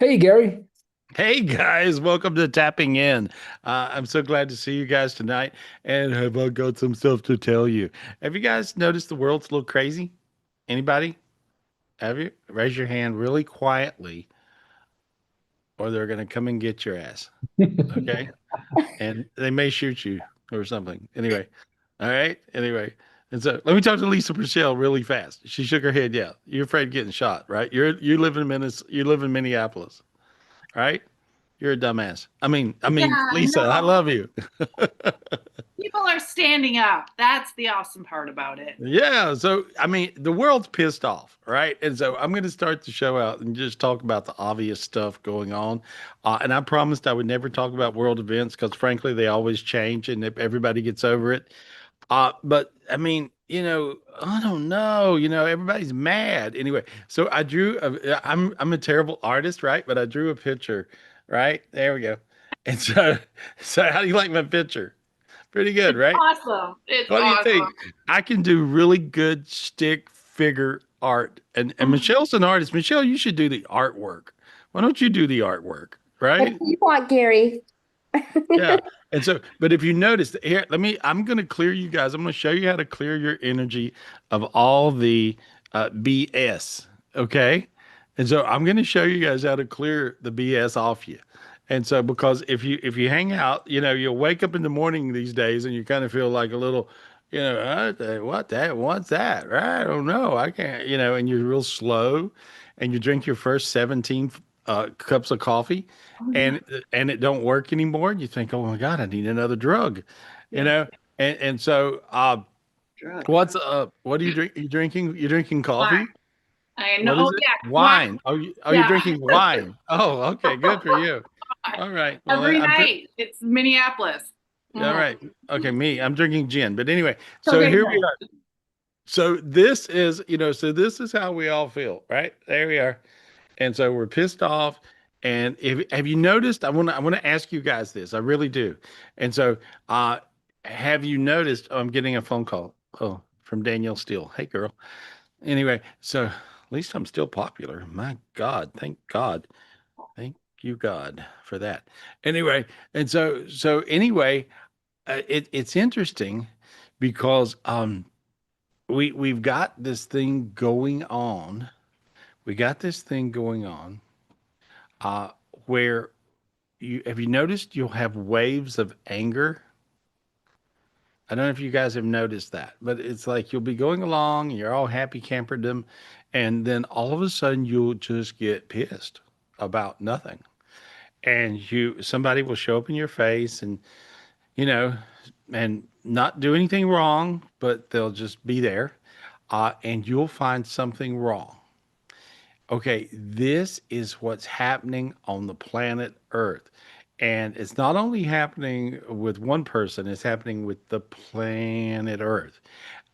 Hey, Gary. Hey guys, welcome to Tapping In. I'm so glad to see you guys tonight, and have I got some stuff to tell you. Have you guys noticed the world's a little crazy? Anybody? Have you? Raise your hand really quietly, or they're gonna come and get your ass. Okay? And they may shoot you or something. Anyway, all right. Anyway, and so let me talk to Lisa Rochelle really fast. She shook her head. Yeah, you're afraid of getting shot, right? You live in You live in Minneapolis, right? You're a dumbass. I mean, Yeah, Lisa, I no, love you. people are standing up. That's the awesome part about it. Yeah. So, I mean, the world's pissed off, right? And so I'm going to start the show out and just talk about the obvious stuff going on. And I promised I would never talk about world events because, frankly, they always change and everybody gets over it. But I mean, I don't know. Everybody's mad anyway. So I drew. I'm a terrible artist, right? But I drew a picture, right? There we go. And so, so how do you like my picture? Pretty good, It's right? awesome. It's What do you think? awesome. I can do really good stick figure art. And Michelle's an artist. Michelle, you should do the artwork. Why don't you do the artwork, What right? do you want, Gary? Yeah. And so, but if you notice here, I'm going to clear you guys. I'm going to show you how to clear your energy of all the BS. Okay. And so I'm going to show you guys how to clear the BS off you. And so, because if you hang out, you'll wake up in the morning these days and you kind of feel like a little, what's that? Right? I don't know. I can't, and you're real slow and you drink your first 17 cups of coffee Oh yeah. and and it don't work anymore. And you think, oh my God, I need another drug, you Yeah. know? And so, Drug. what's up? What are you drink? You drinking? You drinking Wine. coffee? I know. What Oh is it? yeah. Wine. Wine. Are you Yeah. drinking wine? Oh, okay. Good for you. All right. Well, Every night. It's Minneapolis. all Mm. right. Okay. Me, I'm drinking gin. But anyway, so Okay, here we good. are. So this is, so this is how we all feel, right? There we are. And so we're pissed off. And if have you noticed? I want to ask you guys this. I really do. And so, uh, have you noticed? Oh, I'm getting a phone call. Oh, from Danielle Steele. Hey, girl. Anyway, so at least I'm still popular. My God, thank God, thank you God for that. Anyway, and so anyway, it's interesting because we've got this thing going on. We got this thing going on uh, where you noticed you'll have waves of anger. I don't know if you guys have noticed that, but it's like you'll be going along, and you're all happy camperdom, and then all of a sudden you'll just get pissed about nothing. And somebody will show up in your face and, you know, and not do anything wrong, but they'll just be there. And you'll find something wrong. Okay, this is what's happening on the planet Earth. And it's not only happening with one person, it's happening with the planet Earth.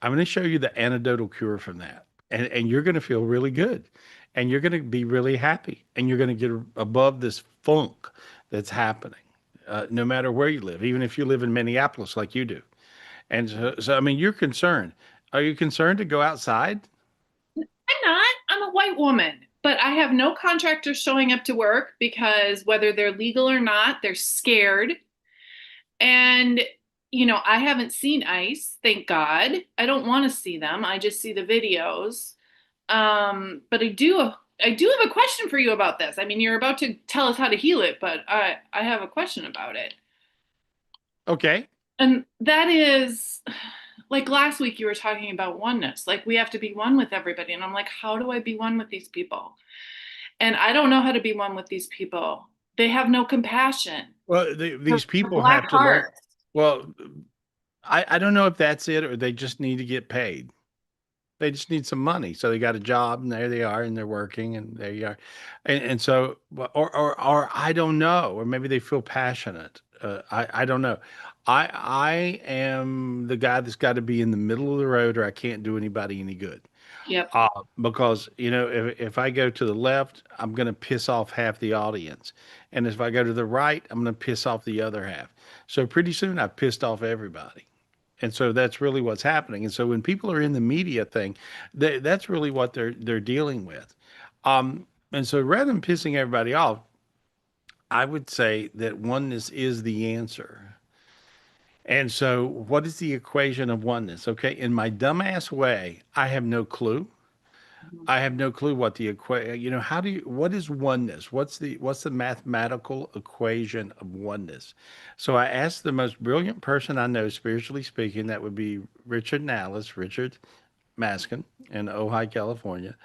I'm going to show you the antidotal cure from that. And you're going to feel really good. And you're going to be really happy. And you're going to get above this funk that's happening, no matter where you live, even if you live in Minneapolis like you do. And so I mean, you're concerned. Are you concerned to go outside? I'm not. I'm a white woman, but I have no contractors showing up to work because whether they're legal or not, they're scared. And, I haven't seen ICE, thank God. I don't want to see them. I just see the videos. But I do have a question for you about this. I mean, you're about to tell us how to heal it, but I have a question about it. Okay. And that is like last week you were talking about oneness. Like we have to be one with everybody. And I'm like, how do I be one with these people? And I don't know how to be one with these people. They have no compassion. Well, They're these people black have to learn. hearts. Well, I don't know if that's it or they just need to get paid. They just need some money. So they got a job and there they are and they're working and there you are. And so, or I don't know, or maybe they feel passionate. I don't know. I am the guy that's got to be in the middle of the road or I can't do anybody any good. Yep. Uh, because if I go to the left, I'm going to piss off half the audience, and if I go to the right, I'm going to piss off the other half. So pretty soon, I've pissed off everybody, and so that's really what's happening. And so when people are in the media thing, that's really what they're dealing with. And so rather than pissing everybody off, I would say that oneness is the answer. And so, what is the equation of oneness? Okay, in my dumbass way, I have no clue. Mhm. I have no clue what the equation. How do you? What is oneness? What's the mathematical equation of oneness? So I asked the most brilliant person I know, spiritually speaking. That would be Richard Maskin in Ojai, California.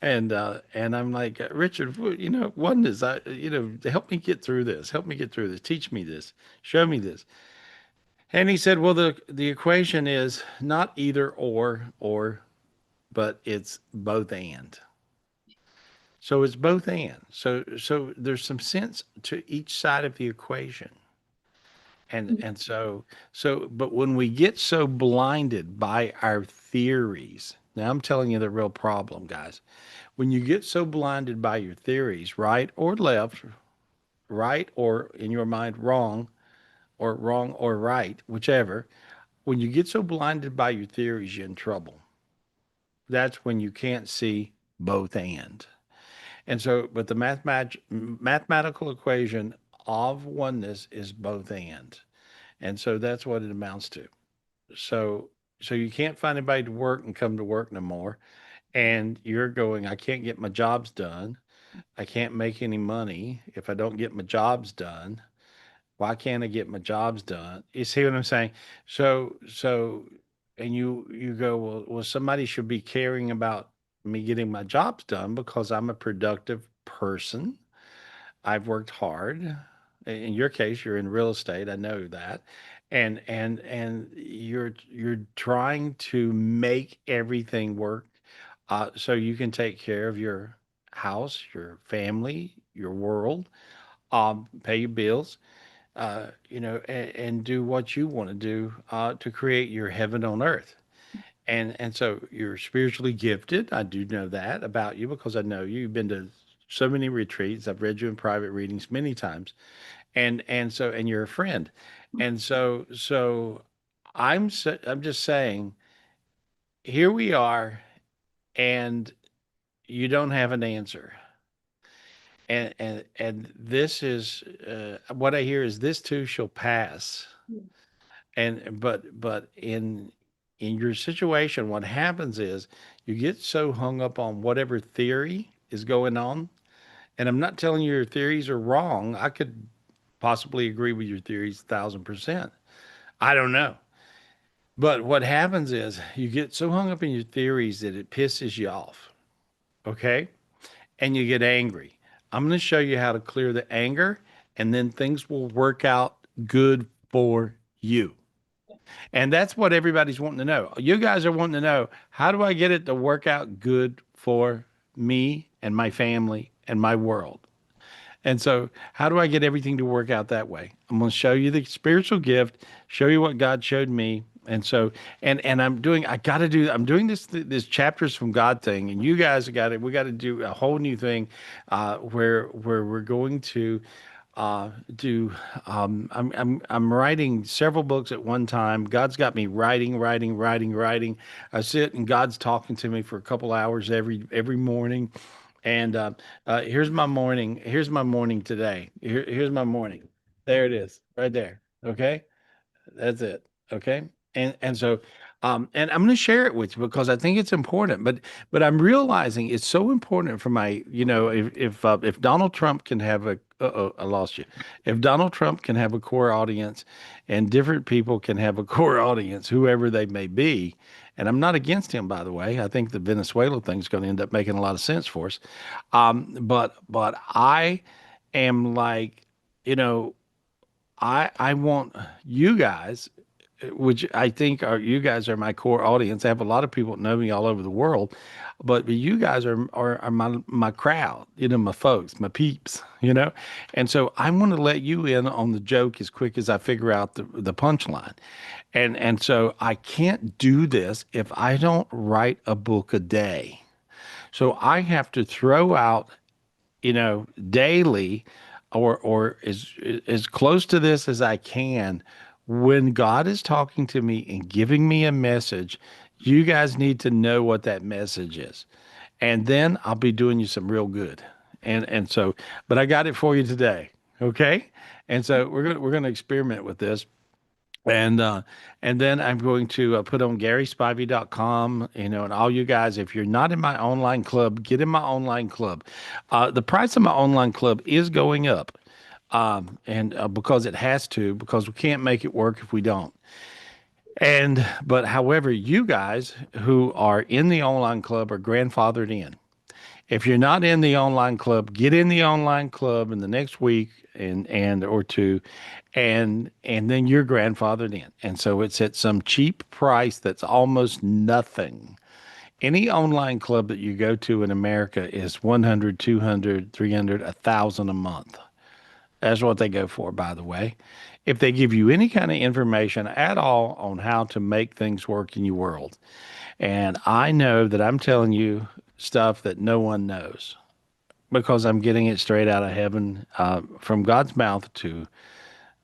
And I'm like, Richard, oneness. Help me get through this. Help me get through this. Teach me this. Show me this. And he said, well, the equation is not either or, but it's both and. So it's both and. So there's some sense to each side of the equation. But when we get so blinded by our theories, now I'm telling you the real problem, guys. When you get so blinded by your theories, right or left, right or in your mind wrong or right, whichever, when you get so blinded by your theories, you're in trouble. That's when you can't see both and. But the mathematical equation of oneness is both and. And so that's what it amounts to. So, so you can't find anybody to work and come to work no more. And you're going, I can't get my jobs done. I can't make any money if I don't get my jobs done. Why can't I get my jobs done? You see what I'm saying? And you go, well, somebody should be caring about me getting my jobs done because I'm a productive person. I've worked hard. In your case, you're in real estate. I know that. And you're trying to make everything work so you can take care of your house, your family, your world, pay your bills, and do what you want to do to create your heaven on earth. And so you're spiritually gifted. I do know that about you because I know you. You've been to so many retreats. I've read you in private readings many times, and you're a friend, and so I'm just saying, here we are, and you don't have an answer, and this is what I hear is this too shall pass. But in your situation, what happens is you get so hung up on whatever theory is going on. And I'm not telling you your theories are wrong. I could possibly agree with your theories 1,000%. I don't know. But what happens is you get so hung up in your theories that it pisses you off. Okay. And you get angry. I'm going to show you how to clear the anger, and then things will work out good for you. And that's what everybody's wanting to know. You guys are wanting to know, how do I get it to work out good for me and my family and my world? And so, how do I get everything to work out that way? I'm going to show you the spiritual gift, show you what God showed me. And I'm doing this chapters from God thing, and you guys we got to do a whole new thing, where we're going to do I'm writing several books at one time. God's got me writing. I sit and God's talking to me for a couple hours every morning. And here's my morning. Here's my morning today. Here's my morning. There it is, right there. Okay. That's it. Okay. And I'm going to share it with you because I think it's important. But I'm realizing it's so important for my, if Donald Trump can have I lost you. If Donald Trump can have a core audience, and different people can have a core audience, whoever they may be, and I'm not against him, by the way. I think the Venezuela thing is going to end up making a lot of sense for us. But I am like, you know, I want you guys, which I think are you guys are my core audience. I have a lot of people that know me all over the world, but you guys are my crowd, my folks, my peeps, And so I want to let you in on the joke as quick as I figure out the punchline. And so I can't do this if I don't write a book a day. So I have to throw out, daily, or as close to this as I can. When God is talking to me and giving me a message, you guys need to know what that message is. And then I'll be doing you some real good. And so, but I got it for you today. Okay. And so we're gonna experiment with this. And and then I'm going to put on GarySpivey.com, and all you guys, if you're not in my online club, get in my online club. The price of my online club is going up, and because it has to, because we can't make it work if we don't. And but however, you guys who are in the online club are grandfathered in. If you're not in the online club, get in the online club in the next week and or two, and then you're grandfathered in. And so it's at some cheap price that's almost nothing. Any online club that you go to in America is 100, 200, 300, 1,000 a month. That's what they go for, by the way. If they give you any kind of information at all on how to make things work in your world. And I know that I'm telling you stuff that no one knows because I'm getting it straight out of heaven, from God's mouth to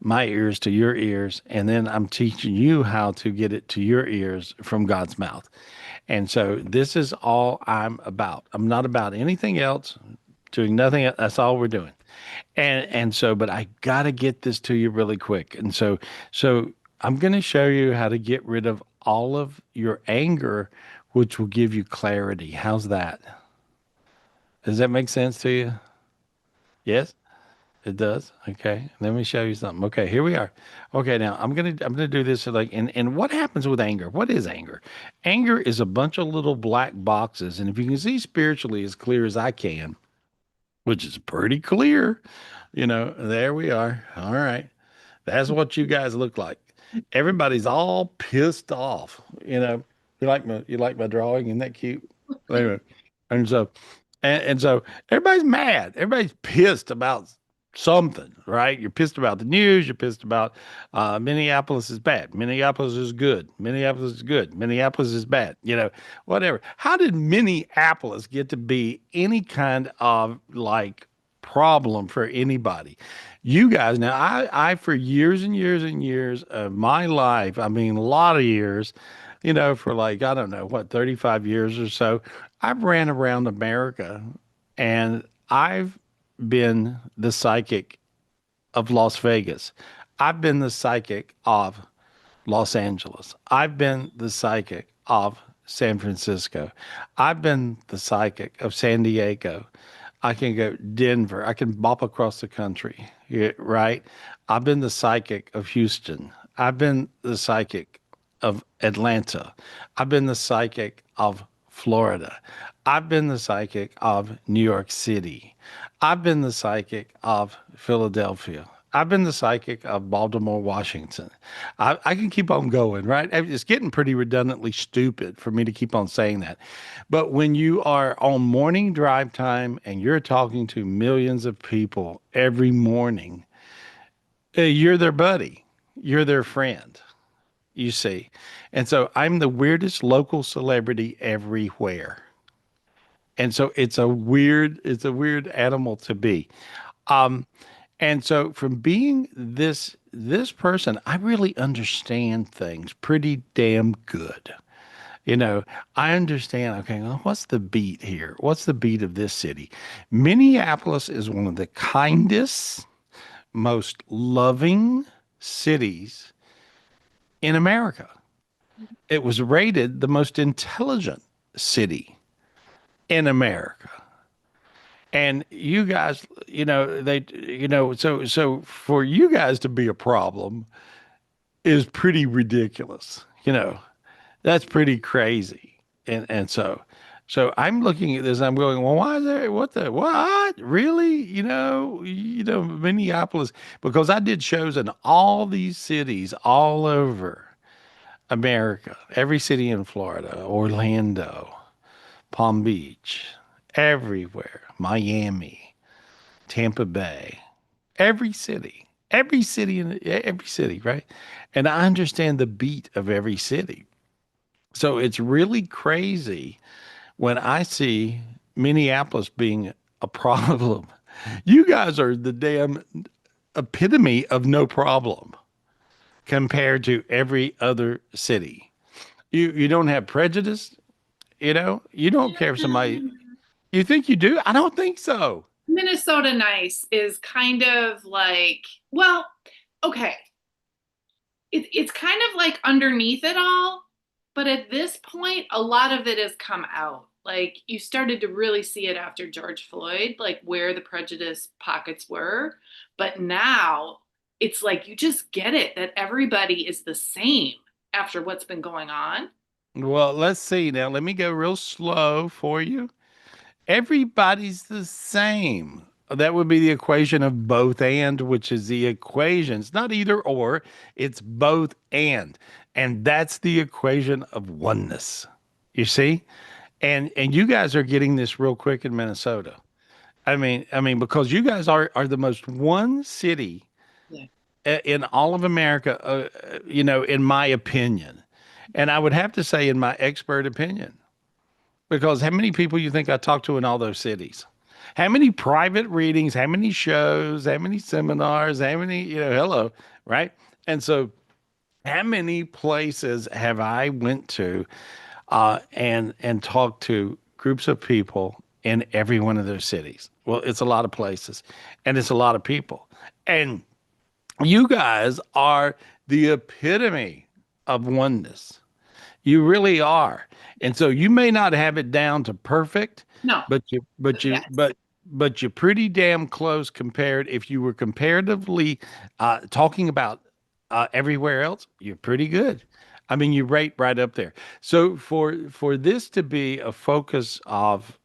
my ears to your ears. And then I'm teaching you how to get it to your ears from God's mouth. And so this is all I'm about. I'm not about anything else, doing nothing else. That's all we're doing. And so, but I got to get this to you really quick. And so I'm going to show you how to get rid of all of your anger, which will give you clarity. How's that? Does that make sense to you? Yes, it does. Okay. Let me show you something. Okay, here we are. Okay, now I'm gonna do this like, and what happens with anger? What is anger? Anger is a bunch of little black boxes, and if you can see spiritually as clear as I can, which is pretty clear, there we are. All right. That's what you guys look like. Everybody's all pissed off. You like my drawing? Isn't that cute? Anyway, and so and so everybody's mad. Everybody's pissed about something, right? You're pissed about the news. You're pissed about Minneapolis is bad. Minneapolis is good. Minneapolis is good. Minneapolis is bad. Whatever. How did Minneapolis get to be any kind of like problem for anybody? You guys, now I for years and years and years of my life, I mean a lot of years, for like, I don't know, what, 35 years or so, I've ran around America and I've been the psychic of Las Vegas. I've been the psychic of Los Angeles. I've been the psychic of San Francisco. I've been the psychic of San Diego. I can go Denver. I can bop across the country, yeah, right? I've been the psychic of Houston. I've been the psychic of Atlanta. I've been the psychic of Florida. I've been the psychic of New York City. I've been the psychic of Philadelphia. I've been the psychic of Baltimore, Washington. I can keep on going, right? It's getting pretty redundantly stupid for me to keep on saying that. But when you are on morning drive time and you're talking to millions of people every morning, you're their buddy, you're their friend, you see. And so I'm the weirdest local celebrity everywhere. And so it's a weird animal to be. Um, and so from being this person, I really understand things pretty damn good. You know, I understand, okay, well, what's the beat here? What's the beat of this city? Minneapolis is one of the kindest, most loving cities in America. It was rated the most intelligent city in America. And you guys, so for you guys to be a problem is pretty ridiculous. That's pretty crazy. And so I'm looking at this, I'm going, well, why is there what? Really? Minneapolis, because I did shows in all these cities all over America, every city in Florida, Orlando, Palm Beach, everywhere, Miami, Tampa Bay, every city, right? And I understand the beat of every city. So it's really crazy when I see Minneapolis being a problem. You guys are the damn epitome of no problem compared to every other city. You don't have prejudice, you don't care if somebody, you think you do? I don't think so. Minnesota nice is kind of like, well, okay, it's kind of like underneath it all, but at this point, a lot of it has come out. Like you started to really see it after George Floyd, like where the prejudice pockets were. But now it's like you just get it that everybody is the same after what's been going on. Well, let's see now. Let me go real slow for you. Everybody's the same. That would be the equation of both and, which is the equation. It's not either or, it's both and. And that's the equation of oneness. You see? And you guys are getting this real quick in Minnesota. I mean, because you guys are the most one city Yeah. in all of America, in my opinion. And I would have to say in my expert opinion. Because how many people you think I talked to in all those cities? How many private readings, how many shows, how many seminars, how many, hello, right? And so how many places have I went to and talked to groups of people in every one of those cities? Well, it's a lot of places and it's a lot of people. And you guys are the epitome of oneness. You really are. And Yes. so you may not have it down to perfect, No. but you but you Yes. but you're pretty damn close compared if you were comparatively talking about everywhere else, you're pretty good. I mean, you rate right up there. So for this to be a focus of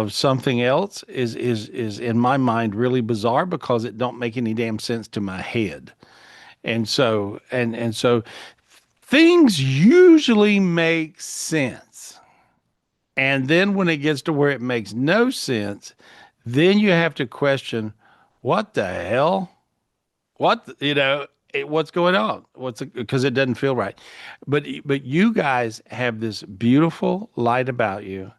something else is in my mind really bizarre because it don't make any damn sense to my head. And so things usually make sense. And then when it gets to where it makes no sense, then you have to question what the hell? What's going on? Because it doesn't feel right. But you guys have this beautiful light about you,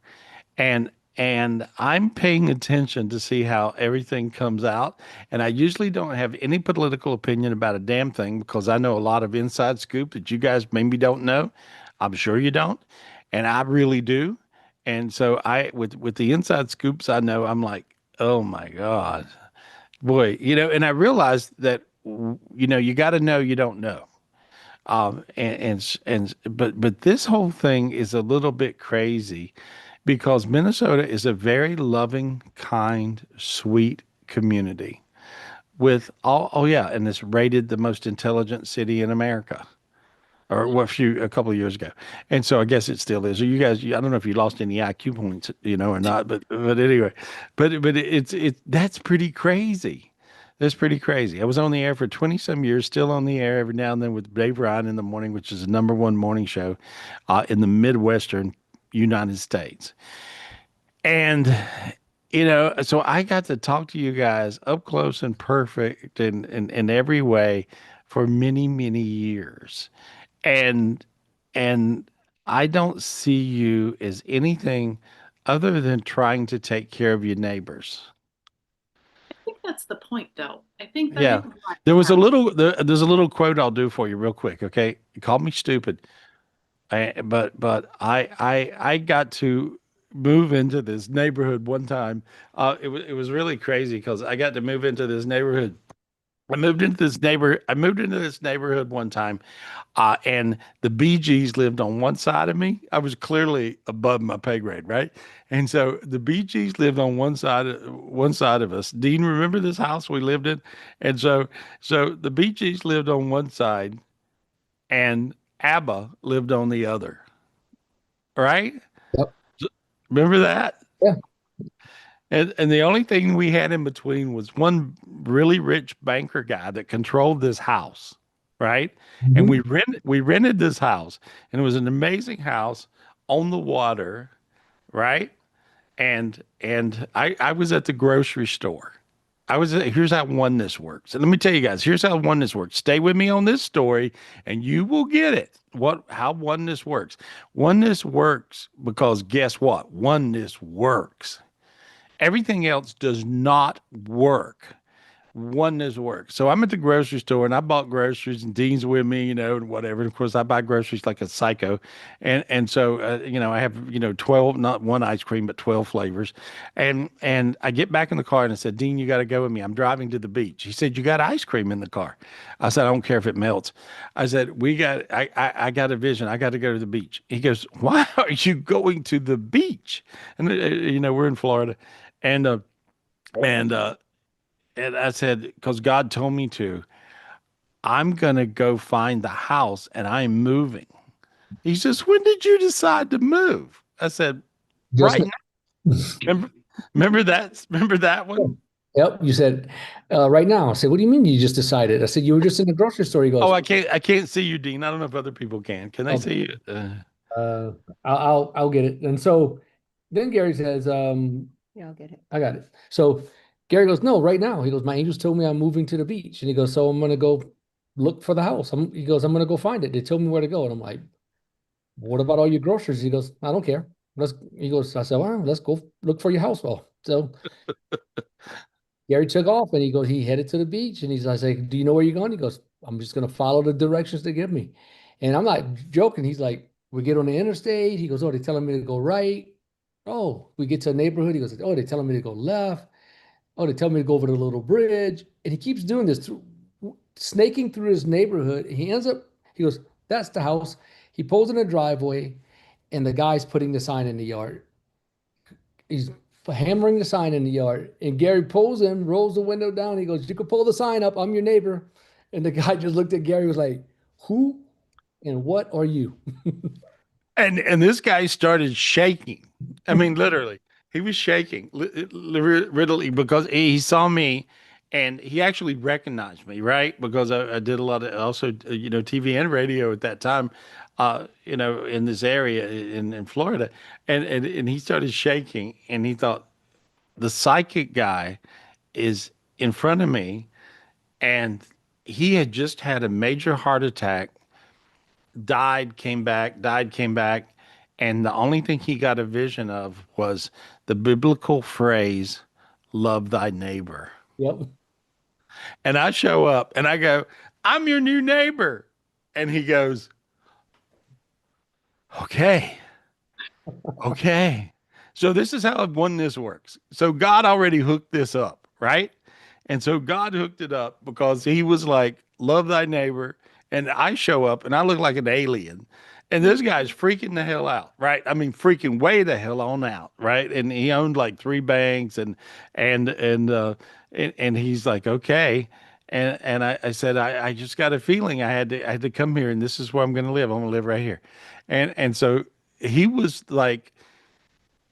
and I'm paying attention to see how everything comes out. And I usually don't have any political opinion about a damn thing because I know a lot of inside scoop that you guys maybe don't know. I'm sure you don't, and I really do. And so with the inside scoops I know, I'm like, oh my God, boy, and I realized that you got to know you don't know. But this whole thing is a little bit crazy because Minnesota is a very loving, kind, sweet community with all, oh yeah, and it's rated the most intelligent city in America or well, a couple of years ago. And so I guess it still is. Or you guys, I don't know if you lost any IQ points, or not, but anyway, but that's pretty crazy. That's pretty crazy. I was on the air for 20 some years, still on the air every now and then with Dave Ryan in the morning, which is the number one morning show in the Midwestern United States. And so I got to talk to you guys up close and perfect in every way for many, many years. And and I don't see you as anything other than trying to take care of your neighbors. I think that's the point, though. I think that is Yeah. what There's happened. a little quote I'll do for you real quick, okay? You called me stupid. But I got to move into this neighborhood one time. It was really crazy because I got to move into this neighborhood. I moved into this neighborhood one time, and the Bee Gees lived on one side of me. I was clearly above my pay grade, right? And so the Bee Gees lived on one side of us. Dean, remember this house we lived in? And so the Bee Gees lived on one side, and ABBA lived on the other, right? Yep. Remember that? Yeah. And the only thing we had in between was one really rich banker guy that controlled this house, right? And Mhm. we rented this house, and it was an amazing house on the water, right? And I was at the grocery store. Here's how oneness works. And let me tell you guys, here's how oneness works. Stay with me on this story and you will get it. How oneness works. Oneness works because guess what? Oneness works. Everything else does not work oneness works. So I'm at the grocery store and I bought groceries and Dean's with me, and whatever. And of course, I buy groceries like a psycho, and so I have 12, not one ice cream but 12 flavors, and I get back in the car and I said, Dean, you got to go with me. I'm driving to the beach. He said, you got ice cream in the car. I said, I don't care if it melts. I said, I got a vision. I got to go to the beach. He goes, why are you going to the beach? And we're in Florida, and and uh, and I said, because God told me to, I'm going to go find the house and I'm moving. He says, when did you decide to move? I said, Just right now. Remember, remember that one? yep. You said right now. I said, what do you mean you just decided? I said, you were just in the grocery store. He Oh, goes, I can't see you, Dean. I don't know if other people can. Can they okay, see you? uh, I'll get it. And so then Gary says, Yeah, I'll get it. I got it. So Gary goes, no, right now. He goes, my angels told me I'm moving to the beach. And he goes, so I'm gonna go look for the house. He goes, I'm gonna go find it. They told me where to go. And I'm like, what about all your groceries? He goes, I don't care. He goes, I said, well, let's go look for your house. Well, so Gary took off and he headed to the beach and I say, do you know where you're going? He goes, I'm just going to follow the directions they give me. And I'm not joking. He's like, we get on the interstate. He goes, oh, they're telling me to go right. Oh, we get to a neighborhood. He goes, oh, they're telling me to go left. Oh, they tell me to go over the little bridge. And he keeps doing this snaking through his neighborhood. He goes, that's the house. He pulls in a driveway and the guy's putting the sign in the yard. He's hammering the sign in the yard. And Gary pulls him, rolls the window down. He goes, you can pull the sign up. I'm your neighbor. And the guy just looked at Gary, was like, who and what are you? And this guy started shaking. I mean, literally, he was shaking, literally, because he saw me, and he actually recognized me, right? Because I did a lot of also, TV and radio at that time, in this area in Florida, and he started shaking, and he thought the psychic guy is in front of me, and he had just had a major heart attack, died, came back, and the only thing he got a vision of was the biblical phrase, love thy neighbor. Yep. And I show up and I go, I'm your new neighbor. And he goes, okay, okay. So this is how oneness works. So God already hooked this up, right? And so God hooked it up because he was like, love thy neighbor. And I show up and I look like an alien. And this guy's freaking the hell out, right? I mean, freaking way the hell on out, right? And he owned like three banks and he's like, okay. And I said, I just got a feeling I had to come here and this is where I'm going to live. I'm going to live right here. And so he was like,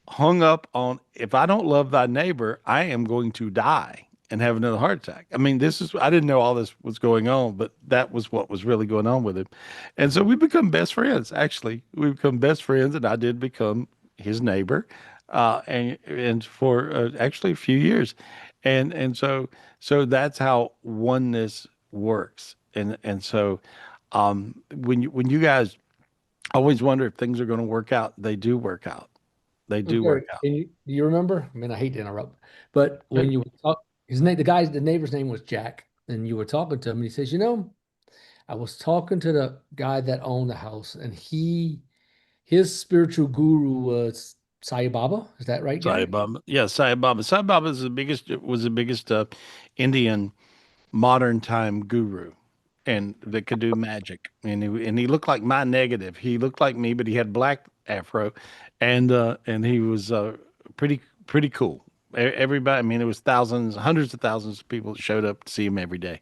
hung up on, if I don't love thy neighbor, I am going to die and have another heart attack. I mean, I didn't know all this was going on, but that was what was really going on with him. And so we become best friends, actually. We become best friends, and I did become his neighbor, and for actually a few years. And so that's how oneness works. And so when you guys always wonder if things are going to work out, they do work out. They do work out. And do you remember? I mean, I hate to interrupt, but when you talk, the neighbor's name was Jack, and you were talking to him, and he says, I was talking to the guy that owned the house, and his spiritual guru was Sai Baba. Is that right, Sai Gary? Baba. Yeah, Sai Baba. Sai Baba is the biggest Indian modern time guru and that could do magic. And he looked like my negative. He looked like me, but he had black afro and he was pretty cool. Everybody, I mean, there was thousands, hundreds of thousands of people that showed up to see him every day.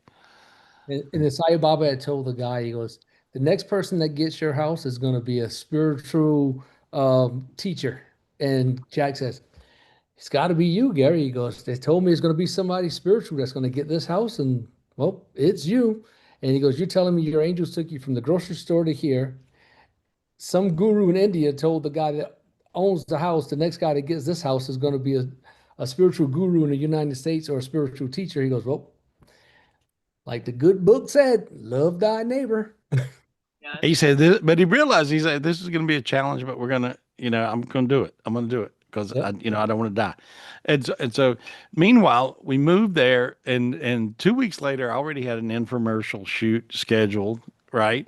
And the Sai Baba had told the guy, he goes, the next person that gets your house is going to be a spiritual teacher. And Jack says, it's got to be you, Gary. He goes, they told me it's going to be somebody spiritual that's going to get this house. And well, it's you. And he goes, you're telling me your angels took you from the grocery store to here. Some guru in India told the guy that owns the house, the next guy that gets this house is going to be a spiritual guru in the United States or a spiritual teacher. He goes, well, like the good book said, love thy neighbor. He said this, but he realized, he said, this is going to be a challenge, but we're going to, I'm going to do it. I'm going to do it because Yep. I don't want to die. And so meanwhile, we moved there, and 2 weeks later, I already had an infomercial shoot scheduled, right?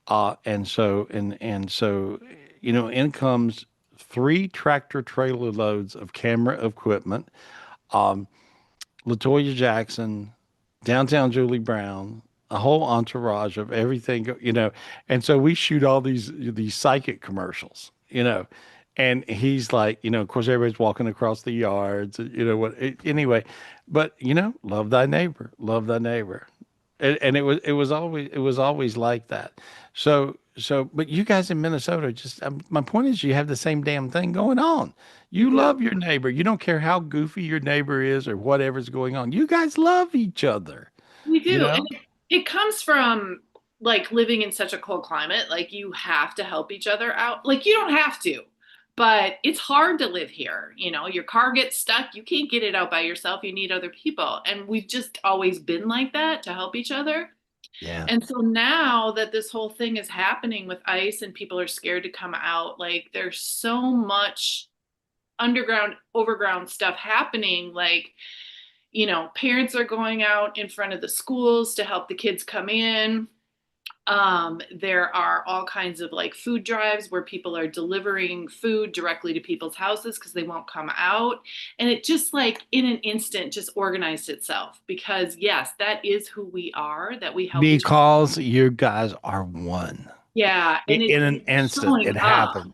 And so in comes 3 tractor trailer loads of camera equipment. Um, Latoya Jackson, downtown Julie Brown, a whole entourage of everything. And so we shoot all these psychic commercials, and he's like, of course, everybody's walking across the yards, anyway, but love thy neighbor, love thy neighbor. And it was always like that. But you guys in Minnesota, just my point is, you have the same damn thing going on. We You do. love your neighbor. You don't care how goofy your neighbor is or whatever's going on. You guys love each other. We You do. know? And it comes from like living in such a cold climate. Like you have to help each other out. Like you don't have to, but it's hard to live here. Your car gets stuck. You can't get it out by yourself. You need other people. And we've just always been like that to help each other. Yeah. And so now that this whole thing is happening with ICE and people are scared to come out, like there's so much underground, overground stuff happening. Like, parents are going out in front of the schools to help the kids come in. There are all kinds of like food drives where people are delivering food directly to people's houses because they won't come out. And it just like in an instant just organized itself because yes, that is who we are, that we help each other. Because you guys are one. Yeah. And In an it's instant, showing it up. happened.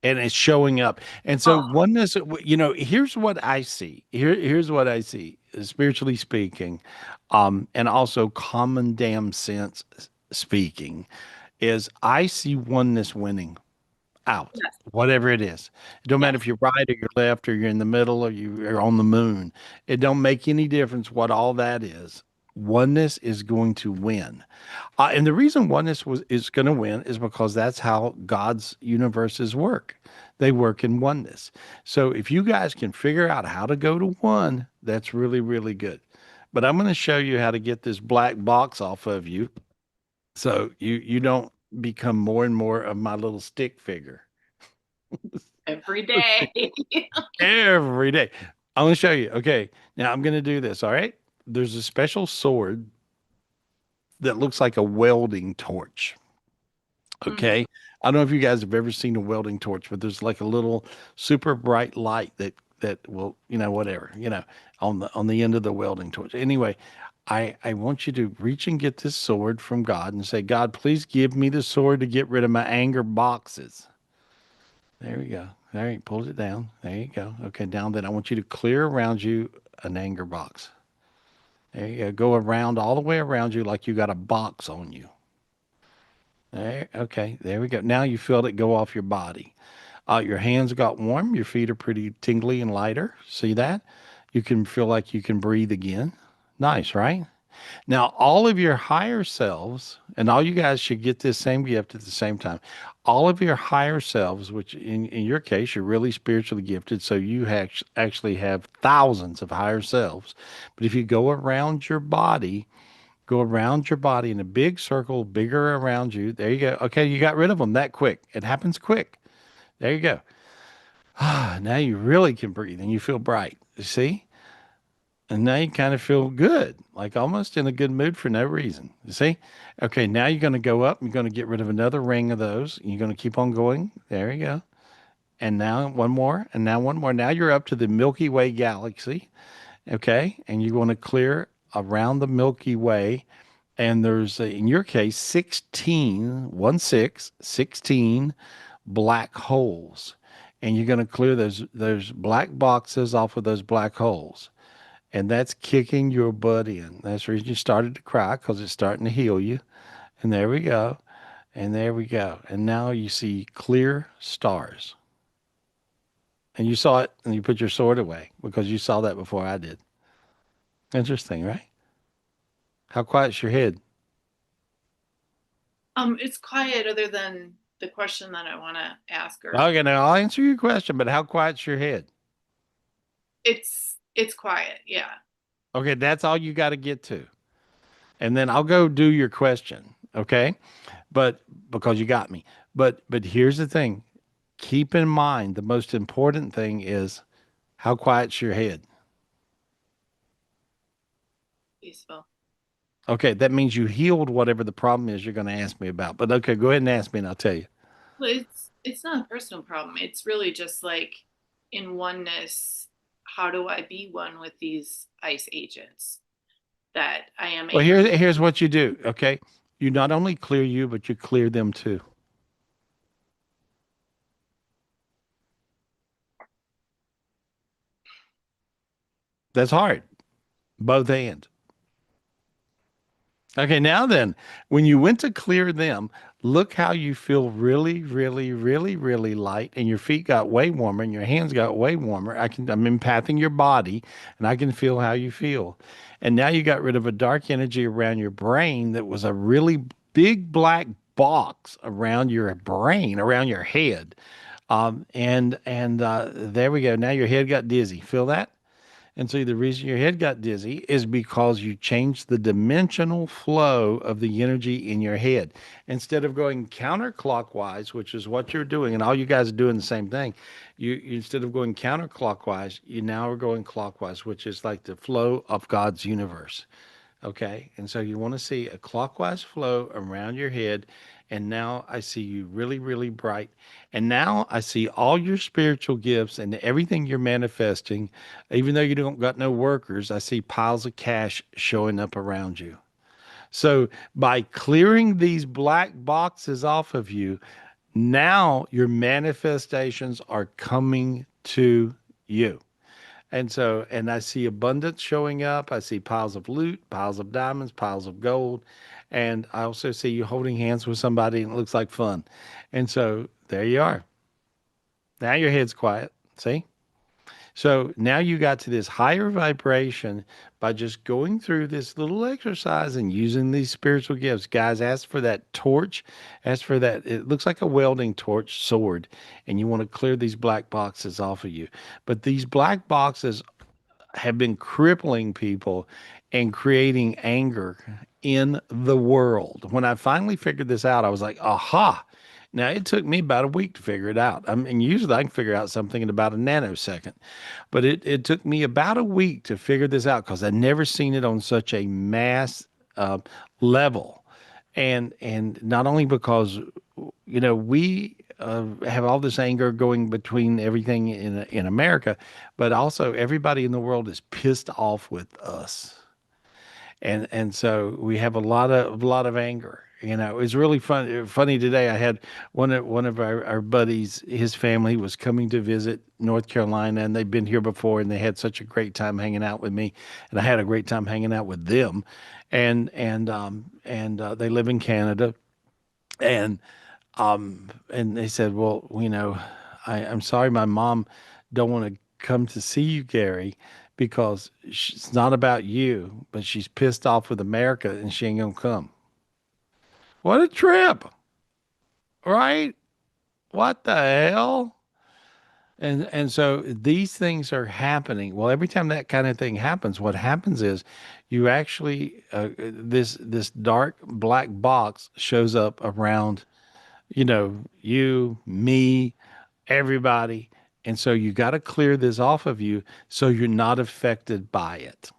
And it's showing up. And so Oh, oneness, here's what I see. Here's what I see, spiritually speaking, and also common damn sense speaking, is I see oneness winning out, yes, whatever it is. It don't matter yes. if you're right or you're left or you're in the middle or you're on the moon. It don't make any difference what all that is. Oneness is going to win. And the reason is going to win is because that's how God's universes work. They work in oneness. So if you guys can figure out how to go to one, that's really, really good. But I'm going to show you how to get this black box off of you, so you don't become more and more of my little stick figure Every day. every day. I'm going to show you. Okay. Now I'm going to do this. All right. There's a special sword that looks like a welding torch. Mhm. Okay. I don't know if you guys have ever seen a welding torch, but there's like a little super bright light that will, whatever, on the end of the welding torch. Anyway, I want you to reach and get this sword from God and say, God, please give me the sword to get rid of my anger boxes. There we go. There he pulls it down. There you go. Okay, down then I want you to clear around you an anger box. There you go. Go around all the way around you like you got a box on you. There, okay, there we go. Now you felt it go off your body. Your hands got warm. Your feet are pretty tingly and lighter. See that? You can feel like you can breathe again. Nice, right? Now, all of your higher selves, and all you guys should get this same gift at the same time. All of your higher selves, which in your case, you're really spiritually gifted, so you actually have thousands of higher selves. But if you go around your body in a big circle, bigger around you, there you go. Okay, you got rid of them that quick. It happens quick. There you go. Now you really can breathe and you feel bright. You see? And now you kind of feel good, like almost in a good mood for no reason. You see? Okay, now you're going to go up. You're going to get rid of another ring of those. You're going to keep on going. There you go. And now one more, and now one more. Now you're up to the Milky Way galaxy. Okay, and you're going to clear around the Milky Way. And there's, in your case, 16 black holes. And you're going to clear those black boxes off of those black holes, and that's kicking your butt in. That's the reason you started to cry, because it's starting to heal you. And there we go. And there we go. And now you see clear stars. And you saw it and you put your sword away because you saw that before I did. Interesting, right? How quiet's your head? It's quiet other than the question that I want to ask her. Okay, now I'll answer your question, but how quiet's your head? It's quiet, yeah. Okay, that's all you got to get to. And then I'll go do your question, okay? But because you got me. But here's the thing. keep in mind the most important thing is how quiet's your head. Peaceful. Okay, that means you healed whatever the problem is you're going to ask me about. But okay, go ahead and ask me and I'll tell you. Well, it's not a personal problem. It's really just like in oneness, how do I be one with these ICE agents that I am Well, able? here's what you do, okay? You not only clear you, but you clear them too. That's hard. Both ends. Okay, now then, when you went to clear them, look how you feel really, really, really, really light, and your feet got way warmer and your hands got way warmer. I'm empathing your body and I can feel how you feel. And now you got rid of a dark energy around your brain that was a really big black box around your brain, around your head. And there we go. Now your head got dizzy. Feel that? And so the reason your head got dizzy is because you changed the dimensional flow of the energy in your head. Instead of going counterclockwise, which is what you're doing, and all you guys are doing the same thing, you instead of going counterclockwise, you now are going clockwise, which is like the flow of God's universe. Okay. And so you want to see a clockwise flow around your head. And now I see you really, really bright. And now I see all your spiritual gifts and everything you're manifesting. Even though you don't got no workers, I see piles of cash showing up around you. So by clearing these black boxes off of you, now your manifestations are coming to you. And I see abundance showing up. I see piles of loot, piles of diamonds, piles of gold. And I also see you holding hands with somebody and it looks like fun. And so there you are. Now your head's quiet. See? So now you got to this higher vibration by just going through this little exercise and using these spiritual gifts. Guys, ask for that torch. Ask for that. It looks like a welding torch sword. And you want to clear these black boxes off of you. But these black boxes have been crippling people and creating anger in the world. When I finally figured this out, I was like, aha. Now, it took me about a week to figure it out. I mean, usually I can figure out something in about a nanosecond, but it took me about a week to figure this out because I'd never seen it on such a mass uh, level. And not only because, we have all this anger going between everything in America, but also everybody in the world is pissed off with us, and so we have a lot of anger. It was really funny today. I had one of our buddies, his family was coming to visit North Carolina, and they've been here before, and they had such a great time hanging out with me, and I had a great time hanging out with them, and they live in Canada, and and they said, well, I'm sorry, my mom don't want to come to see you, Gary, because it's not about you, but she's pissed off with America and she ain't gonna come. What a trip, right? What the hell? And so these things are happening. Well, every time that kind of thing happens, what happens is you actually this dark black box shows up around you, me, everybody. And so you got to clear this off of you so you're not affected by it.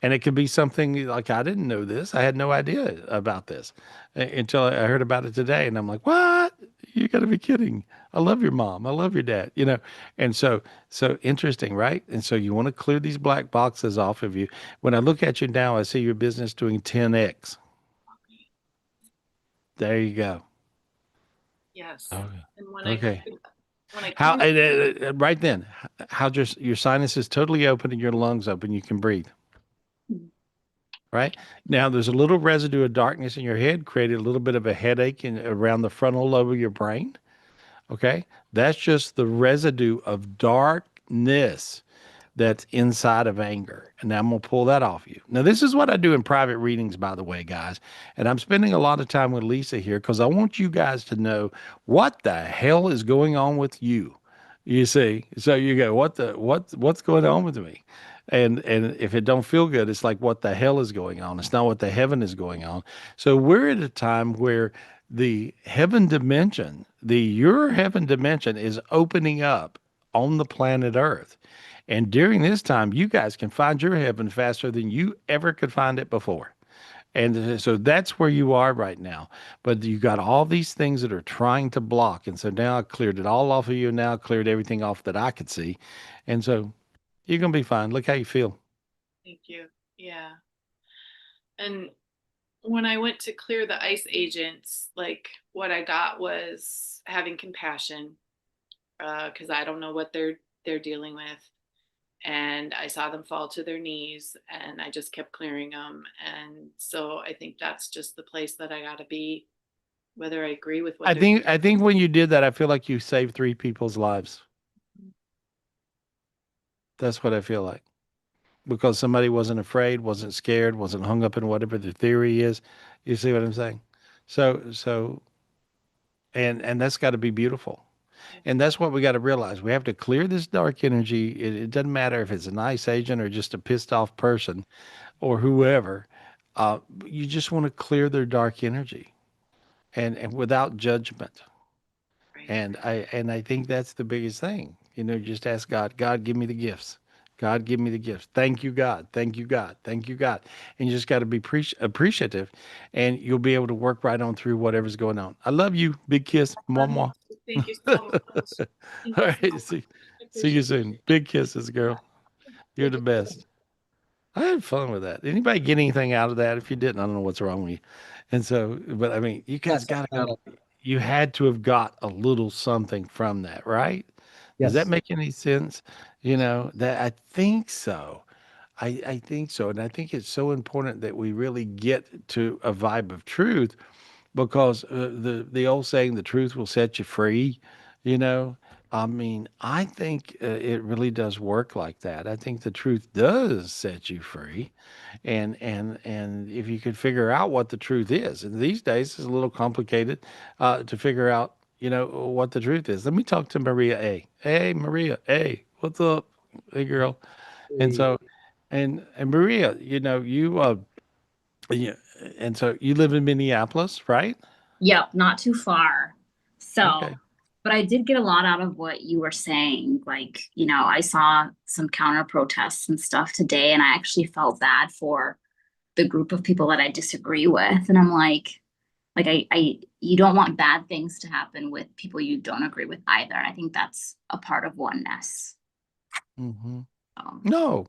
And it could be something like, I didn't know this. I had no idea about this until I heard about it today. And I'm like, what? You got to be kidding. I love your mom. I love your dad. And so interesting, right? And so you want to clear these black boxes off of you. When I look at you now, I see your business doing 10x. There you go. Yes. Okay. And when Okay. I How clear, right then? How just your sinus is totally open and your lungs open, you can breathe. Right now, there's a little residue of darkness in your head, created a little bit of a headache around the frontal lobe of your brain. Okay, that's just the residue of darkness that's inside of anger. And now I'm going to pull that off you. Now, this is what I do in private readings, by the way, guys. And I'm spending a lot of time with Lisa here because I want you guys to know what the hell is going on with you. You see, so you go, what's going on with me? And if it don't feel good, it's like, what the hell is going on? It's not what the heaven is going on. So we're at a time where the heaven dimension, your heaven dimension is opening up on the planet Earth. And during this time, you guys can find your heaven faster than you ever could find it before. And so that's where you are right now. But you got all these things that are trying to block. And so now I cleared it all off of you. Now I cleared everything off that I could see. And so you're going to be fine. Look how you feel. Thank you. Yeah. And when I went to clear the ICE agents, like what I got was having compassion, because I don't know what they're dealing with. And I saw them fall to their knees, and I just kept clearing them. And so I think that's just the place that I got to be, whether I agree with what they're. I think when you did that, I feel like you saved 3 people's lives. That's what I feel like. Because somebody wasn't afraid, wasn't scared, wasn't hung up in whatever the theory is. You see what I'm saying? So and that's got to be beautiful. And that's what we got to realize. We have to clear this dark energy. It doesn't matter if it's a nice agent or just a pissed off person or whoever. You just want to clear their dark energy and without judgment. Right. And I think that's the biggest thing. Just ask God, God, give me the gifts. God, give me the gifts. Thank you, God. Thank you, God. Thank you, God. And you just got to be appreciative, and you'll be able to work right on through whatever's going on. I love you. Big kiss. Mwah, Love you. mwah. Thank you so much. Thank All you so right. much. I See you appreciate soon. Big kisses, girl. it. You're Thank the you. best. I had fun with that. Anybody get anything out of that? If you didn't, I don't know what's wrong with you. And so, but I mean, you guys Yes, got to got go. it. You had to have got a little something from that, right? Does that Yes. make any sense? That I think so. I think so. And I think it's so important that we really get to a vibe of truth because the old saying, the truth will set you free, you know. I mean, I think it really does work like that. I think the truth does set you free, and if you could figure out what the truth is, and these days it's a little complicated to figure out, what the truth is. Let me talk to Maria A. Hey, Maria A. What's up? Hey, girl. And Hey, so, and Maria, yeah, and so you live in Minneapolis, right? Yep, not too far. So, Okay. but I did get a lot out of what you were saying. Like, I saw some counter protests and stuff today, and I actually felt bad for the group of people that I disagree with. And I'm like you don't want bad things to happen with people you don't agree with either. And I think that's a part of oneness. Hmm. Um, No,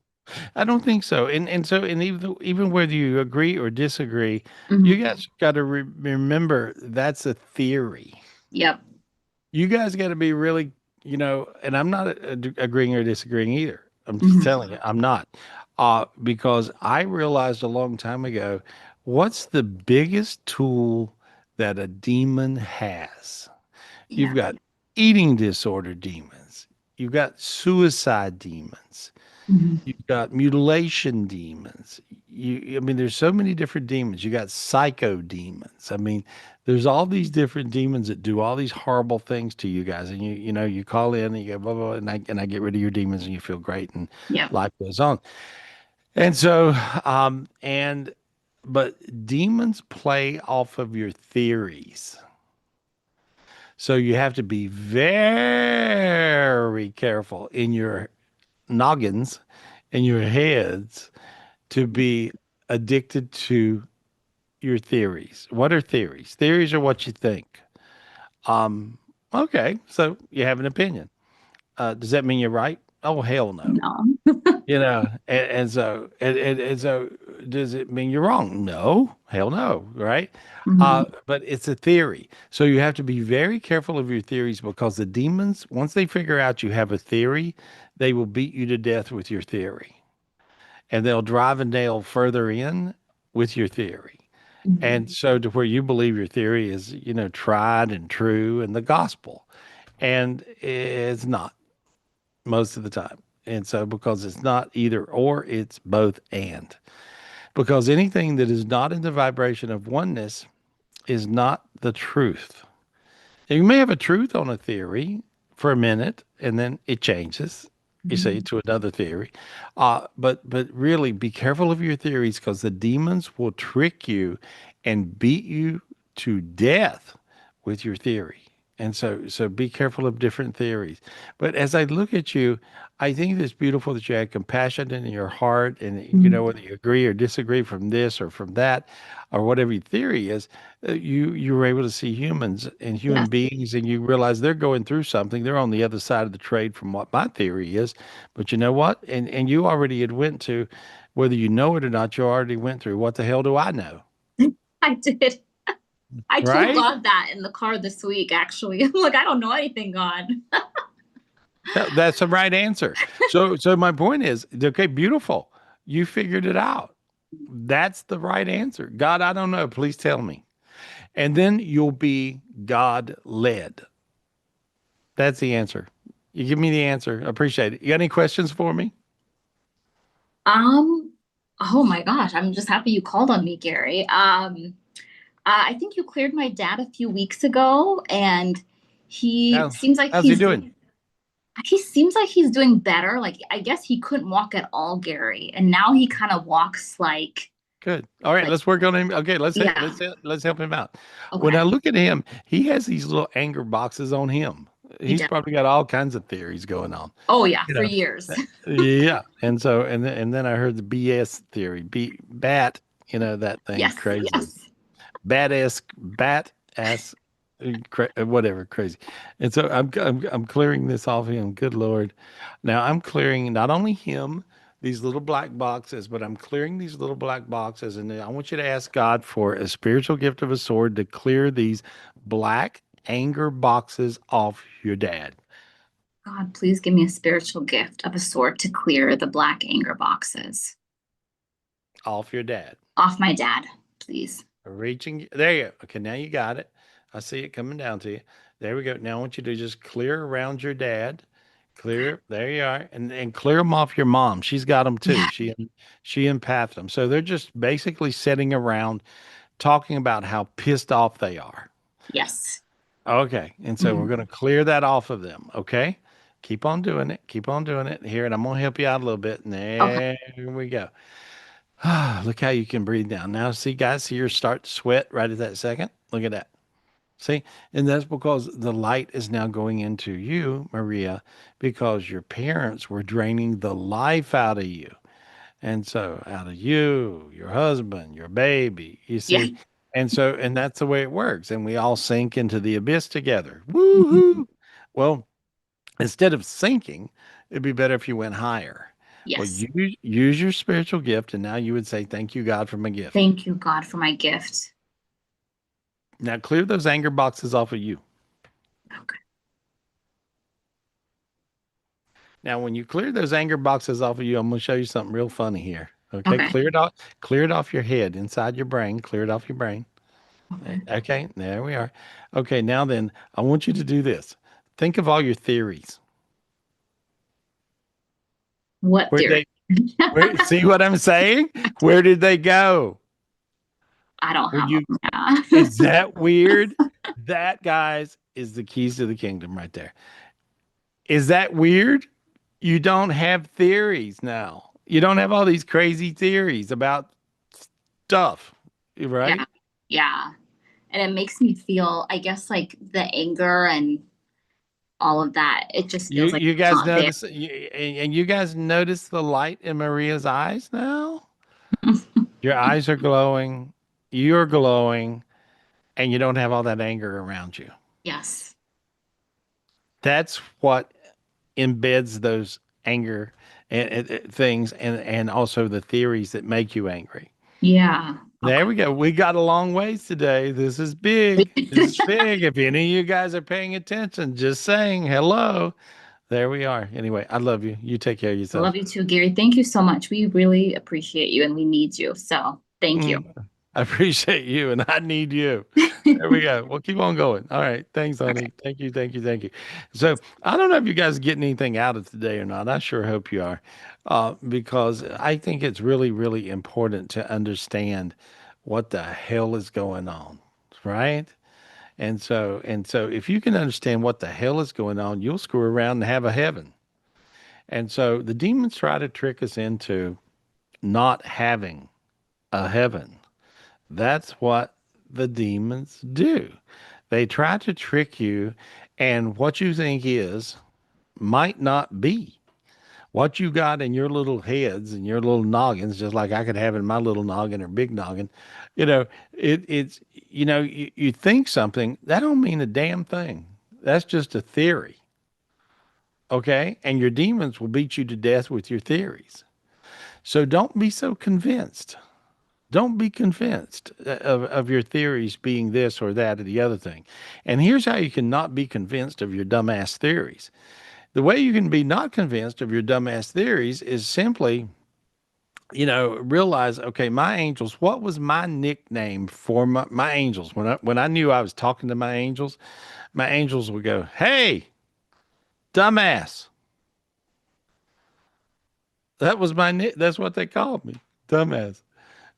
I don't think so. And even whether you agree or disagree, you mhm. guys got to remember that's a theory. Yep. You guys got to be really, and I'm not agreeing or disagreeing either. I'm just Mhm. telling you, I'm not. Because I realized a long time ago, what's the biggest tool that a demon has? You've Yeah. got eating disorder demons. You've got suicide demons. Mhm. You've got mutilation demons. I mean, there's so many different demons. You got psycho demons. I mean, there's all these different demons that do all these horrible things to you guys. And you call in and you go, blah, blah, blah, and I get rid of your demons and you feel great and Yep. life goes on. And so, and, but demons play off of your theories. So you have to be very careful in your noggins, in your heads, to be addicted to your theories. What are theories? Theories are what you think. Um, okay, so you have an opinion. Does that mean you're right? Oh, hell no. No. And so does it mean you're wrong? No, hell no, right? Mhm. But it's a theory. So you have to be very careful of your theories because the demons, once they figure out you have a theory, they will beat you to death with your theory. And they'll drive a nail further in with your theory. Mhm. And so to where you believe your theory is, tried and true and the gospel. And it's not most of the time. And so because it's not either or, it's both and. Because anything that is not in the vibration of oneness is not the truth. You may have a truth on a theory for a minute and then it changes, you see, Mhm. to another theory. But really be careful of your theories because the demons will trick you and beat you to death with your theory. And so be careful of different theories. But as I look at you, I think it's beautiful that you had compassion in your heart, and whether you agree or disagree from this or from that, or whatever your theory is, you were able to see humans and human Yes. beings, and you realize they're going through something. They're on the other side of the trade from what my theory is. But you know what? And you already had went to, whether you know it or not, you already went through. What the hell do I know? I did. I told Right? God that in the car this week, actually. I'm like, I don't know anything, God. That's the right answer. So my point is, okay, beautiful. You figured it out. That's the right answer. God, I don't know. Please tell me. And then you'll be God led. That's the answer. You give me the answer. I appreciate it. You got any questions for me? Um, oh my gosh, I'm just happy you called on me, Gary. I think you cleared my dad a few weeks ago, and he How, seems like how's he doing? he seems like he's doing better. Like I guess he couldn't walk at all, Gary, and now he kind of walks Good. All right, like let's work on him. Okay, yeah. let's help him out. When I Okay. look at him, he has these little anger boxes on him. He He's did. probably got all kinds of theories going on. Oh yeah, You for know. years. Yeah. And then I heard the BS theory. Bat, that thing Yes, crazy. yes. Bat ass whatever, crazy. And so I'm clearing this off him. Good Lord. Now I'm clearing not only him, these little black boxes, but I'm clearing these little black boxes. And I want you to ask God for a spiritual gift of a sword to clear these black anger boxes off your dad. God, please give me a spiritual gift of a sort to clear the black anger boxes Off your dad. off my dad, please. Reaching there you go. Okay, now you got it. I see it coming down to you. There we go. Now I want you to just clear around your dad. Clear. There you are. And clear them off your mom. She's got them too. Yeah. She empathed them. So they're just basically sitting around talking about how pissed off they are. Yes. Okay. And so we're Mhm. going to clear that off of them. Okay. Keep on doing it. Keep on doing it. Here, and I'm going to help you out a little bit. And Okay. there we go. Ah, look how you can breathe down. Now, see, guys, see your start to sweat right at that second. Look at that. See, and that's because the light is now going into you, Maria, because your parents were draining the life out of you. And so, out of you, your husband, your baby, you Yeah. see. And that's the way it works. And we all sink into the abyss together. Mhm. Woohoo. Well, instead of sinking, it'd be better if you went higher. Well, Yes. use your spiritual gift, and now you would say, "Thank you, God, for my gift." Thank you, God, for my gift. Now clear those anger boxes off of you. Okay. Now, when you clear those anger boxes off of you, I'm going to show you something real funny here. Okay, Okay. clear it off your head, inside your brain. Clear it off your brain. Okay. Okay, there we are. Okay, now then, I want you to do this. Think of all your theories. What Where theory? they, see what I'm saying? Where did they go? I don't When have you them. Yeah. Is that weird? That, guys, is the keys to the kingdom right there. Is that weird? You don't have theories now. You don't have all these crazy theories about stuff, Yeah. right? Yeah. And it makes me feel, I guess, like the anger and all of that. It just You feels like you it's guys not there. notice and you guys notice the light in Maria's eyes now? Your eyes are glowing, you're glowing, and you don't have all that anger around you. Yes. That's what embeds those anger and things and also the theories that make you angry. Yeah. There we go. We got a long ways today. This is big. This is Okay. big. If any of you guys are paying attention, just saying hello. There we are. Anyway, I love you. You take care of I love yourself. you too, Gary. Thank you so much. We really appreciate you and we need you. So thank you. Mm, I appreciate you and I need you. There we go. We'll keep on going. All right. Thanks, Okay. honey. Thank you. Thank you. Thank you. So I don't know if you guys are getting anything out of today or not. I sure hope you are, because I think it's really, really important to understand what the hell is going on, right? And so if you can understand what the hell is going on, you'll screw around and have a heaven. And so the demons try to trick us into not having a heaven. That's what the demons do. They try to trick you, and what you think is might not be. What you got in your little heads and your little noggins, just like I could have in my little noggin or big noggin, you know, it's, you think something, that don't mean a damn thing. That's just a theory. Okay. And your demons will beat you to death with your theories. So don't be so convinced. Don't be convinced of your theories being this or that or the other thing. And here's how you can not be convinced of your dumbass theories. The way you can be not convinced of your dumbass theories is simply, realize, okay, my angels, what was my nickname for my angels? When I knew I was talking to my angels would go, "Hey, dumbass." That was that's what they called me, dumbass.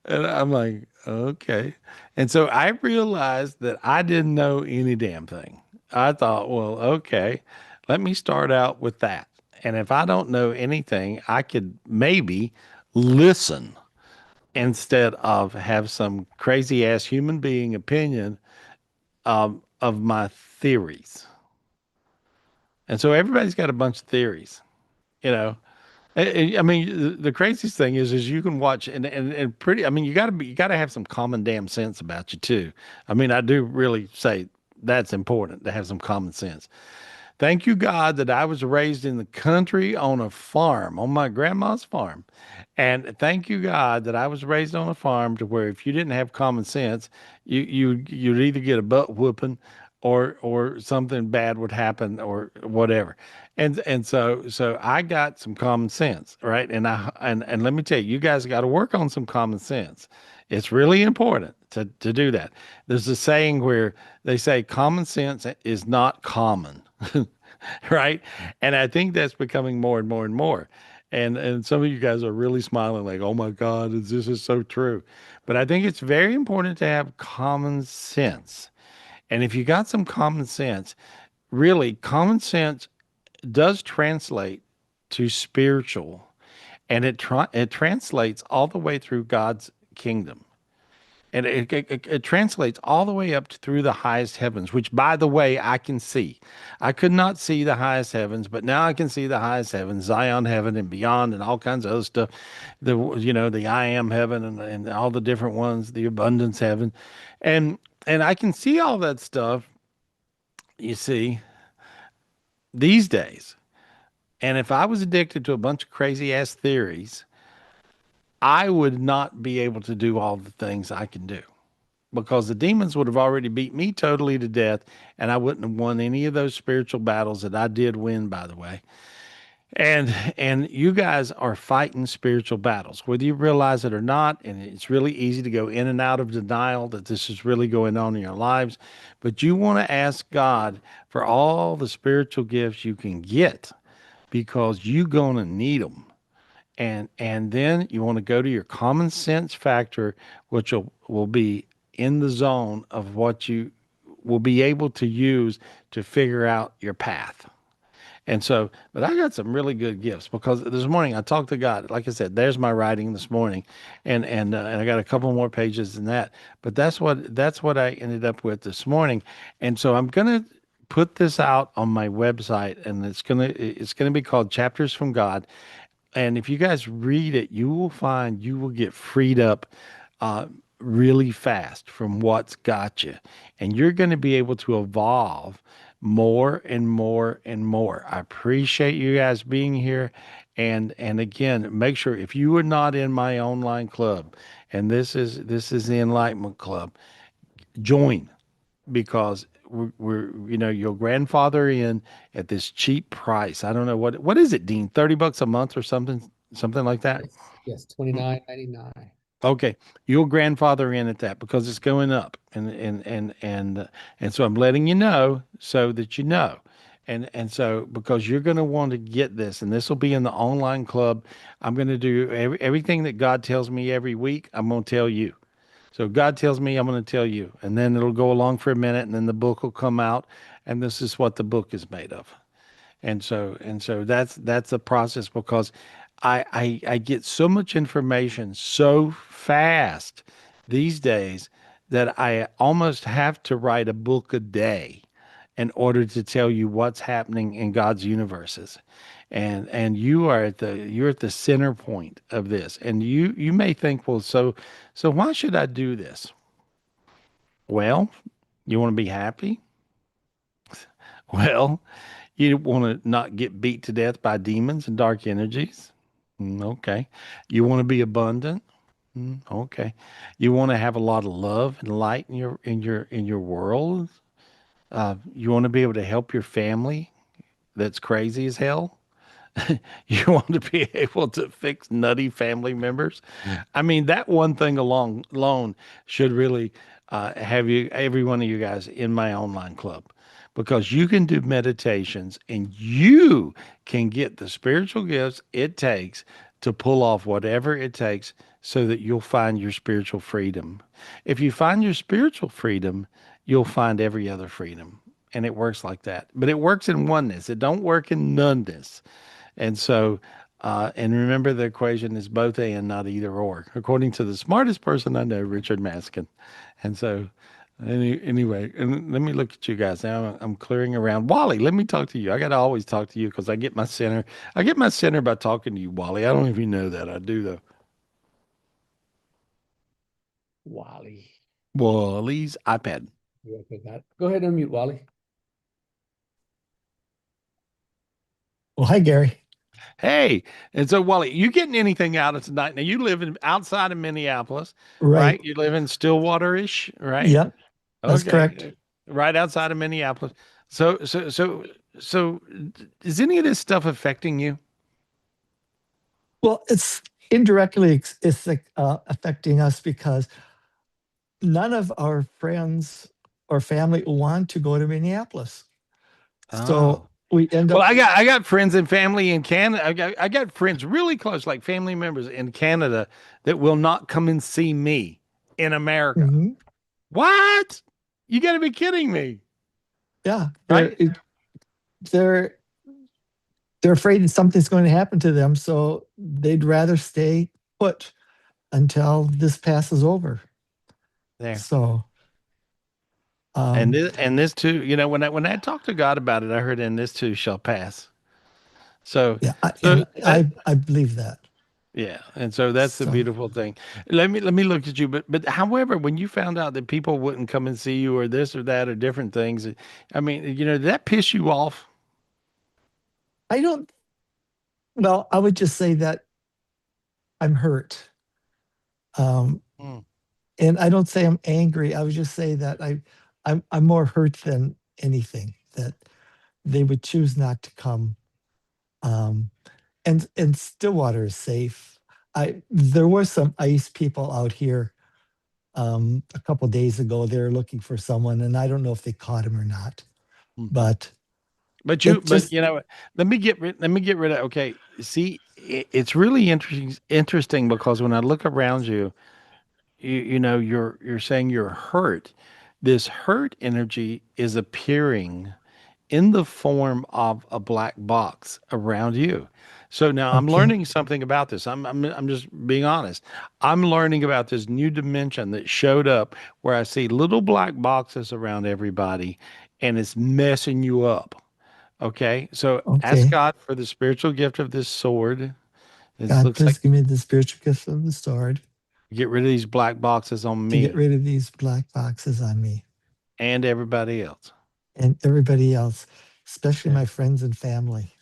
And I'm like, okay. And so I realized that I didn't know any damn thing. I thought, well, okay, let me start out with that. And if I don't know anything, I could maybe listen instead of have some crazy ass human being opinion of my theories. And so everybody's got a bunch of theories, you know. I mean, the craziest thing is you can watch and pretty. I mean, you got to have some common damn sense about you too. I mean, I do really say that's important to have some common sense. Thank you, God, that I was raised in the country on a farm, on my grandma's farm. And thank you, God, that I was raised on a farm to where if you didn't have common sense, you'd either get a butt whooping or something bad would happen or whatever. And so I got some common sense, right? And let me tell you, you guys got to work on some common sense. It's really important to do that. There's a saying where they say common sense is not common. Right? And I think that's becoming more and more and more. And some of you guys are really smiling like, "Oh my God, this is so true." But I think it's very important to have common sense. And if you got some common sense, really common sense does translate to spiritual, and it translates all the way through God's kingdom. And it translates all the way up to through the highest heavens, which, by the way, I can see. I could not see the highest heavens, but now I can see the highest heavens, Zion heaven and beyond, and all kinds of other stuff. The I am heaven and all the different ones, the abundance heaven, and I can see all that stuff. You see, these days, and if I was addicted to a bunch of crazy ass theories, I would not be able to do all the things I can do, because the demons would have already beat me totally to death, and I wouldn't have won any of those spiritual battles that I did win, by the way. And you guys are fighting spiritual battles, whether you realize it or not. And it's really easy to go in and out of denial that this is really going on in your lives. But you want to ask God for all the spiritual gifts you can get, because you're gonna need them. And then you want to go to your common sense factor, which will be in the zone of what you will be able to use to figure out your path. And so, but I got some really good gifts, because this morning I talked to God. Like I said, there's my writing this morning, and I got a couple more pages than that. But that's what I ended up with this morning. And so I'm gonna put this out on my website, and it's gonna be called Chapters from God. And if you guys read it, you will find you will get freed up uh, really fast from what's got you. And you're going to be able to evolve more and more and more. I appreciate you guys being here. And again, make sure, if you are not in my online club, and this is the Enlightenment Club, join, because we're your grandfather in at this cheap price. I don't know what is it, Dean? $30 a month or something like that. Yes, 29.99. Okay, you'll grandfather in at that, because it's going up, and so I'm letting you know so that you know, and so because you're going to want to get this, and this will be in the online club. I'm going to do everything that God tells me every week. I'm going to tell you. So God tells me, I'm going to tell you, and then it'll go along for a minute, and then the book will come out, and this is what the book is made of. And so that's the process, because I get so much information so fast these days that I almost have to write a book a day in order to tell you what's happening in God's universes. And you're at the center point of this. And you may think, well, so why should I do this? Well, you want to be happy? Well, you want to not get beat to death by demons and dark energies? Okay. You want to be abundant? Okay. You want to have a lot of love and light in your world? You want to be able to help your family that's crazy as hell? You want to be able to fix nutty family members. I mean, that one thing alone should really have you, every one of you guys in my online club, because you can do meditations and you can get the spiritual gifts it takes to pull off whatever it takes so that you'll find your spiritual freedom. If you find your spiritual freedom, you'll find every other freedom. And it works like that. But it works in oneness. It don't work in noneness. And so, and remember the equation is both and, not either or, according to the smartest person I know, Richard Maskin. And so, anyway, and let me look at you guys now. I'm clearing around. Wally, let me talk to you. I got to always talk to you because I get my center. I get my center by talking to you, Wally. I don't know if you know that. I do, though. Wally. Wally's iPad. You okay with that? Go ahead and unmute Wally. Well, hi, Gary. Hey, and so Wally, you getting anything out of tonight? Now you live outside of Minneapolis, Right. right? You live in Stillwater-ish, right? Yep, that's Okay, correct. right outside of Minneapolis. So, is any of this stuff affecting you? Well, it's indirectly it's affecting us because none of our friends or family want to go to Minneapolis. Oh. So we end Well, up. I got friends and family in Canada. I got friends really close, like family members in Canada, that will not come and see me in America. Mhm. What? You got to be kidding me, Yeah, right? they're afraid that something's going to happen to them, so they'd rather stay put until this passes over. There. So, And this too, you know, when I talked to God about it, I heard, "And this too shall pass." So, yeah, so I believe that. yeah, and so that's the So beautiful thing. Let me look at you, but however, when you found out that people wouldn't come and see you, or this or that, or different things, I mean, you know, did that piss you off? I don't. Well, I would just say that I'm hurt. Um, Mm, and I don't say I'm angry. I would just say that I'm more hurt than anything that they would choose not to come. Um, and Stillwater is safe. There were some ICE people out here a couple days ago. They were looking for someone, and I don't know if they caught him or not. mhm. But But it just you know, let me get rid of. Okay, see, it's really interesting because when I look around you, you know, you're saying you're hurt. This hurt energy is appearing in the form of a black box around you. So now I'm okay. learning something about this. I'm just being honest. I'm learning about this new dimension that showed up where I see little black boxes around everybody and it's messing you up. Okay? So ask Okay. God for the spiritual gift of this sword. It God, looks like please give me the spiritual gift of the sword get rid of these black boxes on to get me rid of these black boxes on me and everybody else. and everybody else, especially There, my friends and family.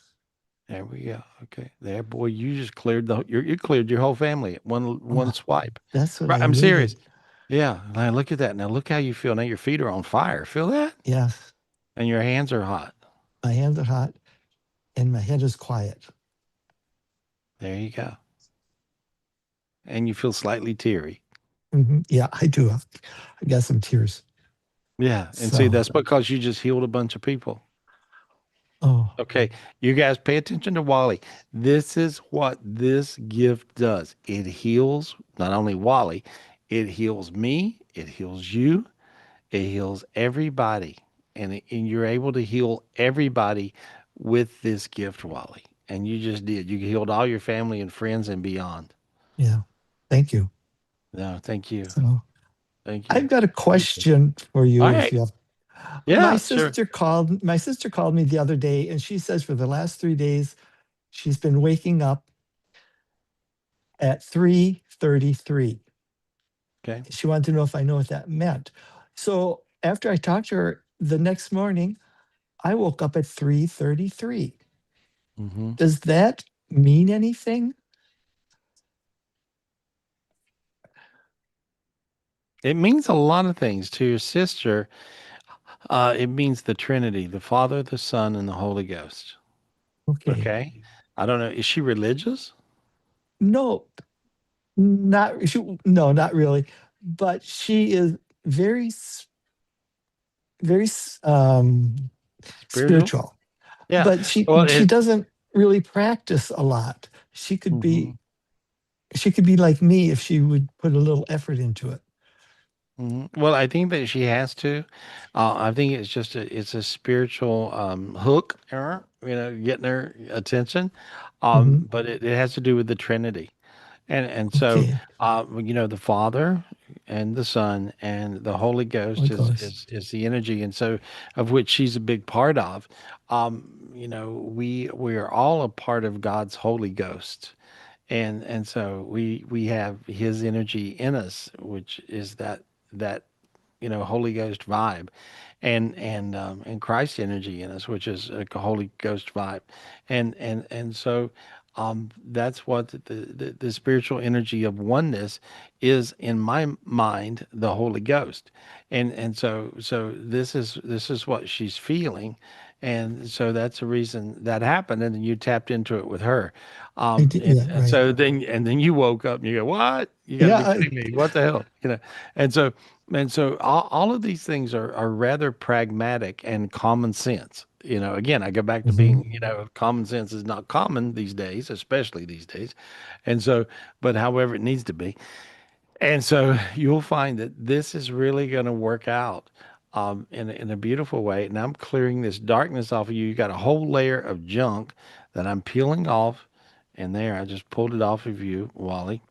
there we go. Okay. There, boy, you just cleared you cleared your whole family at one Oh, swipe. that's what Right, I I'm serious. needed. Yeah. Now look at that. Now look how you feel. Now your feet are on fire. Feel that? Yes, And your hands are hot. my hands are hot and my head is quiet. There you go. And you feel slightly teary. Yeah, I do. I got some tears. Yeah. And see, So, that's because you just healed a bunch of people. oh, Okay. You guys pay attention to Wally. This is what this gift does. It heals not only Wally, it heals me, it heals you, it heals everybody. And you're able to heal everybody with this gift, Wally. And you just did. You healed all your family and friends and beyond. yeah. Thank you. No, thank you. So, Thank you. I've got a Appreciate it. question for All you if right. you have. Yeah, sure. My sister called me the other day and she says for the last 3 days she's been waking up at 3:33. Okay. She wanted to know if I know what that meant. So after I talked to her the next morning, I woke up at 3:33. Hmm. Does that mean anything? It means a lot of things to your sister. It means the Trinity, the Father, the Son, and the Holy Ghost. Okay. Okay. I don't know. Is she religious? No, no, not really. But she is very very Spiritual? spiritual. Yeah. But Well, she doesn't really practice a lot. mhm, She could be like me if she would put a little effort into it. mhm. Well, I think that she has to. I think it's just it's a spiritual hook, getting her attention. Mhm. But it has to do with the Trinity. And so, Okay. the Father and the Son and the Holy Oh, Ghost is gosh. is the energy, and so of which she's a big part of. We are all a part of God's Holy Ghost, and so we have His energy in us, which is that Holy Ghost vibe, and Christ energy in us, which is a Holy Ghost vibe, and so that's what the spiritual energy of oneness is in my mind, the Holy Ghost, and so this is what she's feeling, and so that's the reason that happened, and then you tapped into it with her, I did. and, Yeah. and Right. so then you woke up and you go, what? You got to Yeah. be kidding me! What the hell? And so all of these things are rather pragmatic and common sense. Again, I go back to Mhm. being, common sense is not common these days, especially these days. And so, but however, it needs to be. And so you'll find that this is really going to work out in a beautiful way. And I'm clearing this darkness off of you. You got a whole layer of junk that I'm peeling off. And there, I just pulled it off of you, Wally.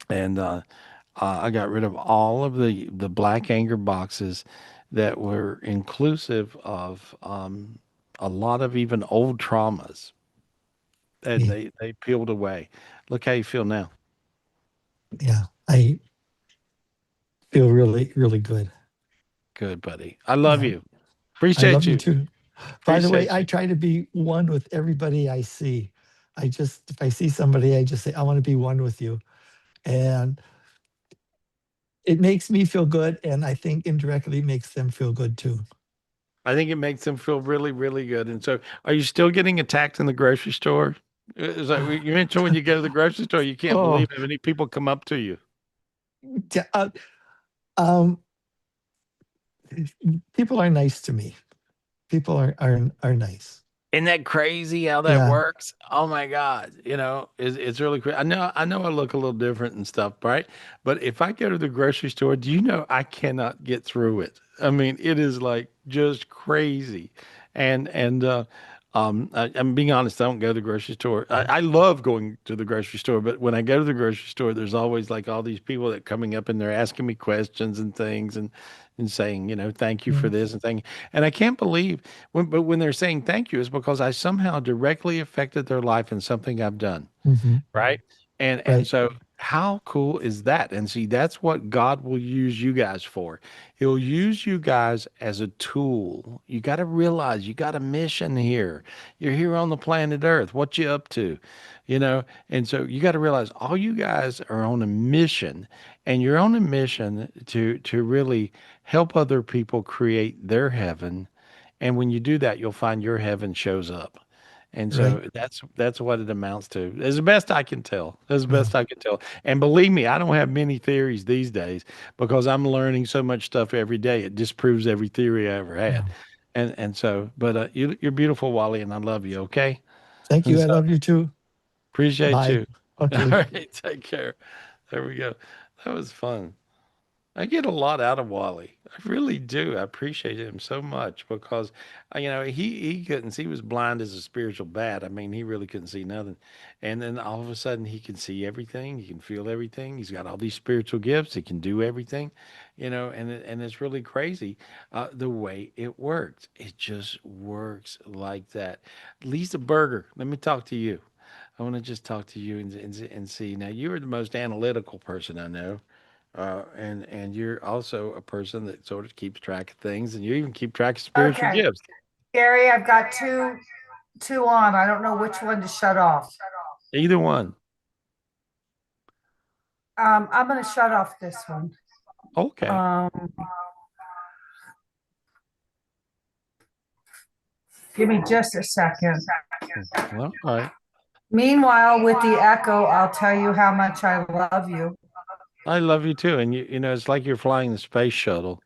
And I got rid of all of the black anger boxes that were inclusive of a lot of even old traumas, and Okay. they peeled away. Look how you feel now. Yeah. I feel really, really good. Good, buddy. I love Yeah. you. I Appreciate love you you. too. By the way, Appreciate I you. try to be one with everybody I see. If I see somebody, I just say, I want to be one with you. And it makes me feel good. And I think indirectly makes them feel good too. I think it makes them feel really, really good. And so, are you still getting attacked in the grocery store? Is that you mentioned when you go to the grocery store, you can't believe Oh, how many people come up to you. yeah, um, people are nice to me. People are nice. Isn't that crazy how that Yeah. works? Oh my God. It's really crazy. I know I look a little different and stuff, right? But if I go to the grocery store, do you know I cannot get through it? I mean, it is like just crazy. And I'm being honest, I don't go to the grocery store. I love going to the grocery store, but when I go to the grocery store, there's always like all these people that coming up and they're asking me questions and things and saying, thank you for Yeah. this and thing. And I can't believe when they're saying thank you is because I somehow directly affected their life in something I've done, Hmm. right? And Right. so how cool is that? And see, that's what God will use you guys for. He'll use you guys as a tool. You got to realize you got a mission here. You're here on the planet Earth. What you up to? And so you got to realize all you guys are on a mission, and you're on a mission to really help other people create their heaven. And when you do that, you'll find your heaven shows up. And Right. so that's what it amounts to. As the best I can tell. As the Yeah. best I can tell. And believe me, I don't have many theories these days because I'm learning so much stuff every day. It disproves every theory I ever Yeah. had. And so, but you're beautiful, Wally, and I love you. Okay. Thank And you. I so love you too. appreciate Bye. you. All Okay. right. Take care. There we go. That was fun. I get a lot out of Wally. I really do. I appreciate him so much because, he couldn't see. He was blind as a spiritual bat. I mean, he really couldn't see nothing. And then all of a sudden, he can see everything. He can feel everything. He's got all these spiritual gifts. He can do everything, and it's really crazy the way it works. It just works like that. Lisa Berger, let me talk to you. I want to just talk to you and see. Now, you are the most analytical person I know. And you're also a person that sort of keeps track of things, and you even keep track of spiritual Okay, gifts. Gary, I've got two on. I don't know which one to shut off. Either one. I'm gonna shut off this one. Okay. Give me just a second. All right. Meanwhile, with the echo, I'll tell you how much I love you. I love you too, and it's like you're flying the space shuttle.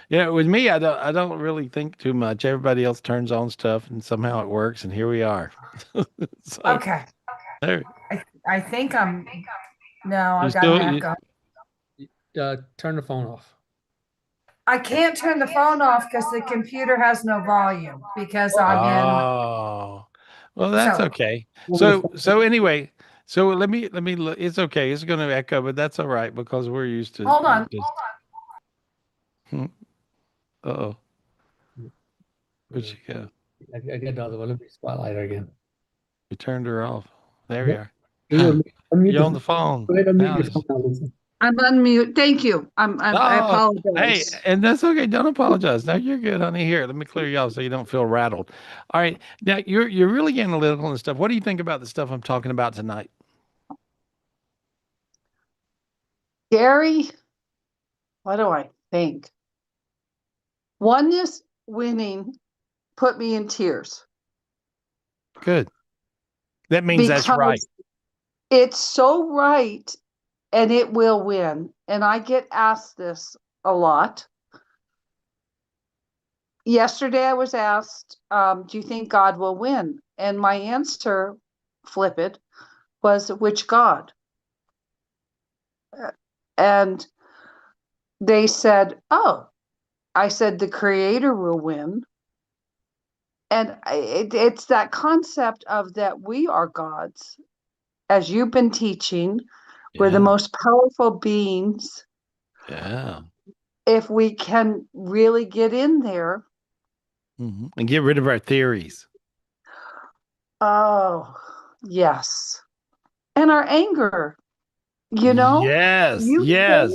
With me, I don't really think too much. Everybody else turns on stuff, and somehow it works, and here we are. So Okay, there, I think I'm. No, you I've got an still you, echo. Turn the phone off. I can't turn the phone off because the computer has no volume because I'm in. oh, well, that's So okay. Want me to So anyway, so let me look. It's okay. It's going to echo, but that's all right because we're used to hold on. just. Uh-oh. Where'd she go? I get another one. Let me spotlight her again. You turned her off. There we are. Can you unmute You're on the the phone. Go ahead, unmute Now your it's- phone now, Lisa. I'm unmute. Thank you. I Oh, hey, apologize. and that's okay. Don't apologize. No, you're good, honey. Here, let me clear you off so you don't feel rattled. All right. Now you're really analytical and stuff. What do you think about the stuff I'm talking about tonight? Gary, what do I think? Oneness winning put me in tears Good. That means that's right. because it's so right and it will win. And I get asked this a lot. Yesterday I was asked, do you think God will win? And my answer, flip it, was which God? And they said, oh, I said the creator will win. And it's that concept of that we are gods, as you've been teaching, we're the Yeah. most powerful beings. Yeah. If we can really get in there, And get rid of our theories. oh, yes. And our anger, Yes. you Yes.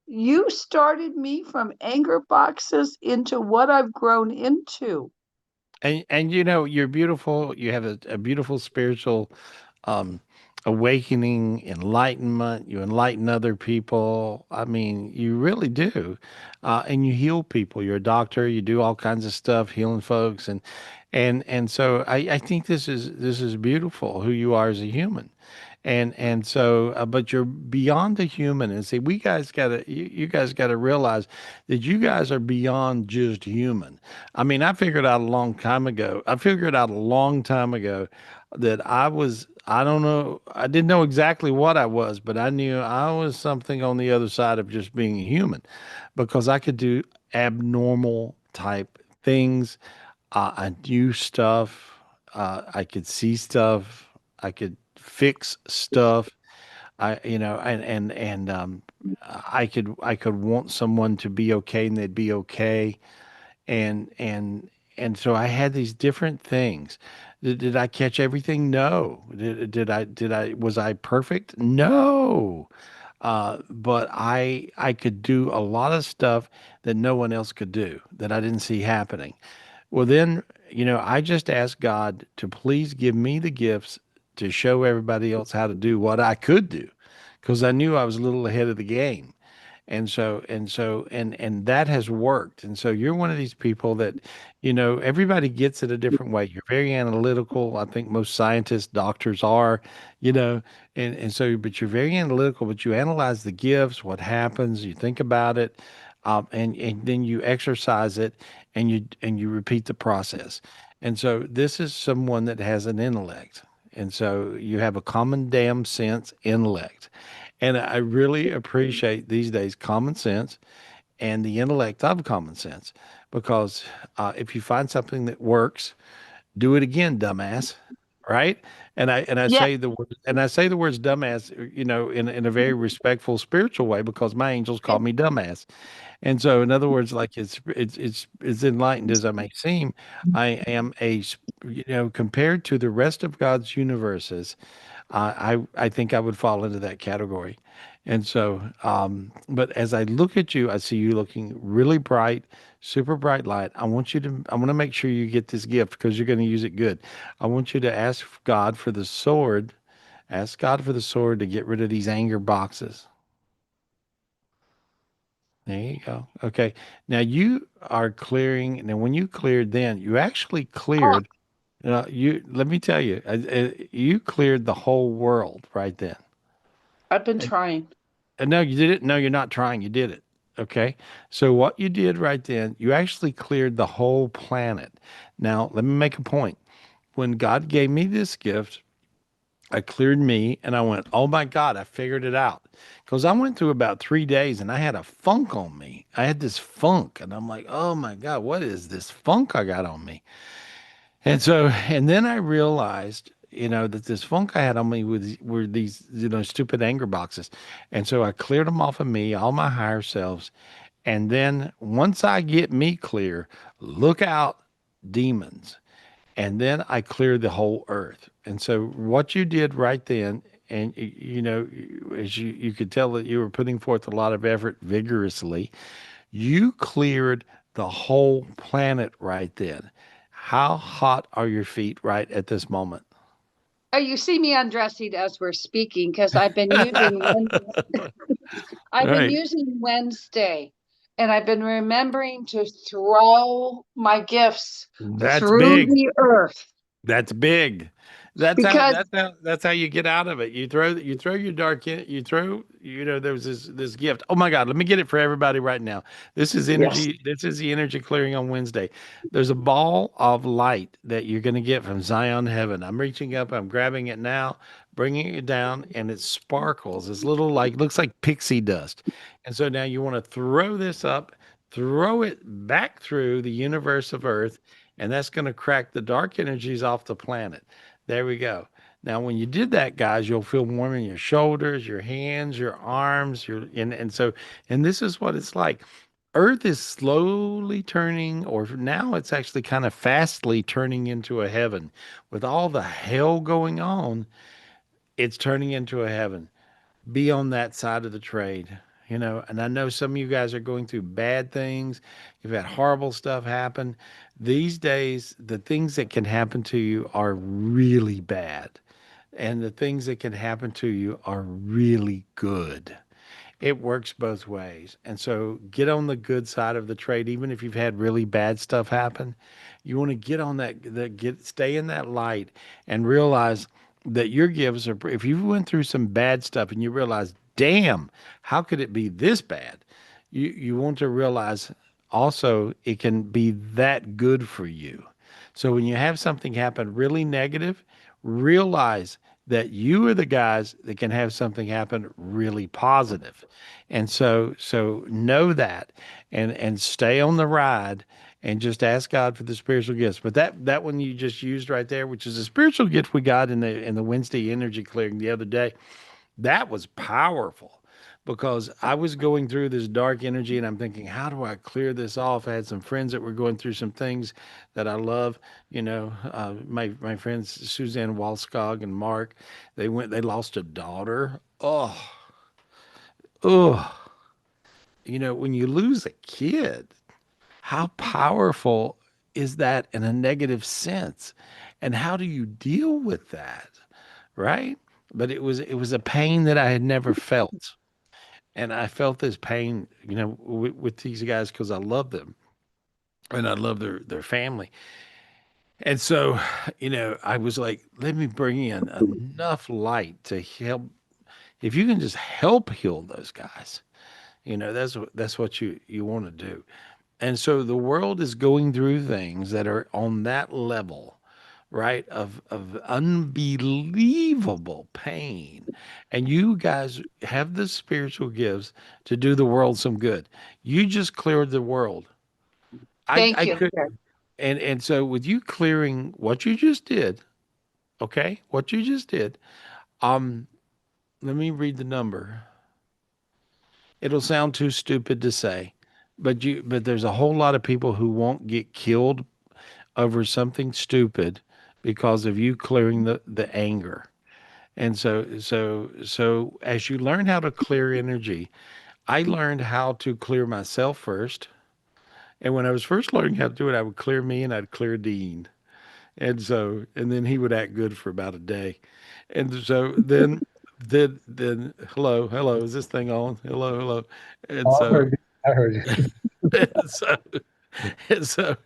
you started me from anger boxes into what I've grown into. And you're beautiful. You have a beautiful spiritual um awakening, enlightenment. You enlighten other people. I mean, you really do. And you heal people. You're a doctor, you do all kinds of stuff, healing folks, and so I think this is beautiful who you are as a human. And so but you're beyond the human, and see, you guys gotta realize that you guys are beyond just human. I mean, I figured out a long time ago that I don't know, I didn't know exactly what I was, but I knew I was something on the other side of just being a human because I could do abnormal type things. I knew stuff. I could see stuff. I could fix stuff. I could want someone to be okay and they'd be okay. And so I had these different things. Did I catch everything? No. Was I perfect? No. But I could do a lot of stuff that no one else could do that I didn't see happening. Well, then, I just asked God to please give me the gifts to show everybody else how to do what I could do because I knew I was a little ahead of the game. And that has worked. And so you're one of these people that, everybody gets it a different way. You're very analytical. I think most scientists, doctors are, you know, but you're very analytical, but you analyze the gifts, what happens, you think about it, and then you exercise it and you repeat the process. And so this is someone that has an intellect. And so you have a common damn sense intellect. And I really appreciate these days common sense and the intellect of common sense, because if you find something that works, do it again, dumbass. Right? And I Yeah. say the words dumbass, in a very respectful spiritual way, because my angels call me dumbass. And so, in other words, like it's enlightened as I may seem, I am compared to the rest of God's universes, I think I would fall into that category. And so, but as I look at you, I see you looking really bright, super bright light. I want to make sure you get this gift because you're going to use it good. I want you to ask God for the sword. Ask God for the sword to get rid of these anger boxes. There you go. Okay. Now you are clearing. Now, when you cleared, then you actually Oh, cleared. Let me tell you, you cleared the whole world right then. I've been trying. No, you did it. No, you're not trying. You did it. Okay. So what you did right then, you actually cleared the whole planet. Now, let me make a point. When God gave me this gift, I cleared me and I went, oh my God, I figured it out. Because I went through about 3 days and I had a funk on me. I had this funk and I'm like, oh my God, what is this funk I got on me? And then I realized, that this funk I had on me were these, stupid anger boxes. And so I cleared them off of me, all my higher selves. And then once I get me clear, look out, demons. And then I cleared the whole earth. And so what you did right then, and as you could tell that you were putting forth a lot of effort vigorously, you cleared the whole planet right then. How hot are your feet right at this moment? Oh, you see me undressing as we're speaking because I've been using I've been Right. using Wednesday, and I've been remembering to throw my gifts That's through big. the earth That's big. That's how because that's how you get out of it. You throw your dark in, you throw, there was this gift. Oh my God, let me get it for everybody right now. This is yes, energy, this is the energy clearing on Wednesday. There's a ball of light that you're going to get from Zion Heaven. I'm reaching up, I'm grabbing it now, bringing it down, and it sparkles. It's little, like, looks like pixie dust. And so now you want to throw this up, throw it back through the universe of Earth, and that's going to crack the dark energies off the planet. There we go. Now, when you did that, guys, you'll feel warm in your shoulders, your hands, your arms, and this is what it's like. Earth is slowly turning, or now it's actually kind of fastly turning into a heaven. With all the hell going on, it's turning into a heaven. Be on that side of the trade, and I know some of you guys are going through bad things. You've had horrible stuff happen. These days, the things that can happen to you are really bad, and the things that can happen to you are really good. It works both ways. And so get on the good side of the trade, even if you've had really bad stuff happen. You want to get on stay in that light and realize that your gifts are, if you went through some bad stuff and you realize, damn, how could it be this bad? You want to realize also it can be that good for you. So when you have something happen really negative, realize that you are the guys that can have something happen really positive. And so know that, and stay on the ride, and just ask God for the spiritual gifts. But that one you just used right there, which is a spiritual gift we got in the Wednesday energy clearing the other day, that was powerful, because I was going through this dark energy and I'm thinking, how do I clear this off? I had some friends that were going through some things that I love. My friends Suzanne Walskog and Mark, they lost a daughter. Oh, when you lose a kid, how powerful is that in a negative sense? And how do you deal with that? Right? But it was a pain that I had never felt. And I felt this pain, with these guys, because I love them and I love their family. And so, I was like, let me bring in enough light to help. If you can just help heal those guys, that's what you want to do. And so the world is going through things that are on that level. right? Of unbelievable pain. And you guys have the spiritual gifts to do the world some good. You just cleared the world. Thank I you. could and so with you clearing what you just did, okay? What you just did, um, let me read the number. It'll sound too stupid to say, but there's a whole lot of people who won't get killed over something stupid because of you clearing the anger. And so as you learn how to clear energy, I learned how to clear myself first. And when I was first learning how to do it, I would clear me and I'd clear Dean. And then he would act good for about a day. And so then hello, is this thing on? Hello. And Oh, I so heard you. I heard you. and so and so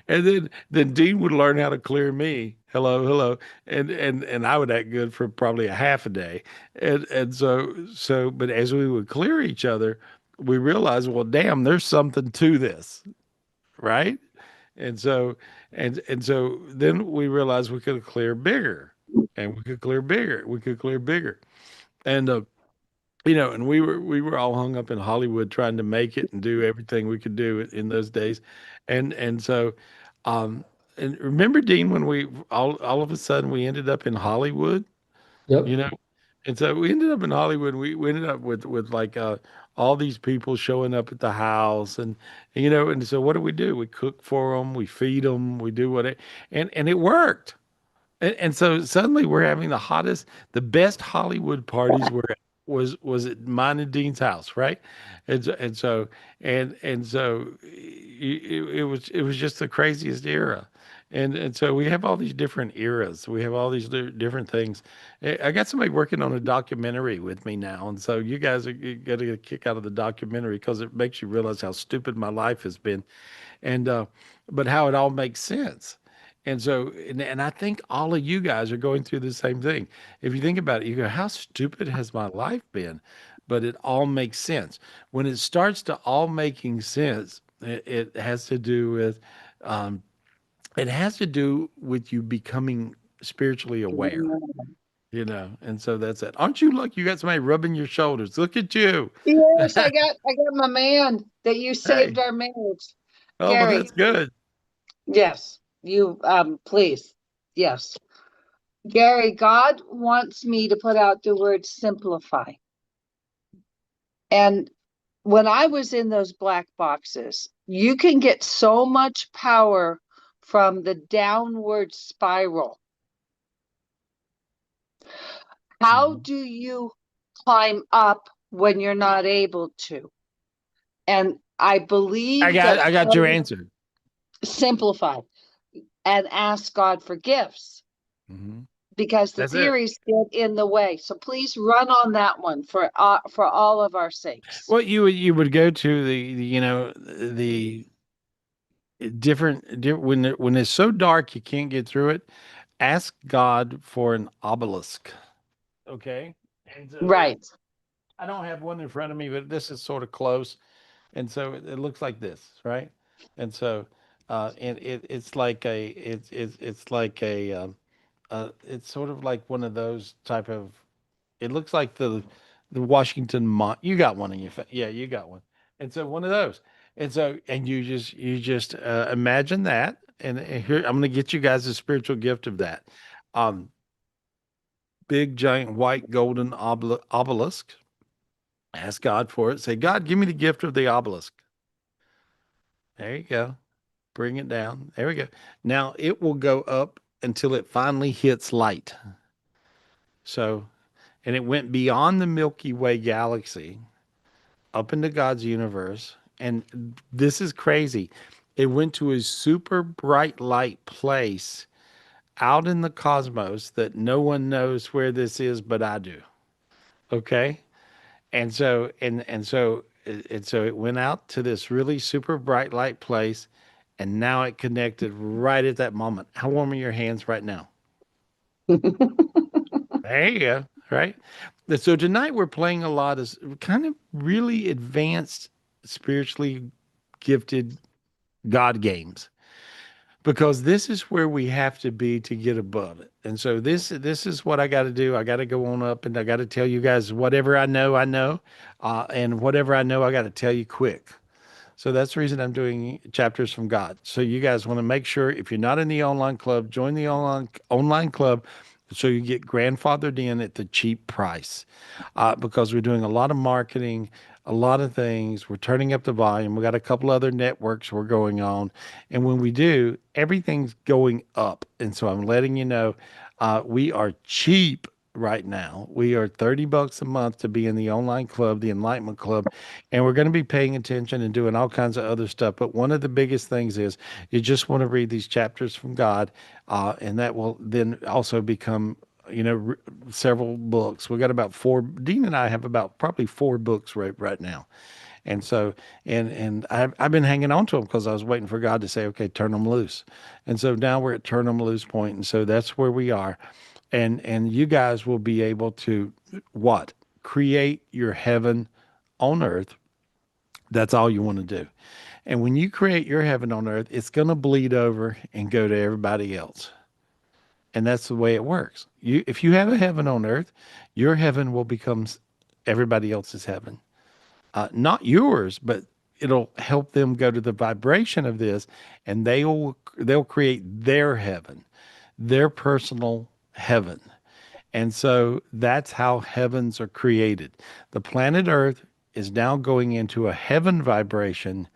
and then Dean would learn how to clear me. Hello. And I would act good for probably a half a day. And so but as we would clear each other, we realized, well, damn, there's something to this, right? And so and so then we realized we could clear bigger, and we could clear bigger. We could clear bigger. And and we were all hung up in Hollywood trying to make it and do everything we could do in those days. And so um and remember, Dean, when we all of a sudden we ended up in Hollywood, Yep. you know? And so we ended up in Hollywood. We ended up with like all these people showing up at the house, and so what do? We cook for them, we feed them, we do what it, and it worked. And so suddenly we're having the best Hollywood parties were was at mine and Dean's house, right? And so it was just the craziest era. And so we have all these different eras. We have all these different things. I got somebody working on a documentary with me now, and so you guys are going to get a kick out of the documentary because it makes you realize how stupid my life has been, and but how it all makes sense. And I think all of you guys are going through the same thing. If you think about it, you go, how stupid has my life been? But it all makes sense. When it starts to all making sense, it has to do with um, you becoming spiritually aware, and so that's it. Aren't you lucky you got somebody rubbing your shoulders? Look at you. Yes, I got my man that you saved Hey, our marriage. oh, well, Gary, that's good. yes, you please. Yes. Gary, God wants me to put out the word simplify. And when I was in those black boxes, you can get so much power from the downward spiral. How Mhm. do you climb up when you're not able to? And I I believe got that I got your answer. simplify and ask God for gifts Hmm. because the That's it. theories get in the way. So please run on that one for all of our sakes. Well, you would go to the when it's so dark you can't get through it. Ask God for an obelisk. Okay, and so Right. I don't have one in front of me, but this is sort of close, and so it looks like this, right? And so and it's like it's like it's sort of like one of those type of. It looks like the Washington You got one in your yeah, you got one. And so one of those. And you just imagine that. And here I'm going to get you guys a spiritual gift of that. Um, Big giant white golden obelisk. Ask God for it. Say, God, give me the gift of the obelisk. There you go. Bring it down. There we go. Now it will go up until it finally hits light. So, and it went beyond the Milky Way galaxy up into God's universe. And this is crazy. It went to a super bright light place out in the cosmos that no one knows where this is, but I do. Okay. And so it went out to this really super bright light place, and now it connected right at that moment. How warm are your hands right now? There you go. Right. So tonight we're playing a lot of kind of really advanced, spiritually gifted God games. because this is where we have to be to get above it. And so this is what I got to do. I got to go on up, and I got to tell you guys whatever I know, and whatever I know, I got to tell you quick. So that's the reason I'm doing chapters from God. So you guys want to make sure if you're not in the online club, join the online club so you get grandfathered in at the cheap price. Because we're doing a lot of marketing, a lot of things. We're turning up the volume. We got a couple other networks we're going on. And when we do, everything's going up. And so I'm letting you know, we are cheap right now. We are $30 a month to be in the online club, the Enlightenment Club, and we're going to be paying attention and doing all kinds of other stuff. But one of the biggest things is you just want to read these chapters from God, and that will then also become, several books. We got about four. Dean and I have about probably four books right now. And so, and I've been hanging on to them because I was waiting for God to say, okay, turn them loose. And so now we're at turn them loose point. And so that's where we are. And you guys will be able to what? Create your heaven on earth. That's all you want to do. And when you create your heaven on earth, it's going to bleed over and go to everybody else. And that's the way it works. If you have a heaven on earth, your heaven will become everybody else's heaven. Not yours, but it'll help them go to the vibration of this, and they'll create their heaven, their personal heaven. And so that's how heavens are created. The planet Earth is now going into a heaven vibration.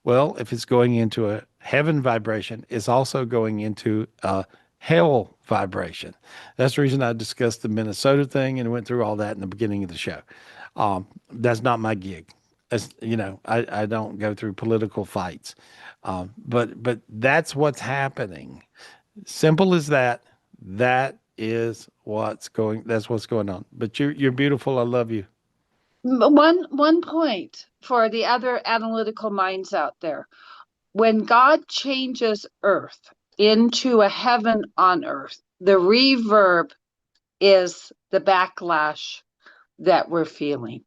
Well, if it's going into a heaven vibration, it's also going into a hell vibration. That's the reason I discussed the Minnesota thing and went through all that in the beginning of the show. That's not my gig. I don't go through political fights. But that's what's happening. Simple as that. That's what's going on. But you're beautiful. I love you. One point for the other analytical minds out there. When God changes earth into a heaven on earth, the reverb is the backlash that we're feeling.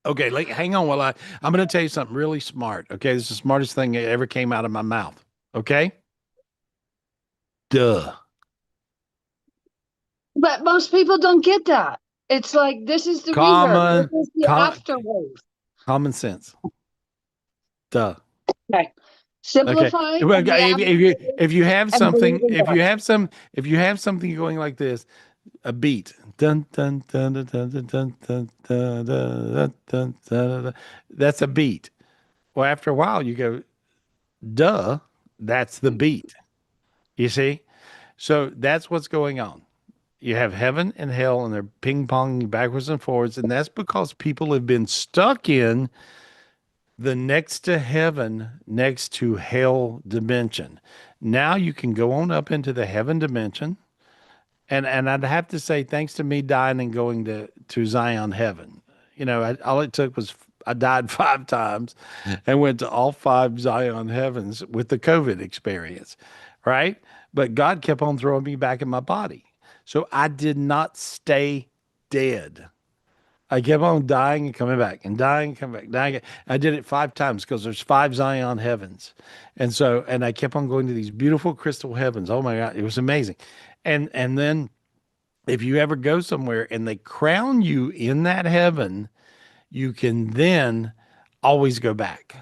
Okay, hang on while I'm going to tell you something really smart. Okay, this is the smartest thing that ever came out of my mouth. Okay? Duh. But most people don't get that. It's like, this is the reverb. This is the afterwave. Common sense. Duh. Okay. Simplify. Okay. Well, if you have something, if you have something going like this, a beat, dun dun dun dun dun dun dun dun dun dun dun dun dun, that's a beat. Well, after a while, you go, duh, that's the beat. You see? So that's what's going on. You have heaven and hell, and they're ping ponging backwards and forwards, and that's because people have been stuck in the next to heaven, next to hell dimension. Now you can go on up into the heaven dimension. And I'd have to say, thanks to me dying and going to Zion heaven, all it took was I died 5 times and went to all 5 Zion heavens with the COVID experience, right? But God kept on throwing me back in my body. So I did not stay dead. I kept on dying and coming back and dying and coming back, dying. I did it 5 times because there's 5 Zion heavens. And I kept on going to these beautiful crystal heavens. Oh my God, it was amazing. And then if you ever go somewhere and they crown you in that heaven, you can then always go back.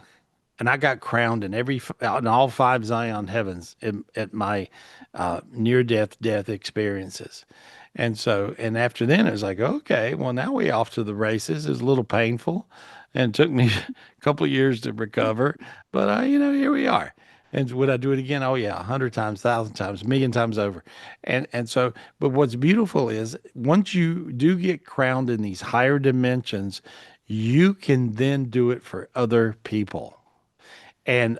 And I got crowned in all 5 Zion heavens at my near-death experiences. And after then, it was like, okay, well, now we're off to the races. It was a little painful, and it took me a couple of years to recover. But, here we are. And would I do it again? Oh, yeah, 100 times, 1,000 times, 1,000,000 times over. And so, but what's beautiful is once you do get crowned in these higher dimensions, you can then do it for other people. And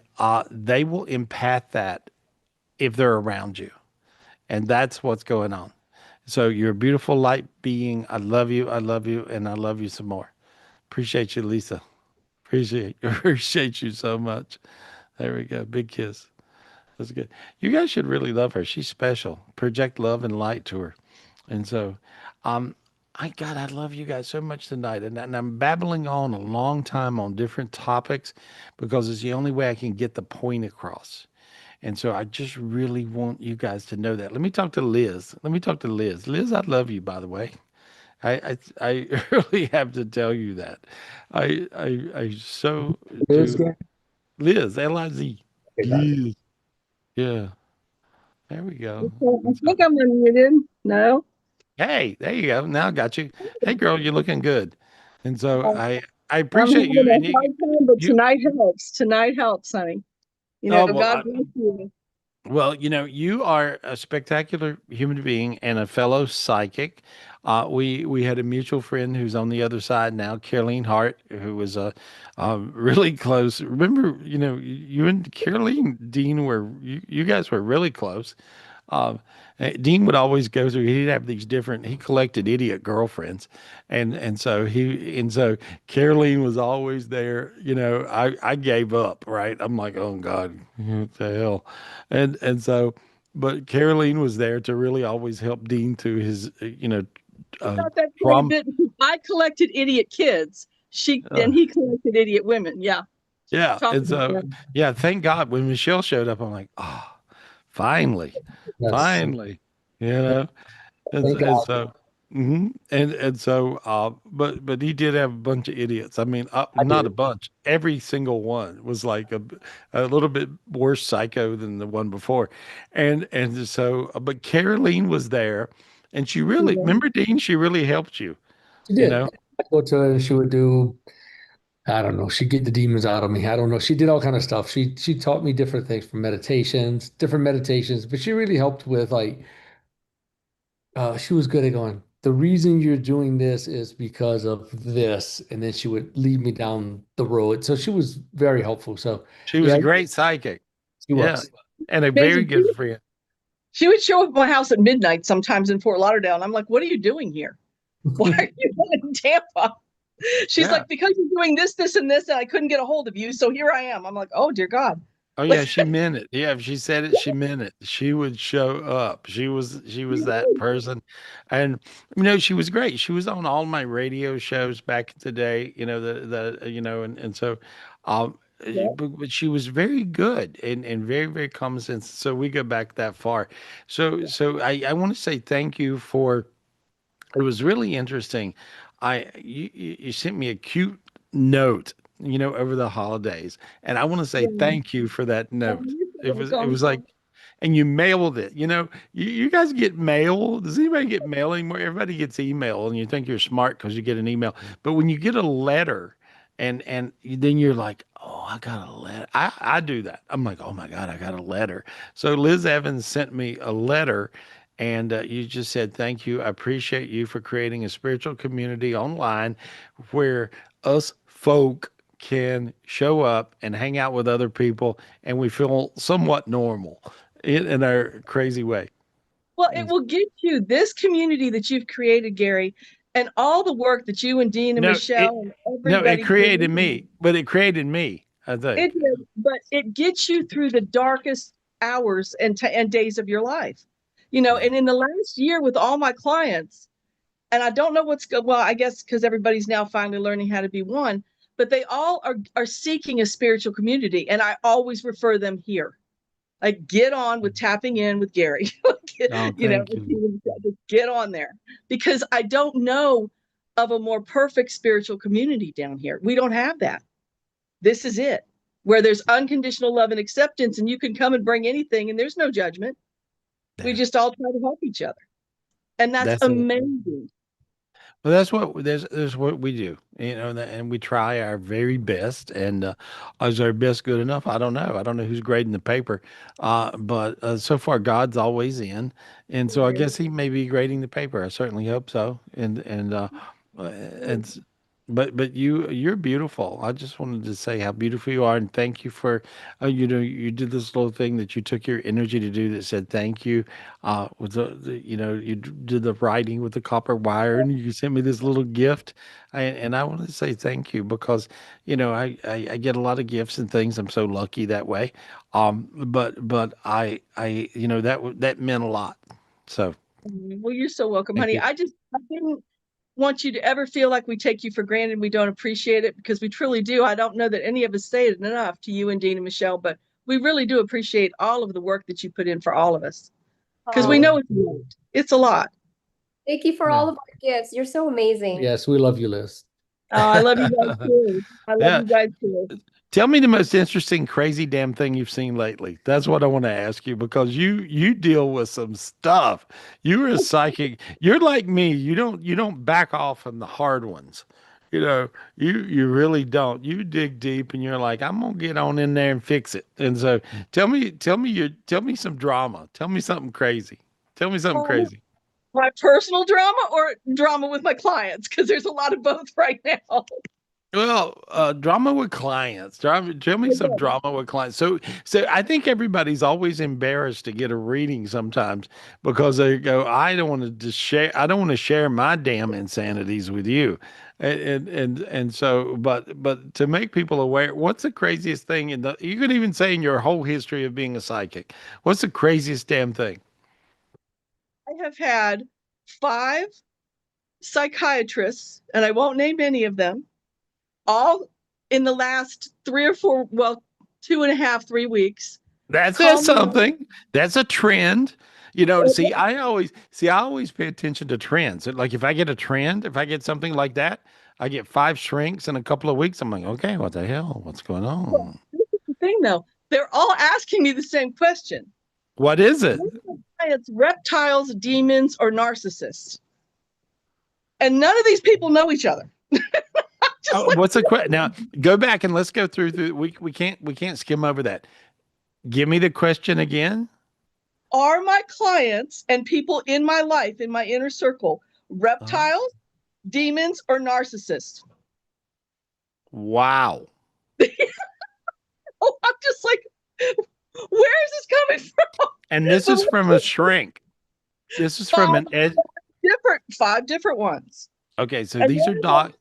they will empath that if they're around you. And that's what's going on. So you're a beautiful light being. I love you, and I love you some more. Appreciate you, Lisa. Appreciate you so much. There we go. Big kiss. That's good. You guys should really love her. She's special. Project love and light to her. And so, I love you guys so much tonight. And I'm babbling on a long time on different topics because it's the only way I can get the point across. And so I just really want you guys to know that. Let me talk to Liz. Liz, I love you, by the way. I really have to tell you that. I so Liz, do. Gary? Liz, Liz. Okay, got it. Liz. Yeah. There we go. I And so, think I'm unmuted. No. hey, there you go. Now I got you. Hey, girl, you're looking good. And so I'm I having appreciate you. And a hard time, but you, tonight helps. Tonight helps, honey. oh well, God bless you. well, you are a spectacular human being and a fellow psychic. We had a mutual friend who's on the other side now, Caroline Hart, who was really close. Remember, you and Caroline Dean you guys were really close. Um, Dean would always go through. He'd have these different. He collected idiot girlfriends, and so Caroline was always there. I gave up. Right. I'm like, oh God, what the hell, and so, but Caroline was there to really always help Dean through his uh, Got that quite a trauma. bit. I collected idiot kids. Uh, He collected idiot women. Yeah. yeah, Talk and about so that. yeah, thank God when Michelle showed up, I'm like, oh, finally, Yes. finally, you know. And so, Thank and God. so, but he did have a bunch of idiots. I mean, I not a did. bunch. Every single one was like a little bit worse psycho than the one before, and so, but Caroline was there, and she really Yeah. remember Dean. She really helped you. She You did. know. I'd go to her and she would do, I don't know, she'd get the demons out of me. I don't know. She did all kind of stuff. She taught me different things from different meditations, but she really helped with like she was good at going, the reason you're doing this is because of this. And then she would lead me down the road. So she was very helpful. So She was yeah, a great psychic. she Yeah, was. and a very Amazing. good friend. She would show up at my house at midnight sometimes in Fort Lauderdale. And I'm like, what are you doing here? Why are you in Tampa? She's Yeah. like, because you're doing this, this, and this, and I couldn't get a hold of you. So here I am. I'm like, oh, dear God. Oh yeah, she meant it. Yeah, if she said it, she meant it. She would show up. She was that person. And she was great. She was on all my radio shows back in the day, and so but she was very good and very, very common sense. So we go back that far. So I want to say thank you for it was really interesting. You sent me a cute note, over the holidays, and I want to say Yeah. thank you for that Oh, note. you're It was welcome. like, and you mailed it. You guys get mail. Does anybody get mail anymore? Everybody gets email, and you think you're smart because you get an email. But when you get a letter, and then you're like, oh, I got a letter. I do that. I'm like, oh my God, I got a letter. So Liz Evans sent me a letter. And you just said, thank you. I appreciate you for creating a spiritual community online where us folk can show up and hang out with other people and we feel somewhat normal in our crazy way. Well, it And will get you this community that you've created, Gary, and all the work that you and Dean and no, Michelle and it everybody created created. me, but it created me, I It think. did, but it gets you through the darkest hours and days of your life. Yeah. And in the last year with all my clients, and I don't know what's good. Well, I guess because everybody's now finally learning how to be one, but they all are seeking a spiritual community, and I always refer them here. Like, get on with tapping in with Gary. Oh, thank you. Just get on there, because I don't know of a more perfect spiritual community down here. We don't have that. This is it, where there's unconditional love and acceptance, and you can come and bring anything, and there's no judgment. We Yeah. just all try to help each other, and that's That's it. amazing. Well, that's what we do, and we try our very best. And is our best good enough? I don't know. I don't know who's grading the paper, but so far God's always in, and so I guess He may be grading the paper. I certainly hope so. And but you're beautiful. I just wanted to say how beautiful you are, and thank you for, you did this little thing that you took your energy to do that said thank you, with you did the writing with the copper wire, and you sent me this little gift, and I want to say thank you because, I get a lot of gifts and things. I'm so lucky that way, but that meant a lot. So Well, you're so welcome, thank honey. you. I didn't want you to ever feel like we take you for granted. We don't appreciate it, because we truly do. I don't know that any of us say it enough to you and Dean and Michelle, but we really do appreciate all of the work that you put in for all of us, because we Oh. know it's a lot. It's a lot. Thank you for Yeah. all of our gifts. You're so amazing. Yes, we love you, Liz. Oh, I love you guys too. I love Yeah. you guys too. Tell me the most interesting, crazy damn thing you've seen lately. That's what I want to ask you, because you deal with some stuff. You're a psychic. You're like me. You don't back off on the hard ones. You really don't. You dig deep and you're like, I'm gonna get on in there and fix it. And so tell me some drama. Tell me something crazy. Tell me something crazy. My personal drama or drama with my clients, because there's a lot of both right now. Well, drama with clients. Tell me some drama with clients. So I think everybody's always embarrassed to get a reading sometimes, because they go, I don't want to share. I don't want to share my damn insanities with you, and so, but to make people aware, what's the craziest thing you could even say in your whole history of being a psychic? What's the craziest damn thing? I have had 5 psychiatrists, and I won't name any of them, all in the last 3 or 4, well, 2.5, 3 weeks. That's Call me. something. That's a trend. See, I always pay attention to trends. Like if I get a trend, if I get something like that, I get 5 shrinks in a couple of weeks. I'm like, okay, what the hell? What's going on? This is the thing, though. They're all asking me the same question. What is it? It's reptiles, demons, or narcissists. And none of these people know each other. What's the question? Now go back and let's go through. We can't skim over that. Give me the question again. Are my clients and people in my life, in my inner circle, reptiles, demons, or narcissists? Wow. Oh, I'm just like, where is this coming from? And this is from a shrink. This is from an ed. 5 different ones. Okay, so And these are dogs.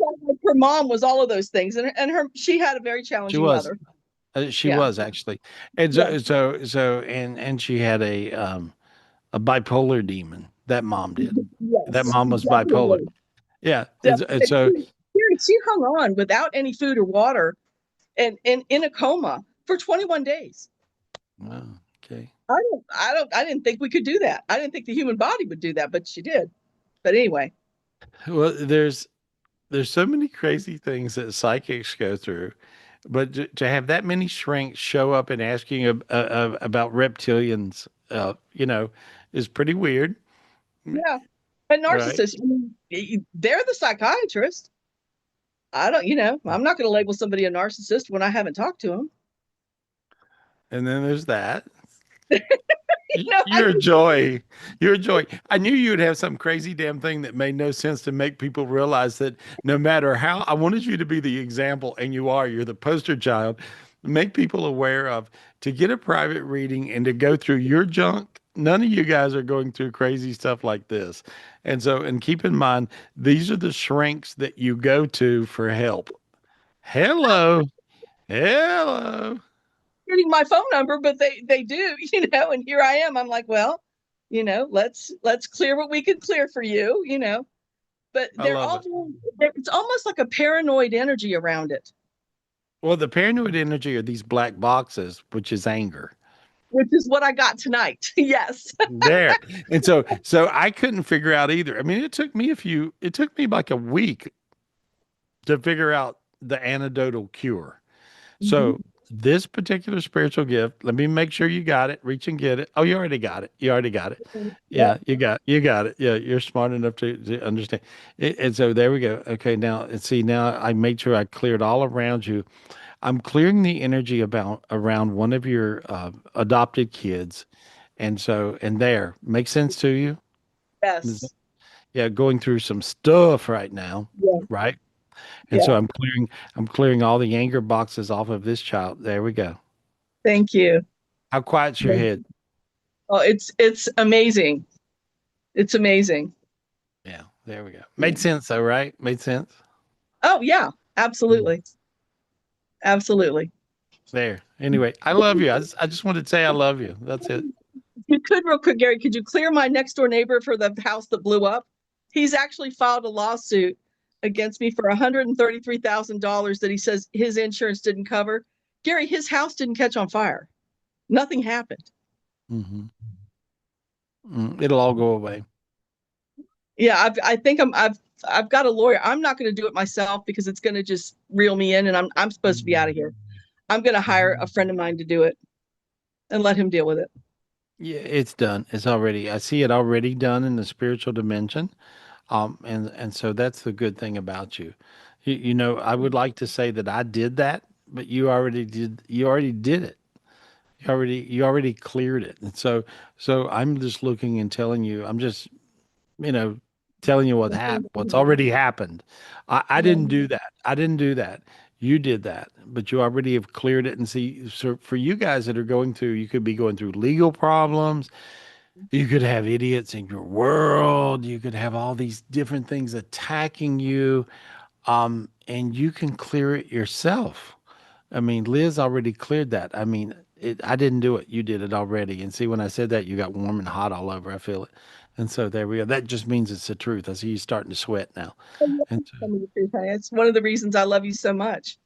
her mom was all of those things, and she had a very challenging mother. She Yeah. was actually, and so she had a bipolar demon. That mom did. Yes, That mom was definitely. bipolar. Yeah, Definitely. and so She hung on without any food or water, and in a coma for 21 days. wow, okay. I didn't think we could do that. I didn't think the human body would do that, but she did. But anyway. Well, there's so many crazy things that psychics go through, but to have that many shrinks show up and asking about reptilians, is pretty weird. Yeah. And narcissists, they're the psychiatrist. I'm not going to label somebody a narcissist when I haven't talked to them. And then there's that. You're a joy. You're a joy. I knew you would have some crazy damn thing that made no sense to make people realize that no matter how, I wanted you to be the example, and you're the poster child, make people aware of, to get a private reading and to go through your junk. None of you guys are going through crazy stuff like this. And keep in mind, these are the shrinks that you go to for help. Hello. Hello. Getting my phone number, but they do, and here I am. I'm like, well, let's clear what we can clear for you, but they're all it's almost like a paranoid energy around it. Well, the paranoid energy are these black boxes, which is anger. Which is what I got tonight. Yes. There. And so I couldn't figure out either. I mean, it took me like a week to figure out the antidotal cure. So this particular spiritual gift, let me make sure you got it. Reach and get it. Oh, you already got it. Yeah, you got it. Yeah, you're smart enough to understand. And so there we go. Okay, now I made sure I cleared all around you. I'm clearing the energy around one of your adopted kids. And there, makes sense to you? Yes. Yeah, going through some stuff right now, right? And so I'm clearing all the anger boxes off of this child. There we go. Thank you. How quiet's your head? Oh, it's amazing. It's amazing. Yeah, there we go. Made sense though, right? Made sense? Oh, yeah, absolutely. Absolutely. There. Anyway, I love you. I just wanted to say I love you. That's it. You could, real quick, Gary, could you clear my next door neighbor for the house that blew up? He's actually filed a lawsuit against me for $133,000 that he says his insurance didn't cover. Gary, his house didn't catch on fire. Nothing happened. Hmm. It'll all go away. Yeah, I think I've got a lawyer. I'm not going to do it myself because it's going to just reel me in, and I'm supposed to be out of here. I'm going to hire a friend of mine to do it and let him deal with it. Yeah, it's done. It's already, I see it already done in the spiritual dimension. And so that's the good thing about you. You know, I would like to say that I did that, but you already did it. You already cleared it. And so I'm just looking and telling you, I'm just, you know, telling you what's already happened. I didn't do that. I didn't do that. You did that, but you already have cleared it. And see, so for you guys that are going through, you could be going through legal problems. You could have idiots in your world. You could have all these different things attacking you. And you can clear it yourself. I mean, Liz already cleared that. I mean, I didn't do it. You did it already. And see, when I said that, you got warm and hot all over. I feel it. And so there we go. That just means it's the truth. I see you starting to sweat now. And so, Tell me the truth, honey. It's one of the reasons I love you so much.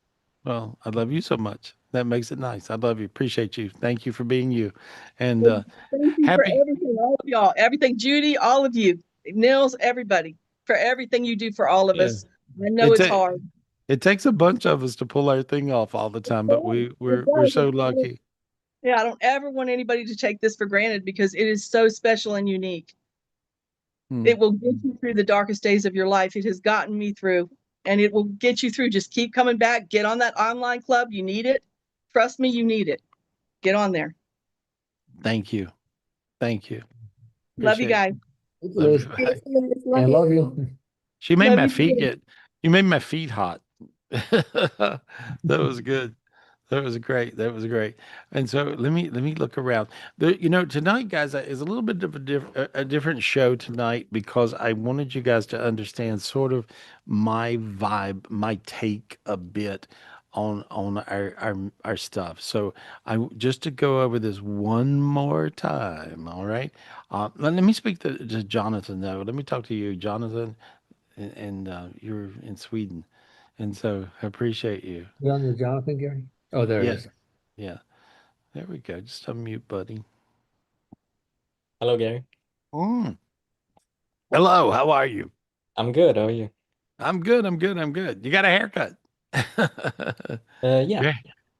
well, I love you so much. That makes it nice. I love you. Appreciate you. Thank you for being you. And Thank you for happy. everything, all of y'all, everything, Judy, all of you, Nils, everybody, for everything you do for all of Yeah. us. I know It's it's a, hard. it takes a bunch of us to pull our thing off all the time, but It we're does. so lucky. Yeah, I don't ever want anybody to take this for granted because it is so special and unique. Hmm. It will get you through the darkest days of your life. It has gotten me through, and it will get you through. Just keep coming back. Get on that online club. You need it. Trust me, you need it. Get on there. Thank you. Thank you. Love you Appreciate guys. Thank you, Love Liz. you. Thanks, Bye. Liz. I Love you. love you. She made Love my you feet too. get, you made my feet hot. That was good. That was great. That was great. And so let me look around. You know, tonight, guys, is a little bit of a different show tonight because I wanted you guys to understand sort of my vibe, my take a bit on our stuff. So just to go over this one more time. All right. Let me speak to Jonathan though. Let me talk to you, Jonathan, and you're in Sweden, and so I appreciate you. You on the Jonathan, Gary? Oh, there it Yeah. is. Yeah. There we go. Just unmute, buddy. Hello, Gary. Mm. Hello. How are you? I'm good. How are you? I'm good. I'm good. I'm good. You got a haircut. Yeah. Yeah.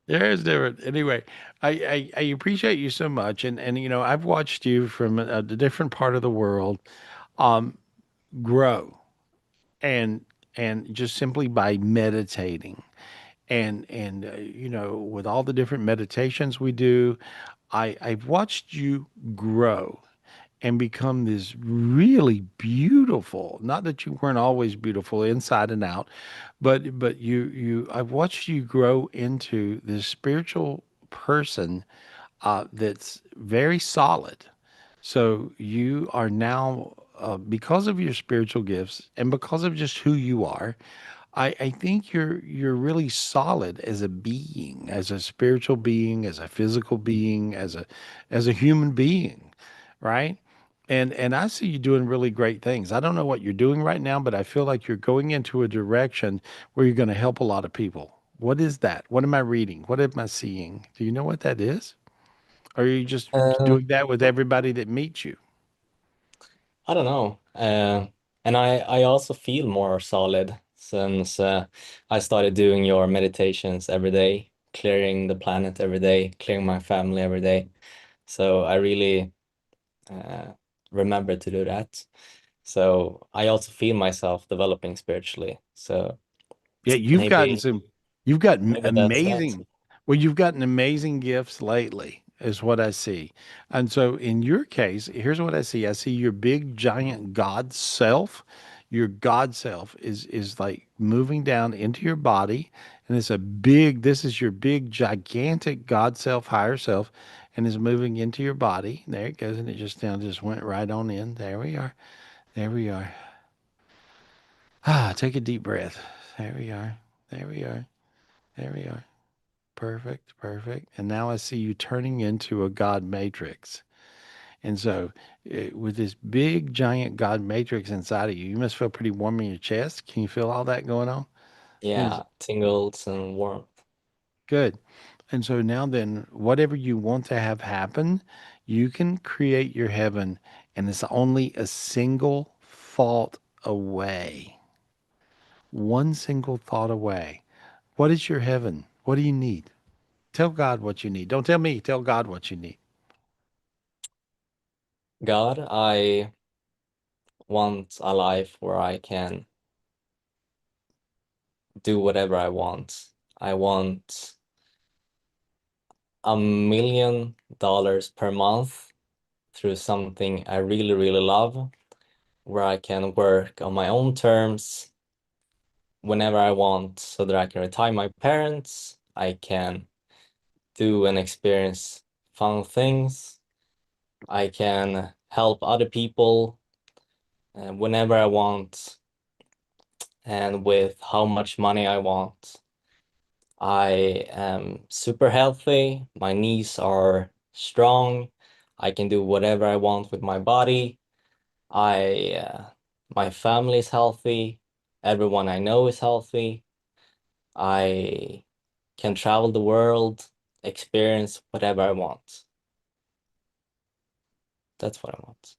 Yeah, it's different. Anyway, I appreciate you so much, and you know I've watched you from a different part of the world, um, grow, and just simply by meditating, and you know with all the different meditations we do, I've watched you grow and become this really beautiful, not that you weren't always beautiful inside and out, but you I've watched you grow into this spiritual person that's very solid. So you are now because of your spiritual gifts and because of just who you are, I think you're really solid as a being, as a spiritual being, as a physical being, as a human being, right? And I see you doing really great things. I don't know what you're doing right now, but I feel like you're going into a direction where you're going to help a lot of people. What is that? What am I reading? What am I seeing? Do you know what that is? Or are you just Uh, doing that with everybody that meets you? I don't know. And I also feel more solid since I started doing your meditations every day, clearing the planet every day, clearing my family every day. So I really uh, remember to do that. So I also feel myself developing spiritually. So Yeah, you've gotten maybe some, you've got maybe that's that. amazing, well, you've gotten amazing gifts lately, is what I see. And so in your case, here's what I see. I see your big giant God self. Your God self is like moving down into your body. And it's a big, this is your big gigantic God self, higher self, and is moving into your body. There it goes. And it just now just went right on in. There we are. There we are. Ah, take a deep breath. There we are. There we are. There we are. Perfect. Perfect. And now I see you turning into a God matrix. And so, with this big, giant God matrix inside of you, you must feel pretty warm in your chest. Can you feel all that going on? Is Yeah, tingles and warmth. good. And so now then, whatever you want to have happen, you can create your heaven, and it's only a single thought away. One single thought away. What is your heaven? What do you need? Tell God what you need. Don't tell me, tell God what you need. God, I want a life where I can do whatever I want. I want $1 million per month through something I really, really love, where I can work on my own terms whenever I want, so that I can retire my parents, I can do and experience fun things, I can help other people whenever I want, and with how much money I want. I am super healthy. My knees are strong. I can do whatever I want with my body. My family is healthy. Everyone I know is healthy. I can travel the world, experience whatever I want. That's what I want.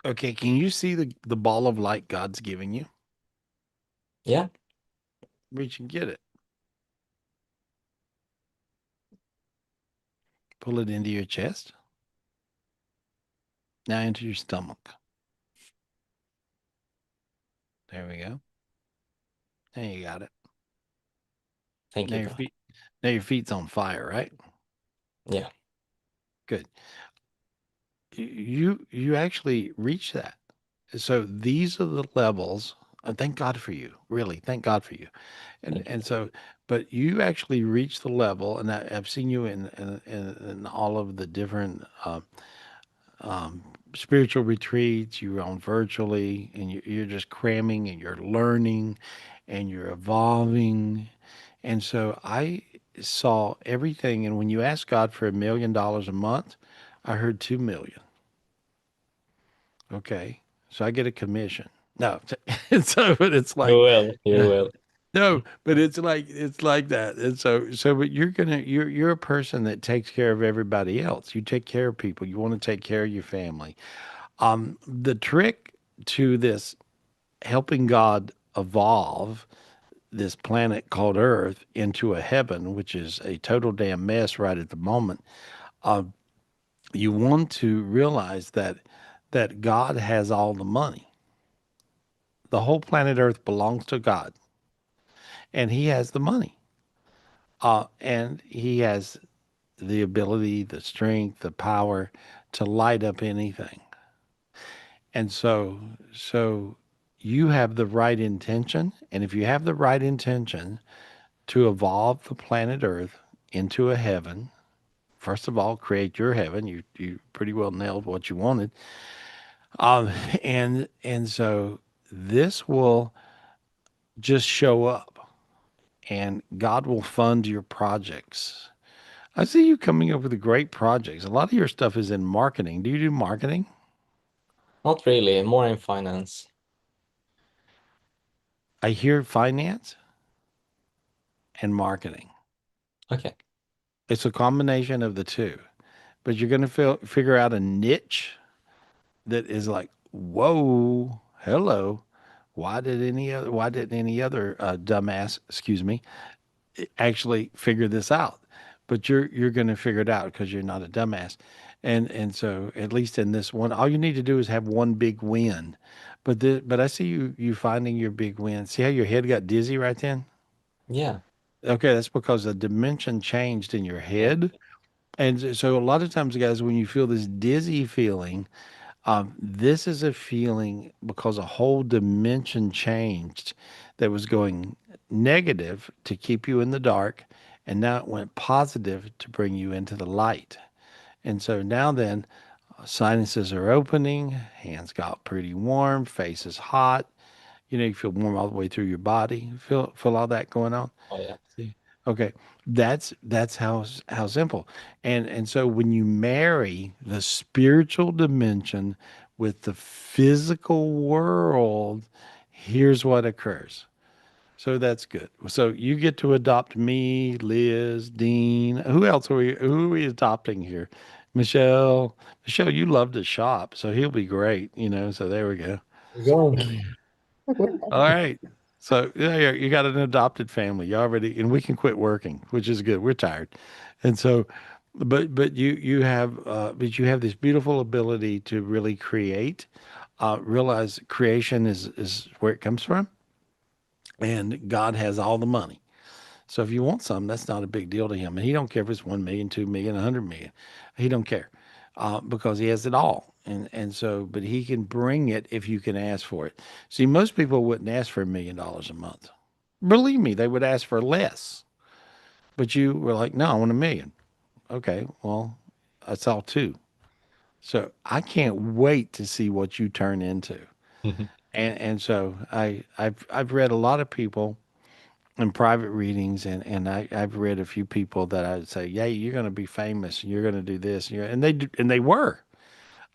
Okay, can you see the ball of light God's giving you? Yeah. Reach and get it. Pull it into your chest. Now into your stomach. There we go. Now you got it. Thank Now you, your God. feet. Now your feet's on fire, right? Yeah. Good. You actually reach that. So these are the levels. Thank God for you. Really, thank God for you. And Thank you. and so, but you actually reach the level, and I've seen you in all of the different spiritual retreats. You're on virtually, and you're just cramming, and you're learning, and you're evolving. And so I saw everything. And when you ask God for $1 million a month, I heard 2 million. Okay. So I get a commission. No. So, but it's You like, will. You will. no, but it's like that. And so but you're a person that takes care of everybody else. You take care of people. You want to take care of your family. The trick to this helping God evolve this planet called Earth into a heaven, which is a total damn mess right at the moment. Uh, you want to realize that God has all the money. The whole planet Earth belongs to God, and He has the money. And He has the ability, the strength, the power to light up anything. And so you have the right intention, and if you have the right intention to evolve the planet Earth into a heaven, first of all, create your heaven. You pretty well nailed what you wanted. Um, and so this will just show up, and God will fund your projects. I see you coming up with great projects. A lot of your stuff is in marketing. Do you do marketing? Not really. More in finance. I hear finance and marketing. Okay. It's a combination of the two, but you're going to figure out a niche that is like, whoa, hello. Why didn't any other dumbass, excuse me, actually figure this out? But you're going to figure it out because you're not a dumbass. And so at least in this one, all you need to do is have one big win. But I see you finding your big win. See how your head got dizzy right then? Yeah. Okay, that's because the dimension changed in your Yeah. head. And so a lot of times, guys, when you feel this dizzy feeling, this is a feeling because a whole dimension changed that was going negative to keep you in the dark, and now it went positive to bring you into the light. And so now then, sinuses are opening, hands got pretty warm, face is hot. You feel warm all the way through your body. Feel all that going on. Oh, yeah. See? Okay, that's how simple. And so when you marry the spiritual dimension with the physical world, here's what occurs. So that's good. So you get to adopt me, Liz, Dean. Who are we adopting here? Michelle. Michelle, you love to shop, so he'll be great, so there we go. There you go. All right. So yeah, you got an adopted family. You already, and we can quit working, which is good. We're tired. And so, but you have this beautiful ability to really create, realize creation is where it comes from, and God has all the money. So if you want something, that's not a big deal to him. And he don't care if it's 1 million, 2 million, 100 million. He don't care, because he has it all. But he can bring it if you can ask for it. See, most people wouldn't ask for $1 million a month. Believe me, they would ask for less. But you were like, no, I want 1 million. Okay, well, that's all two. So I can't wait to see what you turn into. And so I've read a lot of people in private readings, and I've read a few people that I'd say, yeah, you're going to be famous, and you're going to do this, and they were.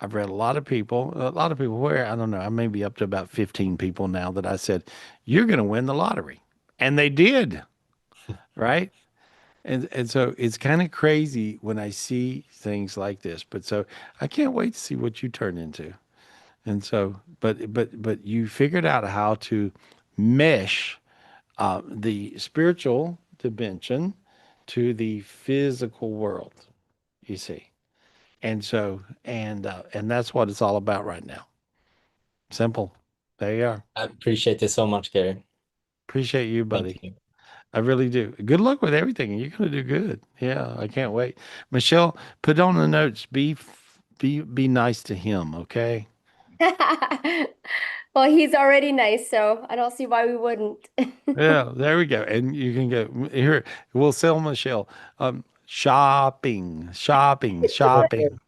I've read a lot of people where, I don't know, I may be up to about 15 people now that I said, you're going to win the lottery. And they did, right? And so it's kind of crazy when I see things like this. But so I can't wait to see what you turn into. And so, but you figured out how to mesh the spiritual dimension to the physical world, you see. And so, and that's what it's all about right now. Simple. There you are. I appreciate it so much, Gary. Appreciate you, buddy. Thank you. I really do. Good luck with everything. You're going to do good. Yeah, I can't wait. Michelle, put on the notes. Be nice to him, okay? Well, he's already nice, so I don't see why we wouldn't. Yeah, there we go. And you can go here. We'll sell Michelle. Shopping, shopping, shopping,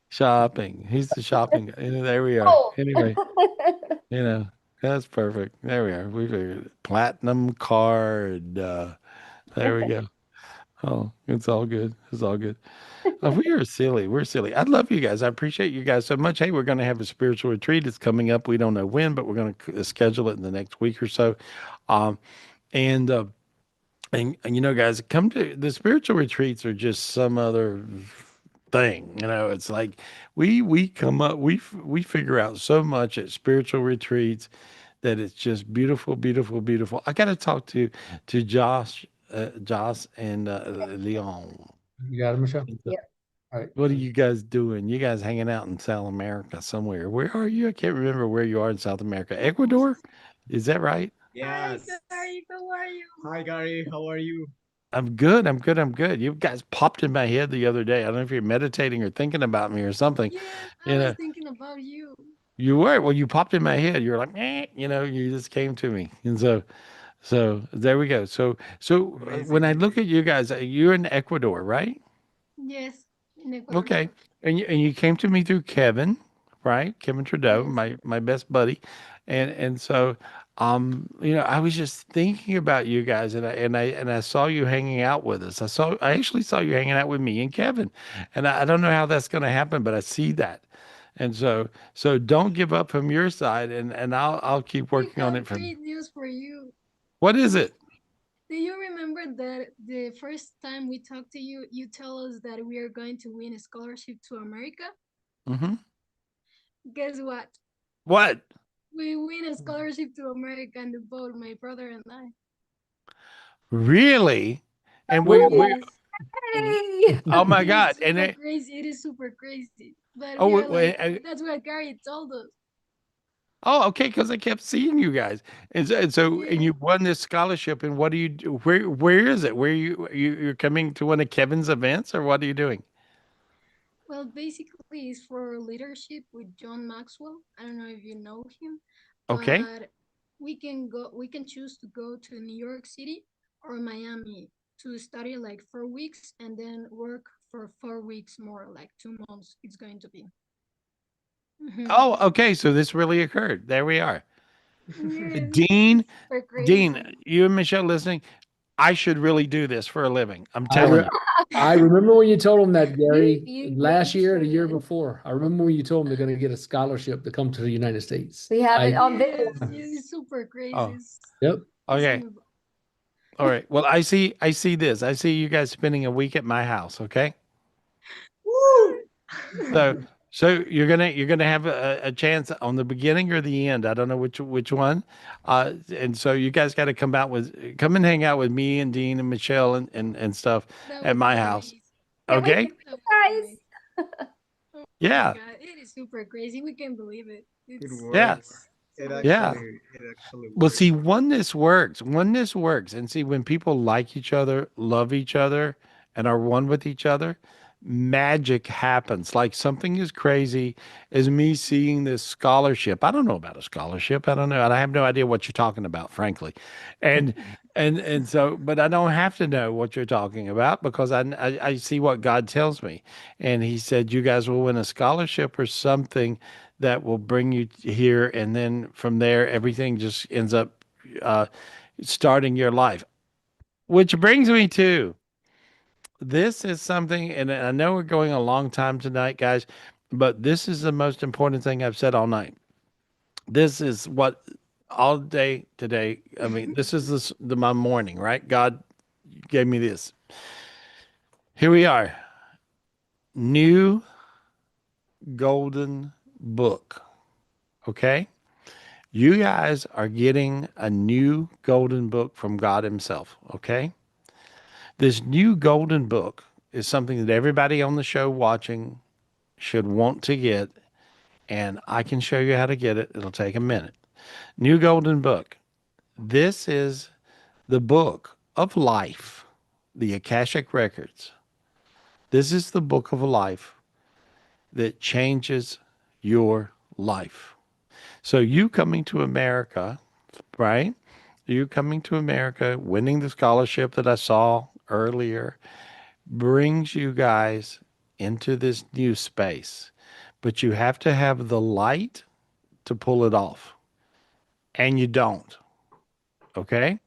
shopping. He's the shopping guy. There we are. Oh. Anyway, that's perfect. There we are. We figured it. Platinum card. There we go. Oh, it's all good. It's all good. We are silly. We're silly. I love you guys. I appreciate you guys so much. Hey, we're going to have a spiritual retreat. It's coming up. We don't know when, but we're going to schedule it in the next week or so. Um, and, uh, and guys, come to the spiritual retreats are just some other thing. It's like we come up, we figure out so much at spiritual retreats that it's just beautiful, beautiful, beautiful. I got to talk to Josh and Leon. You got it, Michelle? Yep. All right. What are you guys doing? You guys hanging out in South America somewhere. Where are you? I can't remember where you are in South America. Ecuador? Is that right? Yes. Hi, Gary, how are you? Hi, Gary. How are you? I'm good. I'm good. I'm good. You guys popped in my head the other day. I don't know if you're meditating or thinking about me or something. Yes, You I know, was thinking about you. you were. Well, you popped in my head. You were like, you just came to me. And so there we go. So when I look at you guys, you're in Ecuador, right? Yes, in Ecuador. Okay. And you came to me through Kevin, right? Kevin Trudeau, Yes. my best buddy. And so I was just thinking about you guys, and I saw you hanging out with us. I actually saw you hanging out with me and Kevin. And I don't know how that's going to happen, but I see that. And so don't give up from your side, and I'll keep working on it from. Great news for you. What is it? Do you remember that the first time we talked to you, you tell us that we are going to win a scholarship to America? Mm-hmm. Guess what? What? We win a scholarship to America, and both my brother and I. Really? And Yes. Hey! oh my It is God. super And crazy. It is super crazy. But Oh, we are wait, like, that's what Gary told us. okay, because I kept seeing you guys, and you won this scholarship. And what do you do? Where is it? Where you're coming to one of Kevin's events, or what are you doing? Well, basically, it's for leadership with John Maxwell. I don't know if you know him, Okay. but we can choose to go to New York City or Miami to study like 4 weeks and then work for 4 weeks more, like 2 months. It's going to be. Oh, okay. So this really occurred. There we are. Yes, Dean, super crazy. Dean, you and Michelle listening. I should really do this for a living. I'm I, telling re- you. I remember when you told them that, Gary, You last year or the year should. before. I remember when you told them they're going to get a scholarship to come to the United States. We have it on Yes, video. it's super crazy. Oh. Yep. Okay. All right. Well, I see this. I see you guys spending a week at my house, okay? Woo! So you're gonna have a chance on the beginning or the end. I don't know which one. And so you guys got to come and hang out with me and Dean and Michelle and stuff at my house. Can't wait Okay? to meet you guys. Yeah. It is super crazy. We can't believe it. It Yeah. works. It Yeah. actually Well, works. see, oneness works. Oneness works. And see, when people like each other, love each other, and are one with each other, magic happens. Like something as crazy as me seeing this scholarship. I don't know about a scholarship. I don't know. And I have no idea what you're talking about, frankly. And and so, but I don't have to know what you're talking about because I see what God tells me. And he said, you guys will win a scholarship or something that will bring you here. And then from there, everything just ends up uh, starting your life. Which brings me to this is something, and I know we're going a long time tonight, guys, but this is the most important thing I've said all night. This is what all day today, I mean, this is my morning, right? God gave me this. Here we are. New golden book. Okay? You guys are getting a new golden book from God Himself. Okay? This new golden book is something that everybody on the show watching should want to get, and I can show you how to get it. It'll take a minute. New golden book. This is the book of life, the Akashic Records. This is the book of life that changes your life. So you coming to America, right? You coming to America, winning the scholarship that I saw earlier, brings you guys into this new space. But you have to have the light to pull it off. And you don't. Okay?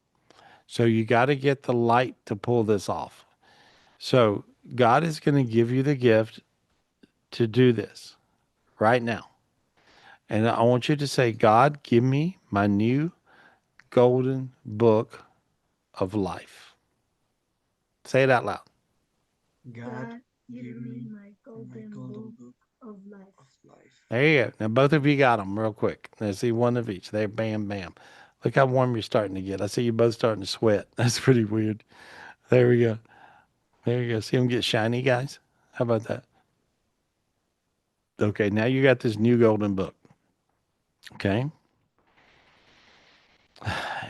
So you got to get the light to pull this off. So God is going to give you the gift to do this right now. And I want you to say, God, give me my new golden book of life. Say it out loud. God, give me my golden book of life. There you go. Now, both of you got them real quick. Let's see one of each. There, bam, bam. Look how warm you're starting to get. I see you both starting to sweat. That's pretty weird. There we go. There you go. See them get shiny, guys? How about that? Okay, now you got this new golden book. Okay.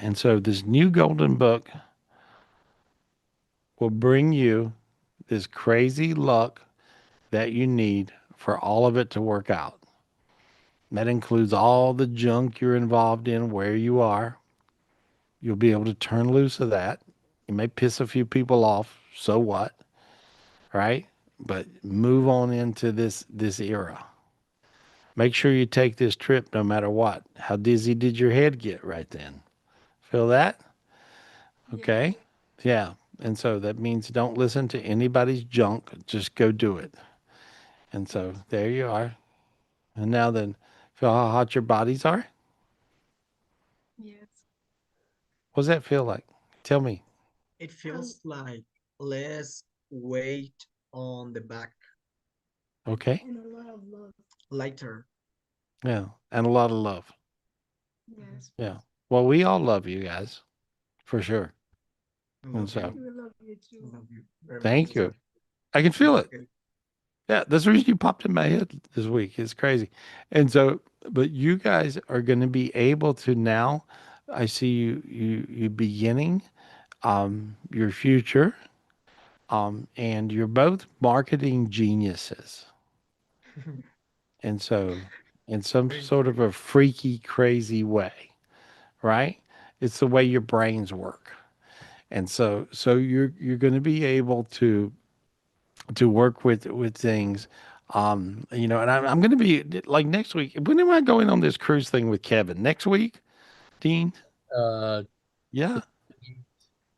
And so this new golden book will bring you this crazy luck that you need for all of it to work out. That includes all the junk you're involved in where you are. You'll be able to turn loose of that. You may piss a few people off, so what? Right? But move on into this era. Make sure you take this trip no matter what. How dizzy did your head get right then? Feel that? Okay. Yeah. And so that means don't listen to anybody's junk. Just go do it. And so there you are. And now then, feel how hot your bodies are? Yes. What does that feel like? Tell me. It feels like less weight on the back, Okay. And a lot of love. lighter. Yeah. And a lot of love. Yes. Yeah. Well, we all love you guys, for sure. I And love so, We love you too. I love you very thank much. you. I can feel it. Okay. Yeah, that's the reason you popped in my head this week. It's crazy. And so, but you guys are going to be able to now, I see you beginning your future. And you're both marketing geniuses. And so, in some sort of a freaky, crazy way, right? It's the way your brains work. And so you're going to be able to work with things. And I'm going to be like next week. When am I going on this cruise thing with Kevin? Next week, Dean? Uh, Yeah.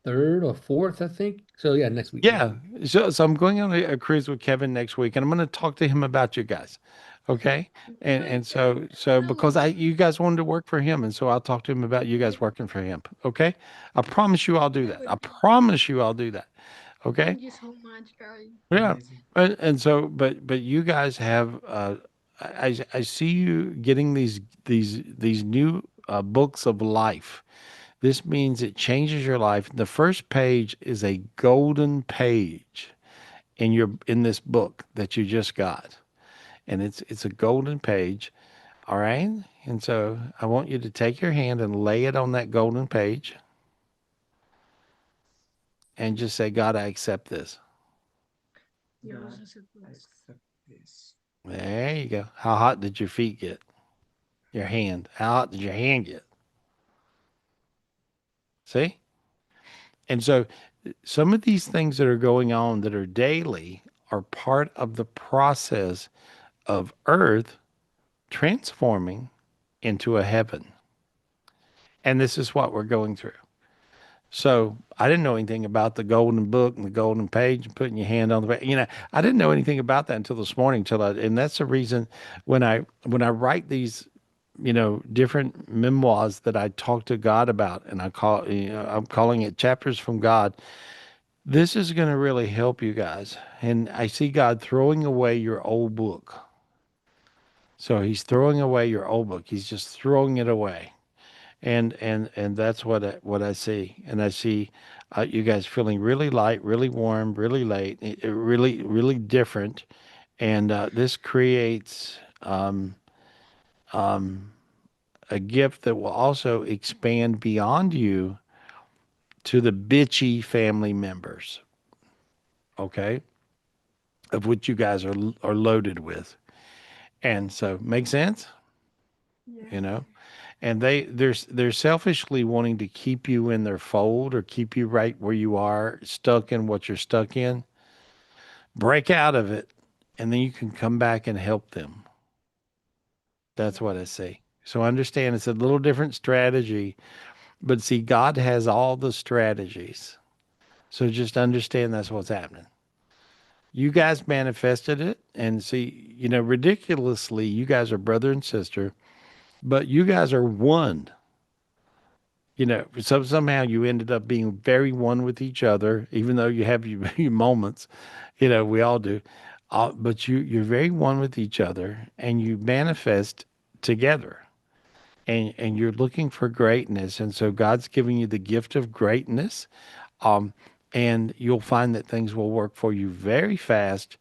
third or fourth, I think. So yeah, next week. Yeah. So I'm going on a cruise with Kevin next week, and I'm going to talk to him about you guys. Okay. And so because you guys wanted to work for him, and so I'll talk to him about you guys working for him. Okay. I promise you I'll do that. I promise you I'll do that. Okay. Thank you so much, Gary. Yeah. Amazing. And so, but you guys have, I see you getting these new books of life. This means it changes your life. The first page is a golden page in this book that you just got, and it's a golden page. All right. And so I want you to take your hand and lay it on that golden page and just say, God, I accept this. You God, also said I this. accept this. There you go. How hot did your feet get? Your hand. How hot did your hand get? See? And so some of these things that are going on that are daily are part of the process of earth transforming into a heaven. And this is what we're going through. So I didn't know anything about the golden book and the golden page and putting your hand on the page. I didn't know anything about that until this morning. And that's the reason when I write these, different memoirs that I talk to God about, and I'm calling it chapters from God. This is going to really help you guys. And I see God throwing away your old book. So he's throwing away your old book. He's just throwing it away. And that's what I see. And I see you guys feeling really light, really warm, really late, really, really different. And this creates a gift that will also expand beyond you to the bitchy family members, okay, of which you guys are loaded with. And so, make sense? Yeah. And they're selfishly wanting to keep you in their fold or keep you right where you are, stuck in what you're stuck in. Break out of it, and then you can come back and help them. That's what I see. So understand it's a little different strategy, but see, God has all the strategies. So just understand that's what's happening. You guys manifested it, and see, ridiculously, you guys are brother and sister, but you guys are one. So somehow you ended up being very one with each other, even though you have your moments, we all do. But you're very one with each other, and you manifest together, and you're looking for greatness. And so God's giving you the gift of greatness. Um, and you'll find that things will work for you very fast.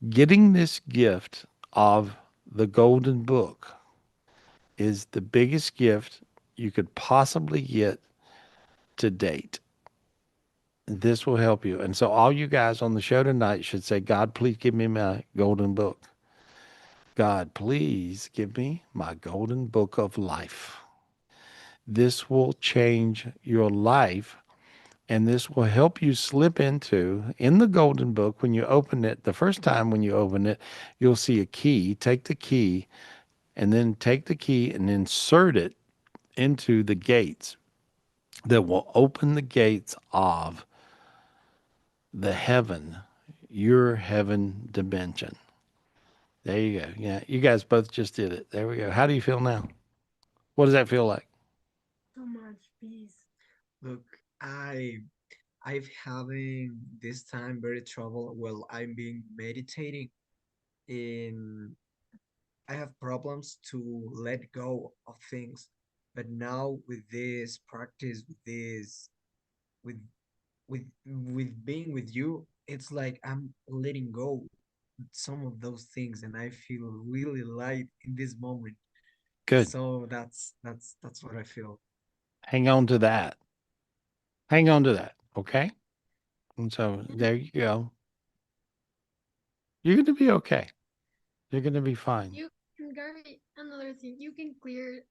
Getting this gift of the golden book is the biggest gift you could possibly get to date. This will help you. And so all you guys on the show tonight should say, God, please give me my golden book. God, please give me my golden book of life. This will change your life, and this will help you slip in the golden book, when you open it, the first time when you open it, you'll see a key. Take the key, and then take the key and insert it into the gates that will open the gates of the heaven, your heaven dimension. There you go. Yeah, you guys both just did it. There we go. How do you feel now? What does that feel like? So much peace. Look, I've having this time very trouble while I'm being meditating in I have problems to let go of things. But now with this practice, with with being with you, it's like I'm letting go some of those things, and I feel really light in this moment. Good. So that's what I feel. Hang on to that. Hang on to that. Okay. And so there you go. You're going to be okay. You're going to be fine. You and Gary, another thing, you can clear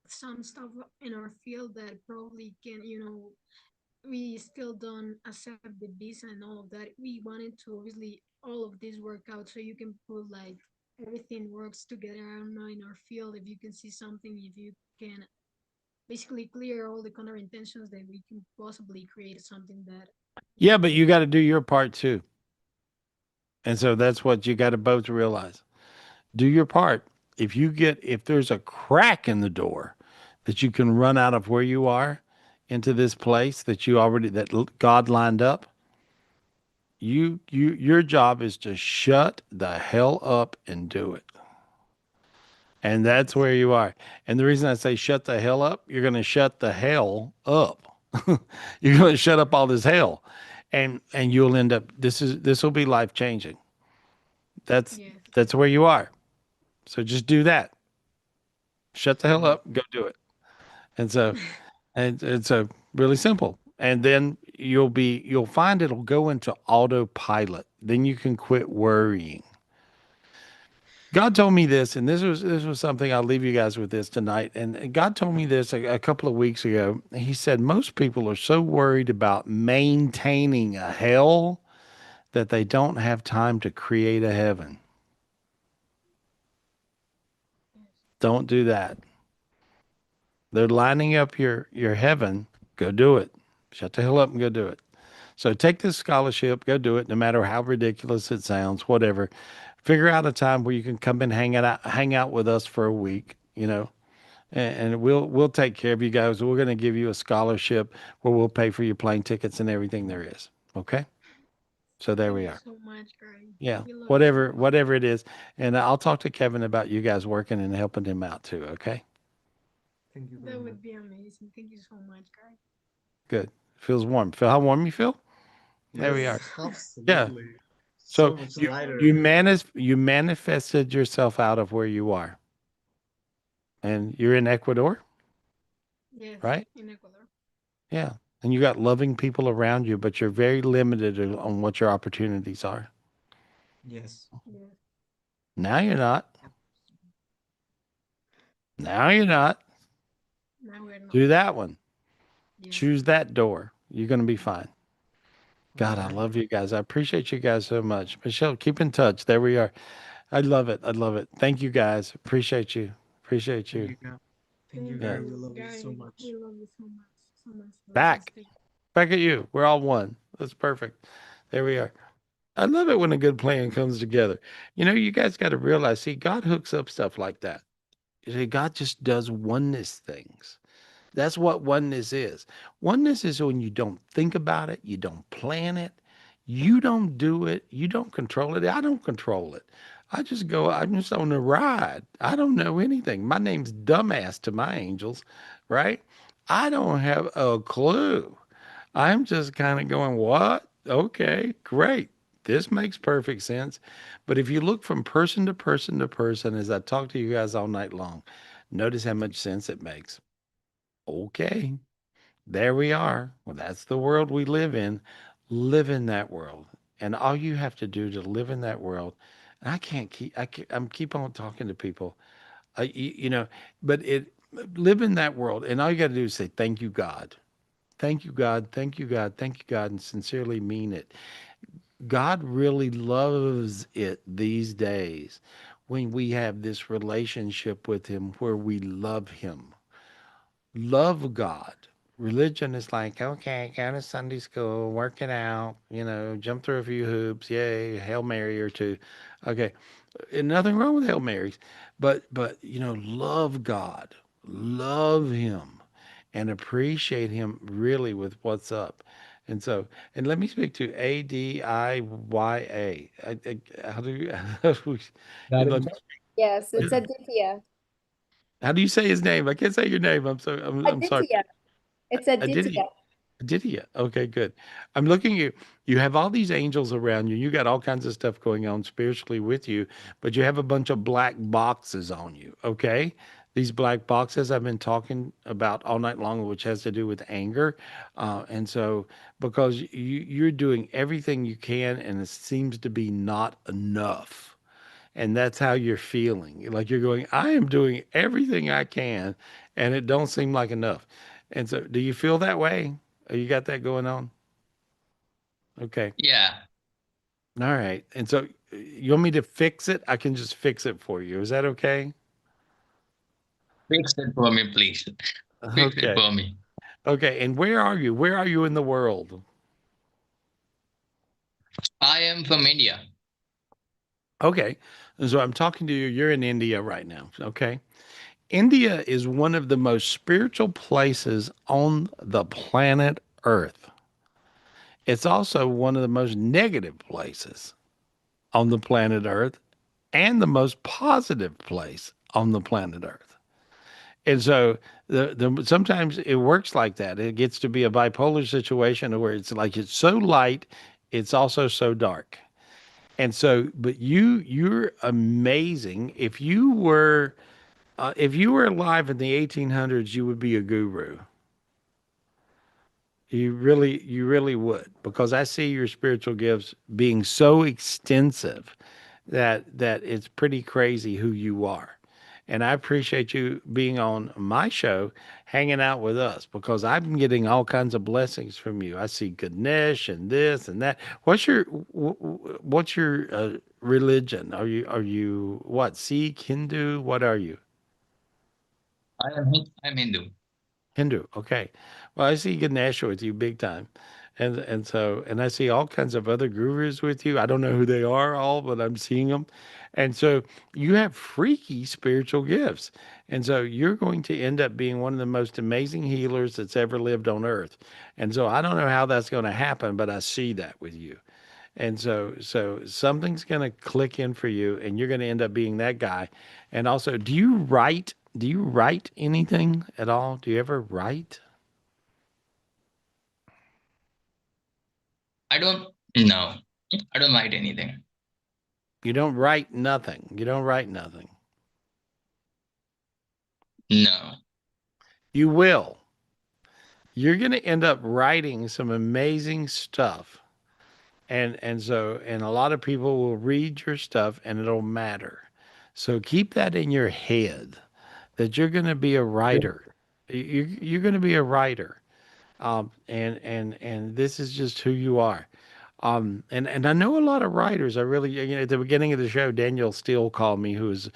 some stuff in our field that probably can, we still don't accept the visa and all of that. We wanted to obviously all of this work out so you can put like everything works together. I don't know in our field if you can see something, if you can basically clear all the counter intentions that we can possibly create something that. Yeah, but you got to do your part too. And so that's what you got to both realize. Do your part. If there's a crack in the door that you can run out of where you are into this place that God lined up, your job is to shut the hell up and do it. And that's where you are. And the reason I say shut the hell up, you're going to shut the hell up. You're going to shut up all this hell. And you'll end up this will be life changing. That's Yes. that's where you are. So just do that. Shut the hell up, go do it. And so and it's a really simple. And then you'll find it'll go into autopilot. Then you can quit worrying. God told me this, and this was something I'll leave you guys with this tonight. And God told me this a couple of weeks ago. He said most people are so worried about maintaining a hell that they don't have time to create a heaven. Don't do that. They're lining up your heaven. Go do it. Shut the hell up and go do it. So take this scholarship, go do it, no matter how ridiculous it sounds, whatever. Figure out a time where you can come and hang out with us for a week, and we'll take care of you guys. We're going to give you a scholarship where we'll pay for your plane tickets and everything there is. Okay? So there Thank we you are. so much, Greg. Yeah, We love you so whatever much. whatever it is. And I'll talk to Kevin about you guys working and helping him out too, okay? Thank you very That much. would be amazing. Thank you so much, Greg. Good. Feels warm. Feel how warm you feel? There we Yes, are. Yeah. absolutely. So So much you lighter. you manifested yourself out of where you are. And you're in Ecuador, Yes, right? in Ecuador. Yeah. And you got loving people around you, but you're very limited on what your opportunities are. Yes. Yes. Now you're not. Now you're not. Now we're not. Do that one. Yes. Choose that door. You're going to be fine. God, I Alright. love you guys. I appreciate you guys so much. Michelle, keep in touch. There we are. I love it. I love it. Thank you guys. Appreciate you. Appreciate Thank you. you, God. Thank you, Thank Yeah. God. We you, love you so Greg. much. We love you so much. So much. Blessings Back. to you. Back at you. We're all one. That's perfect. There we are. I love it when a good plan comes together. You guys got to realize, see, God hooks up stuff like that. See, God just does oneness things. That's what oneness is. Oneness is when you don't think about it, you don't plan it, you don't do it, you don't control it. I don't control it. I'm just on a ride. I don't know anything. My name's dumbass to my angels, right? I don't have a clue. I'm just kind of going, what? Okay, great. This makes perfect sense. But if you look from person to person to person, as I talk to you guys all night long, notice how much sense it makes. Okay, there we are. Well, that's the world we live in. Live in that world. And all you have to do to live in that world, and I'm keep on talking to people, but live in that world. And all you got to do is say, thank you, God. Thank you, God. Thank you, God. Thank you, God. And sincerely mean it. God really loves it these days when we have this relationship with Him where we love Him. Love God. Religion is like, okay, go to Sunday school, work it out, jump through a few hoops, yay, Hail Mary or two. Okay. And nothing wrong with Hail Marys. But love God. Love Him and appreciate Him really with what's up. And let me speak to Adiya. How do you, how do we, Got let it. me, Yes, yeah. it's Aditya. How do you say his name? I can't say your name. I'm sorry. Aditya. It's Aditya. Adidia. Adidia. Okay, good. I'm looking at you. You have all these angels around you. You got all kinds of stuff going on spiritually with you, but you have a bunch of black boxes on you. Okay. These black boxes I've been talking about all night long, which has to do with anger. And so, because you're doing everything you can, and it seems to be not enough. And that's how you're feeling. Like you're going, I am doing everything I can, and it don't seem like enough. And so, do you feel that way? You got that going on? Okay. Yeah, All right. And so, you want me to fix it? I can just fix it for you. Is that okay? fix it for me, please. Fix it Okay. for me. Okay. And where are you? Where are you in the world? I am from India. Okay. And so I'm talking to you. You're in India right now. Okay. India is one of the most spiritual places on the planet Earth. It's also one of the most negative places on the planet Earth and the most positive place on the planet Earth. And so sometimes it works like that. It gets to be a bipolar situation where it's like it's so light, it's also so dark. And so, but you're amazing. If you were alive in the 1800s, you would be a guru. You really would, because I see your spiritual gifts being so extensive that it's pretty crazy who you are. And I appreciate you being on my show, hanging out with us, because I'm getting all kinds of blessings from you. I see Ganesh and this and that. What's your religion? Are you what, Sikh, Hindu? What are you? I'm Hindu. Hindu. Okay. Well, I see Ganesha with you big time. And I see all kinds of other gurus with you. I don't know who they are all, but I'm seeing them. And so you have freaky spiritual gifts. And so you're going to end up being one of the most amazing healers that's ever lived on earth. And so I don't know how that's going to happen, but I see that with you. And so something's going to click in for you, and you're going to end up being that guy. And also, do you write? Do you write anything at all? Do you ever write? I don't know. I don't write anything. You don't write nothing. You don't write nothing. No. You will. You're going to end up writing some amazing stuff. And a lot of people will read your stuff and it'll matter. So keep that in your head that you're going to be a writer. You're going to be a writer. And this is just who you are. And I know a lot of writers. I really, at the beginning of the show, Daniel Steele called me, who's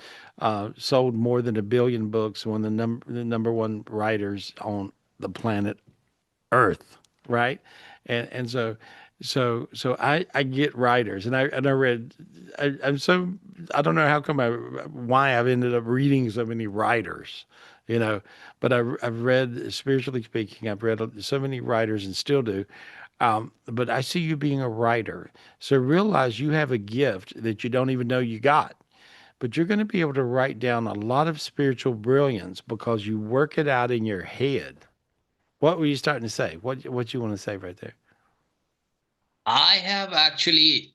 sold more than 1 billion books, one of the number one writers on the planet Earth, right? And so I get writers, and I read. I'm so I don't know how come why I've ended up reading so many writers, you know, but I've read, spiritually speaking, I've read so many writers and still do. But I see you being a writer, so realize you have a gift that you don't even know you got. But you're going to be able to write down a lot of spiritual brilliance because you work it out in your head. What were you starting to say? What you want to say right there? I have actually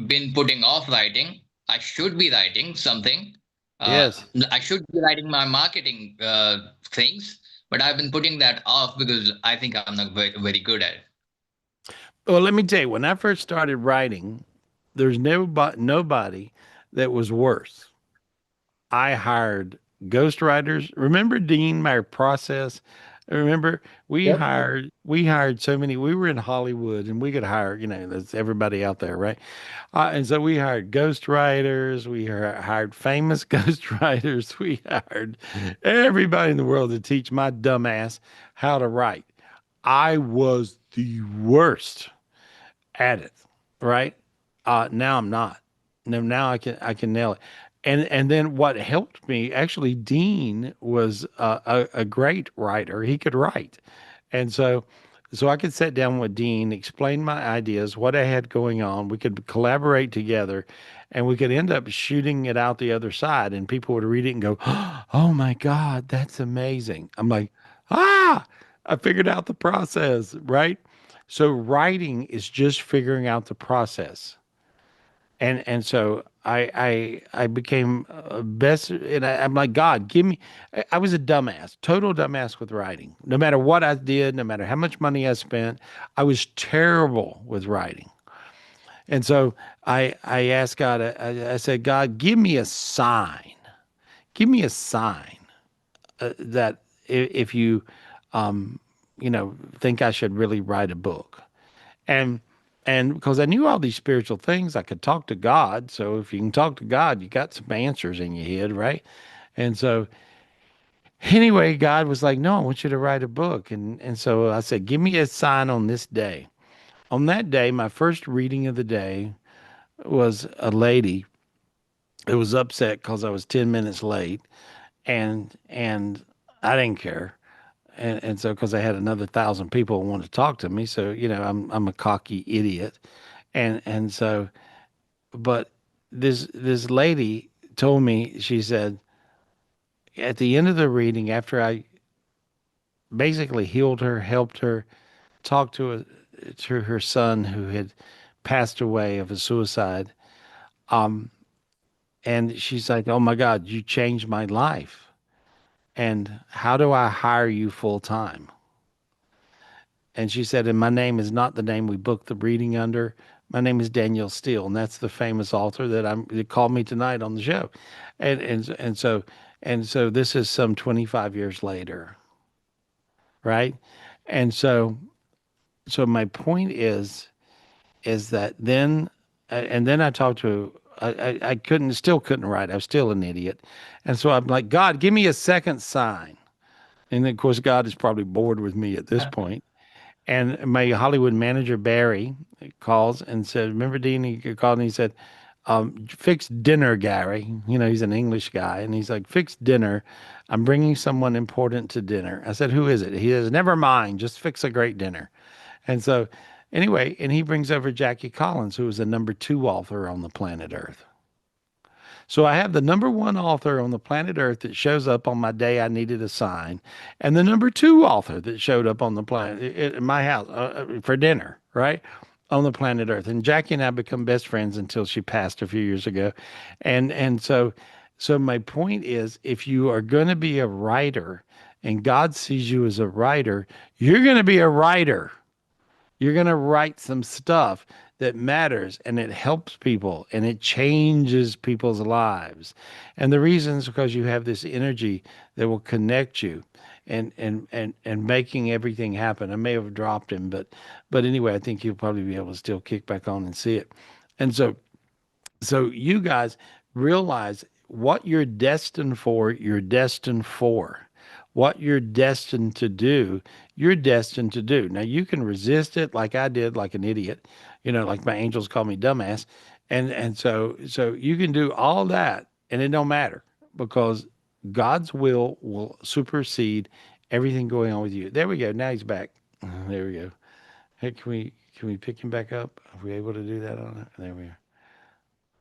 been putting off writing. I should be writing something. Yes. I should be writing my marketing things, but I've been putting that off because I think I'm not very good at it. Well, let me tell you, when I first started writing, there's nobody that was worse. I hired ghostwriters. Remember Dean, my process? Remember Yep. we hired so many. We were in Hollywood and we could hire, there's everybody out there, right? And so we hired ghostwriters. We hired famous ghostwriters. We hired everybody in the world to teach my dumb ass how to write. I was the worst at it, right? Now I'm not. Now I can nail it. And then what helped me, actually, Dean was a great writer. He could write, and so I could sit down with Dean, explain my ideas, what I had going on. We could collaborate together, and we could end up shooting it out the other side, and people would read it and go, "Oh my God, that's amazing!" I'm like, "Ah, I figured out the process, right?" So writing is just figuring out the process. And so I became best, and I'm like, God, give me. I was a dumbass, total dumbass with writing. No matter what I did, no matter how much money I spent, I was terrible with writing. And so I asked God, I said, God, give me a sign. Give me a sign that if you, um, think I should really write a book. And and because I knew all these spiritual things, I could talk to God. So if you can talk to God, you got some answers in your head, right? And so anyway, God was like, "No, I want you to write a book." And so I said, "Give me a sign on this day." On that day, my first reading of the day was a lady. who was upset because I was 10 minutes late, and I didn't care. And so because I had another 1,000 people who wanted to talk to me, so I'm a cocky idiot, and so but this lady told me, she said, at the end of the reading, after I basically healed her, helped her, talked to her son who had passed away of a suicide, um, and she's like, "Oh my God, you changed my life. And how do I hire you full time?" And she said, "And my name is not the name we booked the reading under. My name is Danielle Steele, and that's the famous author that called me tonight on the show." And so this is some 25 years later, right? And so my point is that then, and then I talked to, I still couldn't write. I was still an idiot. And so I'm like, God, give me a second sign. And then, of course, God is probably bored with me at this point. And my Hollywood manager, Barry, calls and said, "Remember, Dean?" He called and he said, "Fix dinner, Gary." He's an English guy. And he's like, "Fix dinner. I'm bringing someone important to dinner." I said, "Who is it?" He says, "Never mind. Just fix a great dinner." And so, anyway, and he brings over Jackie Collins, who is the #2 author on the planet Earth. So I have the #1 author on the planet Earth that shows up on my day I needed a sign, and the #2 author that showed up on the planet at my house for dinner, right, on the planet Earth. And Jackie and I become best friends until she passed a few years ago, and so my point is, if you are going to be a writer, and God sees you as a writer, you're going to be a writer. You're going to write some stuff that matters, and it helps people, and it changes people's lives. And the reason is because you have this energy that will connect you and making everything happen. I may have dropped him, but anyway, I think you'll probably be able to still kick back on and see it. And so you guys realize what you're destined for, you're destined for. What you're destined to do, you're destined to do. Now you can resist it like I did, like an idiot, like my angels call me dumbass. And so you can do all that and it don't matter, because God's will supersede everything going on with you. There we go. Now he's back. There we go. Hey, can we pick him back up? Are we able to do that on it? There we are.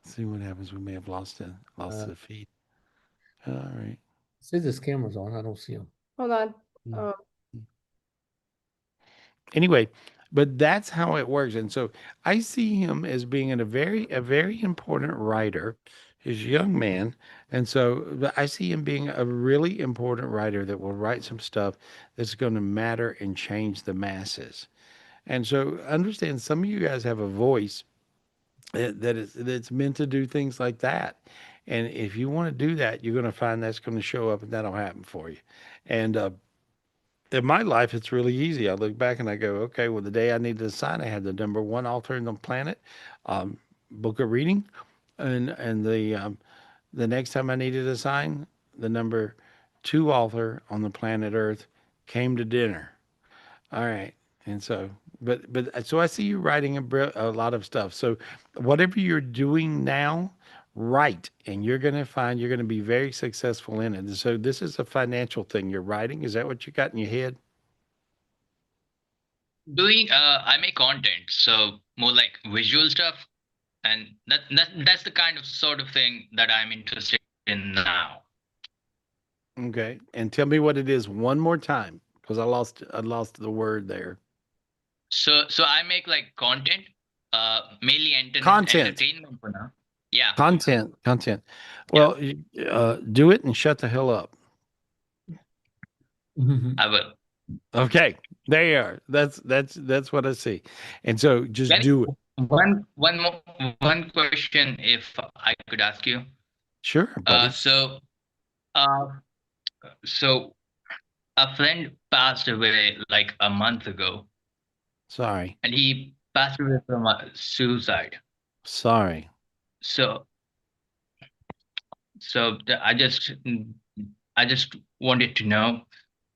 See what happens. We may have lost the feed. All right. See, this camera's on. I don't see him. Hold on. Anyway, but that's how it works. And so I see him as being a very important writer. He's a young man. And so I see him being a really important writer that will write some stuff that's going to matter and change the masses. And so understand, some of you guys have a voice that's meant to do things like that. And if you want to do that, you're going to find that's going to show up, and that'll happen for you. And in my life, it's really easy. I look back and I go, okay, well, the day I needed a sign, I had the #1 author on the planet, book a reading, and the next time I needed a sign, the #2 author on the planet Earth came to dinner. All right. And so, so I see you writing a lot of stuff. So whatever you're doing now, write, and you're going to find you're going to be very successful in it. And so this is a financial thing you're writing. Is that what you got in your head? I make content, so more like visual stuff, and that's the kind of sort of thing that I'm interested in now. Okay. And tell me what it is one more time, because I lost the word there. So I make like content, mainly Content. entertainment for now. Yeah. Content. Well, do it and shut the hell up. I will. Okay, there you are. That's what I see. And so just do it. One question, if I could ask you. Sure, buddy. So a friend passed away like a month ago. Sorry. And he passed away from suicide. Sorry. So I just wanted to know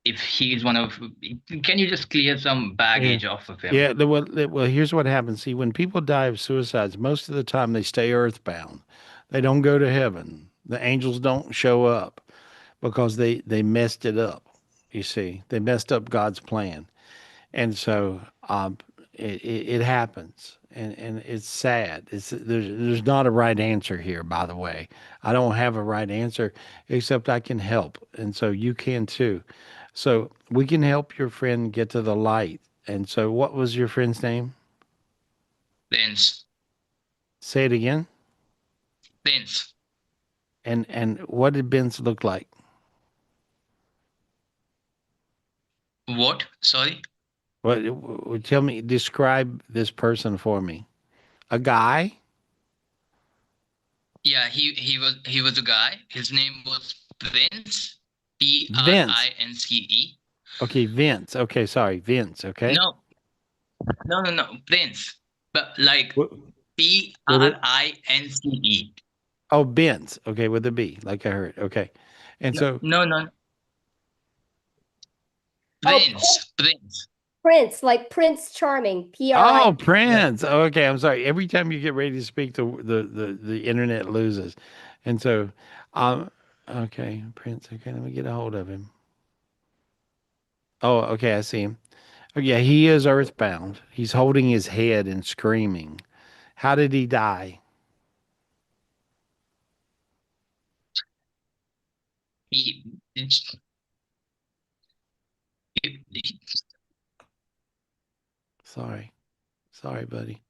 if he's one of. Can you just clear some baggage off of him? Yeah. Well, here's what happens. See, when people die of suicides, most of the time they stay earthbound. They don't go to heaven. The angels don't show up because they messed it up. You see, they messed up God's plan, and so it happens, and it's sad. There's not a right answer here. By the way, I don't have a right answer except I can help, and so you can too. So we can help your friend get to the light. And so, what was your friend's name? Vince. Say it again. Vince. And what did Ben's look like? What? Sorry? What? Tell me. Describe this person for me. A guy. Yeah, he was a guy. His name was Vince. Vince. Prince. Okay, Vince. Okay, sorry, Vince. Okay. No, no. Prince. But like What, with it? Prince. Oh, Benz. Okay, with a B, like I heard. Okay, and so. No. Oh, Prince. Prince, like Prince Charming, P-R-I. Oh, Prince. Okay, I'm sorry. Every time you get ready to speak, the internet loses, and so, okay, Prince. Okay, let me get a hold of him. Oh, okay, I see him. Oh, yeah, he is earthbound. He's holding his head and screaming. How did he die? He, he, he- Sorry, sorry, buddy.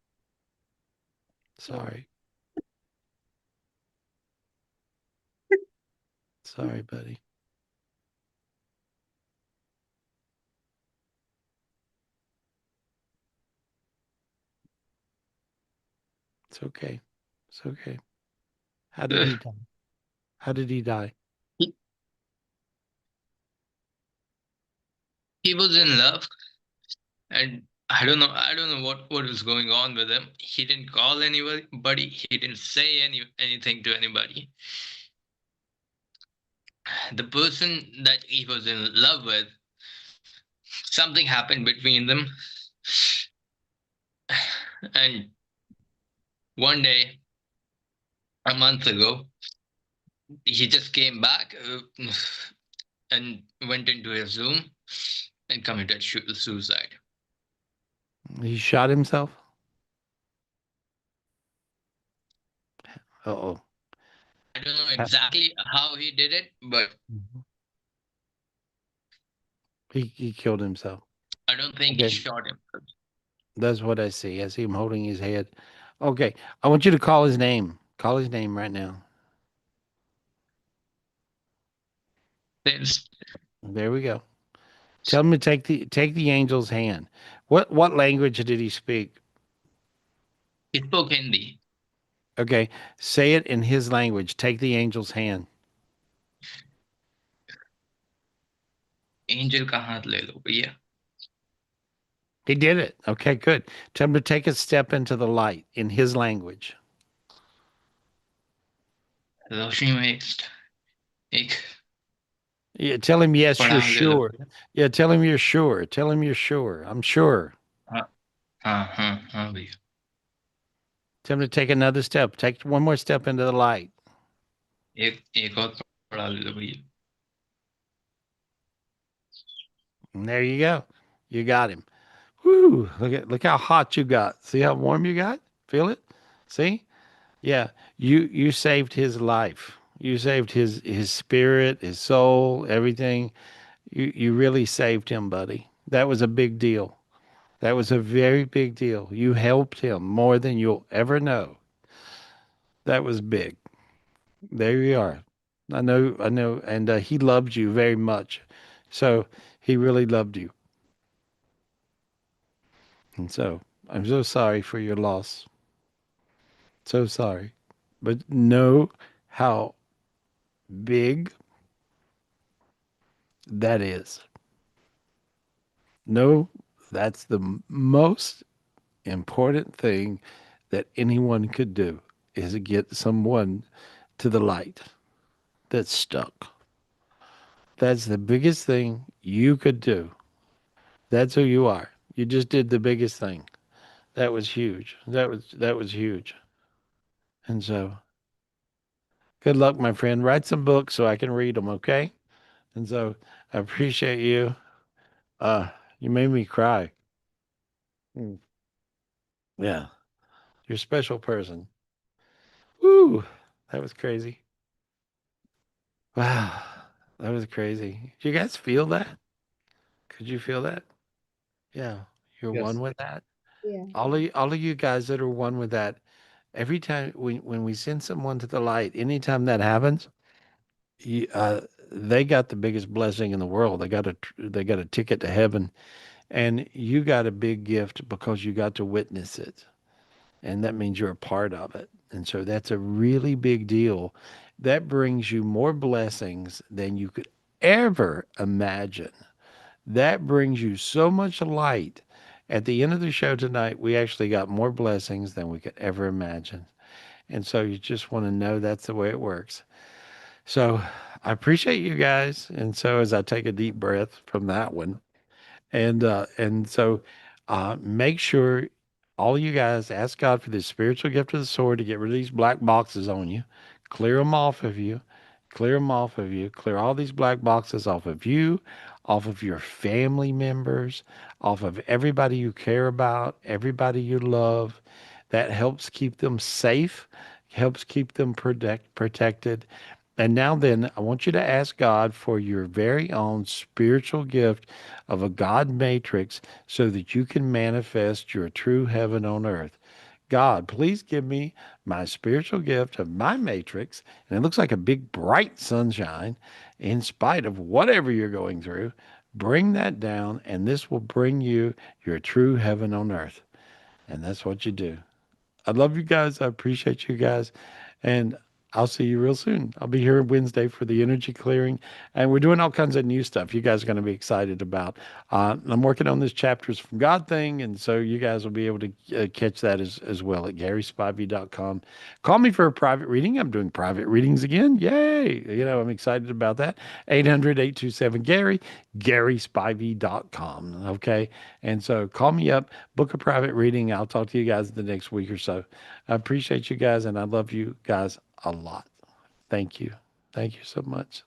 Sorry, sorry, buddy. It's okay. It's okay. How did he die? How did he die? he was in love, and I don't know what was going on with him. He didn't call anybody. He didn't say anything to anybody. The person that he was in love with, something happened between them, and one day, a month ago, he just came back and went into his room and committed suicide. He shot himself? Uh-oh. I don't know exactly how he did it, but He killed himself. I don't think he Okay. shot him. That's what I see. I see him holding his head. Okay. I want you to call his name. Call his name right now. Vince. There we go. Tell him to take the angel's hand. What language did he speak? He spoke Hindi. Okay. Say it in his language. Take the angel's hand. Angel ka haath le lo bhaiya. He did it. Okay, good. Tell him to take a step into the light in his language. रोशनी में एक Yeah, tell him yes, you're पड़ाव ले लो. sure. Yeah, tell him you're sure. Tell him you're sure. I'm sure. हाँ भैया. Tell him to take another step. Take one more step into the light. एक और पड़ा ले लो भैया. And there you go. You got him. Woo! Look how hot you got. See how warm you got? Feel it? See? Yeah. You saved his life. You saved his spirit, his soul, everything. You really saved him, buddy. That was a big deal. That was a very big deal. You helped him more than you'll ever know. That was big. There you are. I know, and he loved you very much. So he really loved you. And so I'm so sorry for your loss. So sorry. But know how big that is. Know that's the most important thing that anyone could do is to get someone to the light that's stuck. That's the biggest thing you could do. That's who you are. You just did the biggest thing. That was huge. That was huge. And so Good luck, my friend. Write some books so I can read them, okay? And so I appreciate you. You made me cry. Mm, yeah, you're a special person. Woo, that was crazy. Wow, that was crazy. Did you guys feel that? Could you feel that? Yeah, you're one Yes. with that. Yeah. All of you guys that are one with that. Every time when we send someone to the light, anytime that happens, you, they got the biggest blessing in the world. They got a ticket to heaven, and you got a big gift because you got to witness it, and that means you're a part of it. And so that's a really big deal. That brings you more blessings than you could ever imagine. That brings you so much light. At the end of the show tonight, we actually got more blessings than we could ever imagine. And so you just want to know that's the way it works. So I appreciate you guys. And so as I take a deep breath from that one, and so make sure all you guys ask God for this spiritual gift of the sword to get rid of these black boxes on you, clear them off of you, clear them off of you, clear all these black boxes off of you, off of your family members, off of everybody you care about, everybody you love. That helps keep them safe, helps keep them protected. And now, then, I want you to ask God for your very own spiritual gift of a God matrix so that you can manifest your true heaven on earth. God, please give me my spiritual gift of my matrix. And it looks like a big, bright sunshine in spite of whatever you're going through. Bring that down, and this will bring you your true heaven on earth. And that's what you do. I love you guys. I appreciate you guys. And I'll see you real soon. I'll be here Wednesday for the energy clearing. And we're doing all kinds of new stuff you guys are going to be excited about. I'm working on this Chapters from God thing. And so you guys will be able to catch that as well at GarySpivey.com. Call me for a private reading. I'm doing private readings again. Yay. I'm excited about that. 800-827-GARY, GarySpivey.com. Okay. And so call me up, book a private reading. I'll talk to you guys the next week or so. I appreciate you guys, and I love you guys a lot. Thank you. Thank you so much.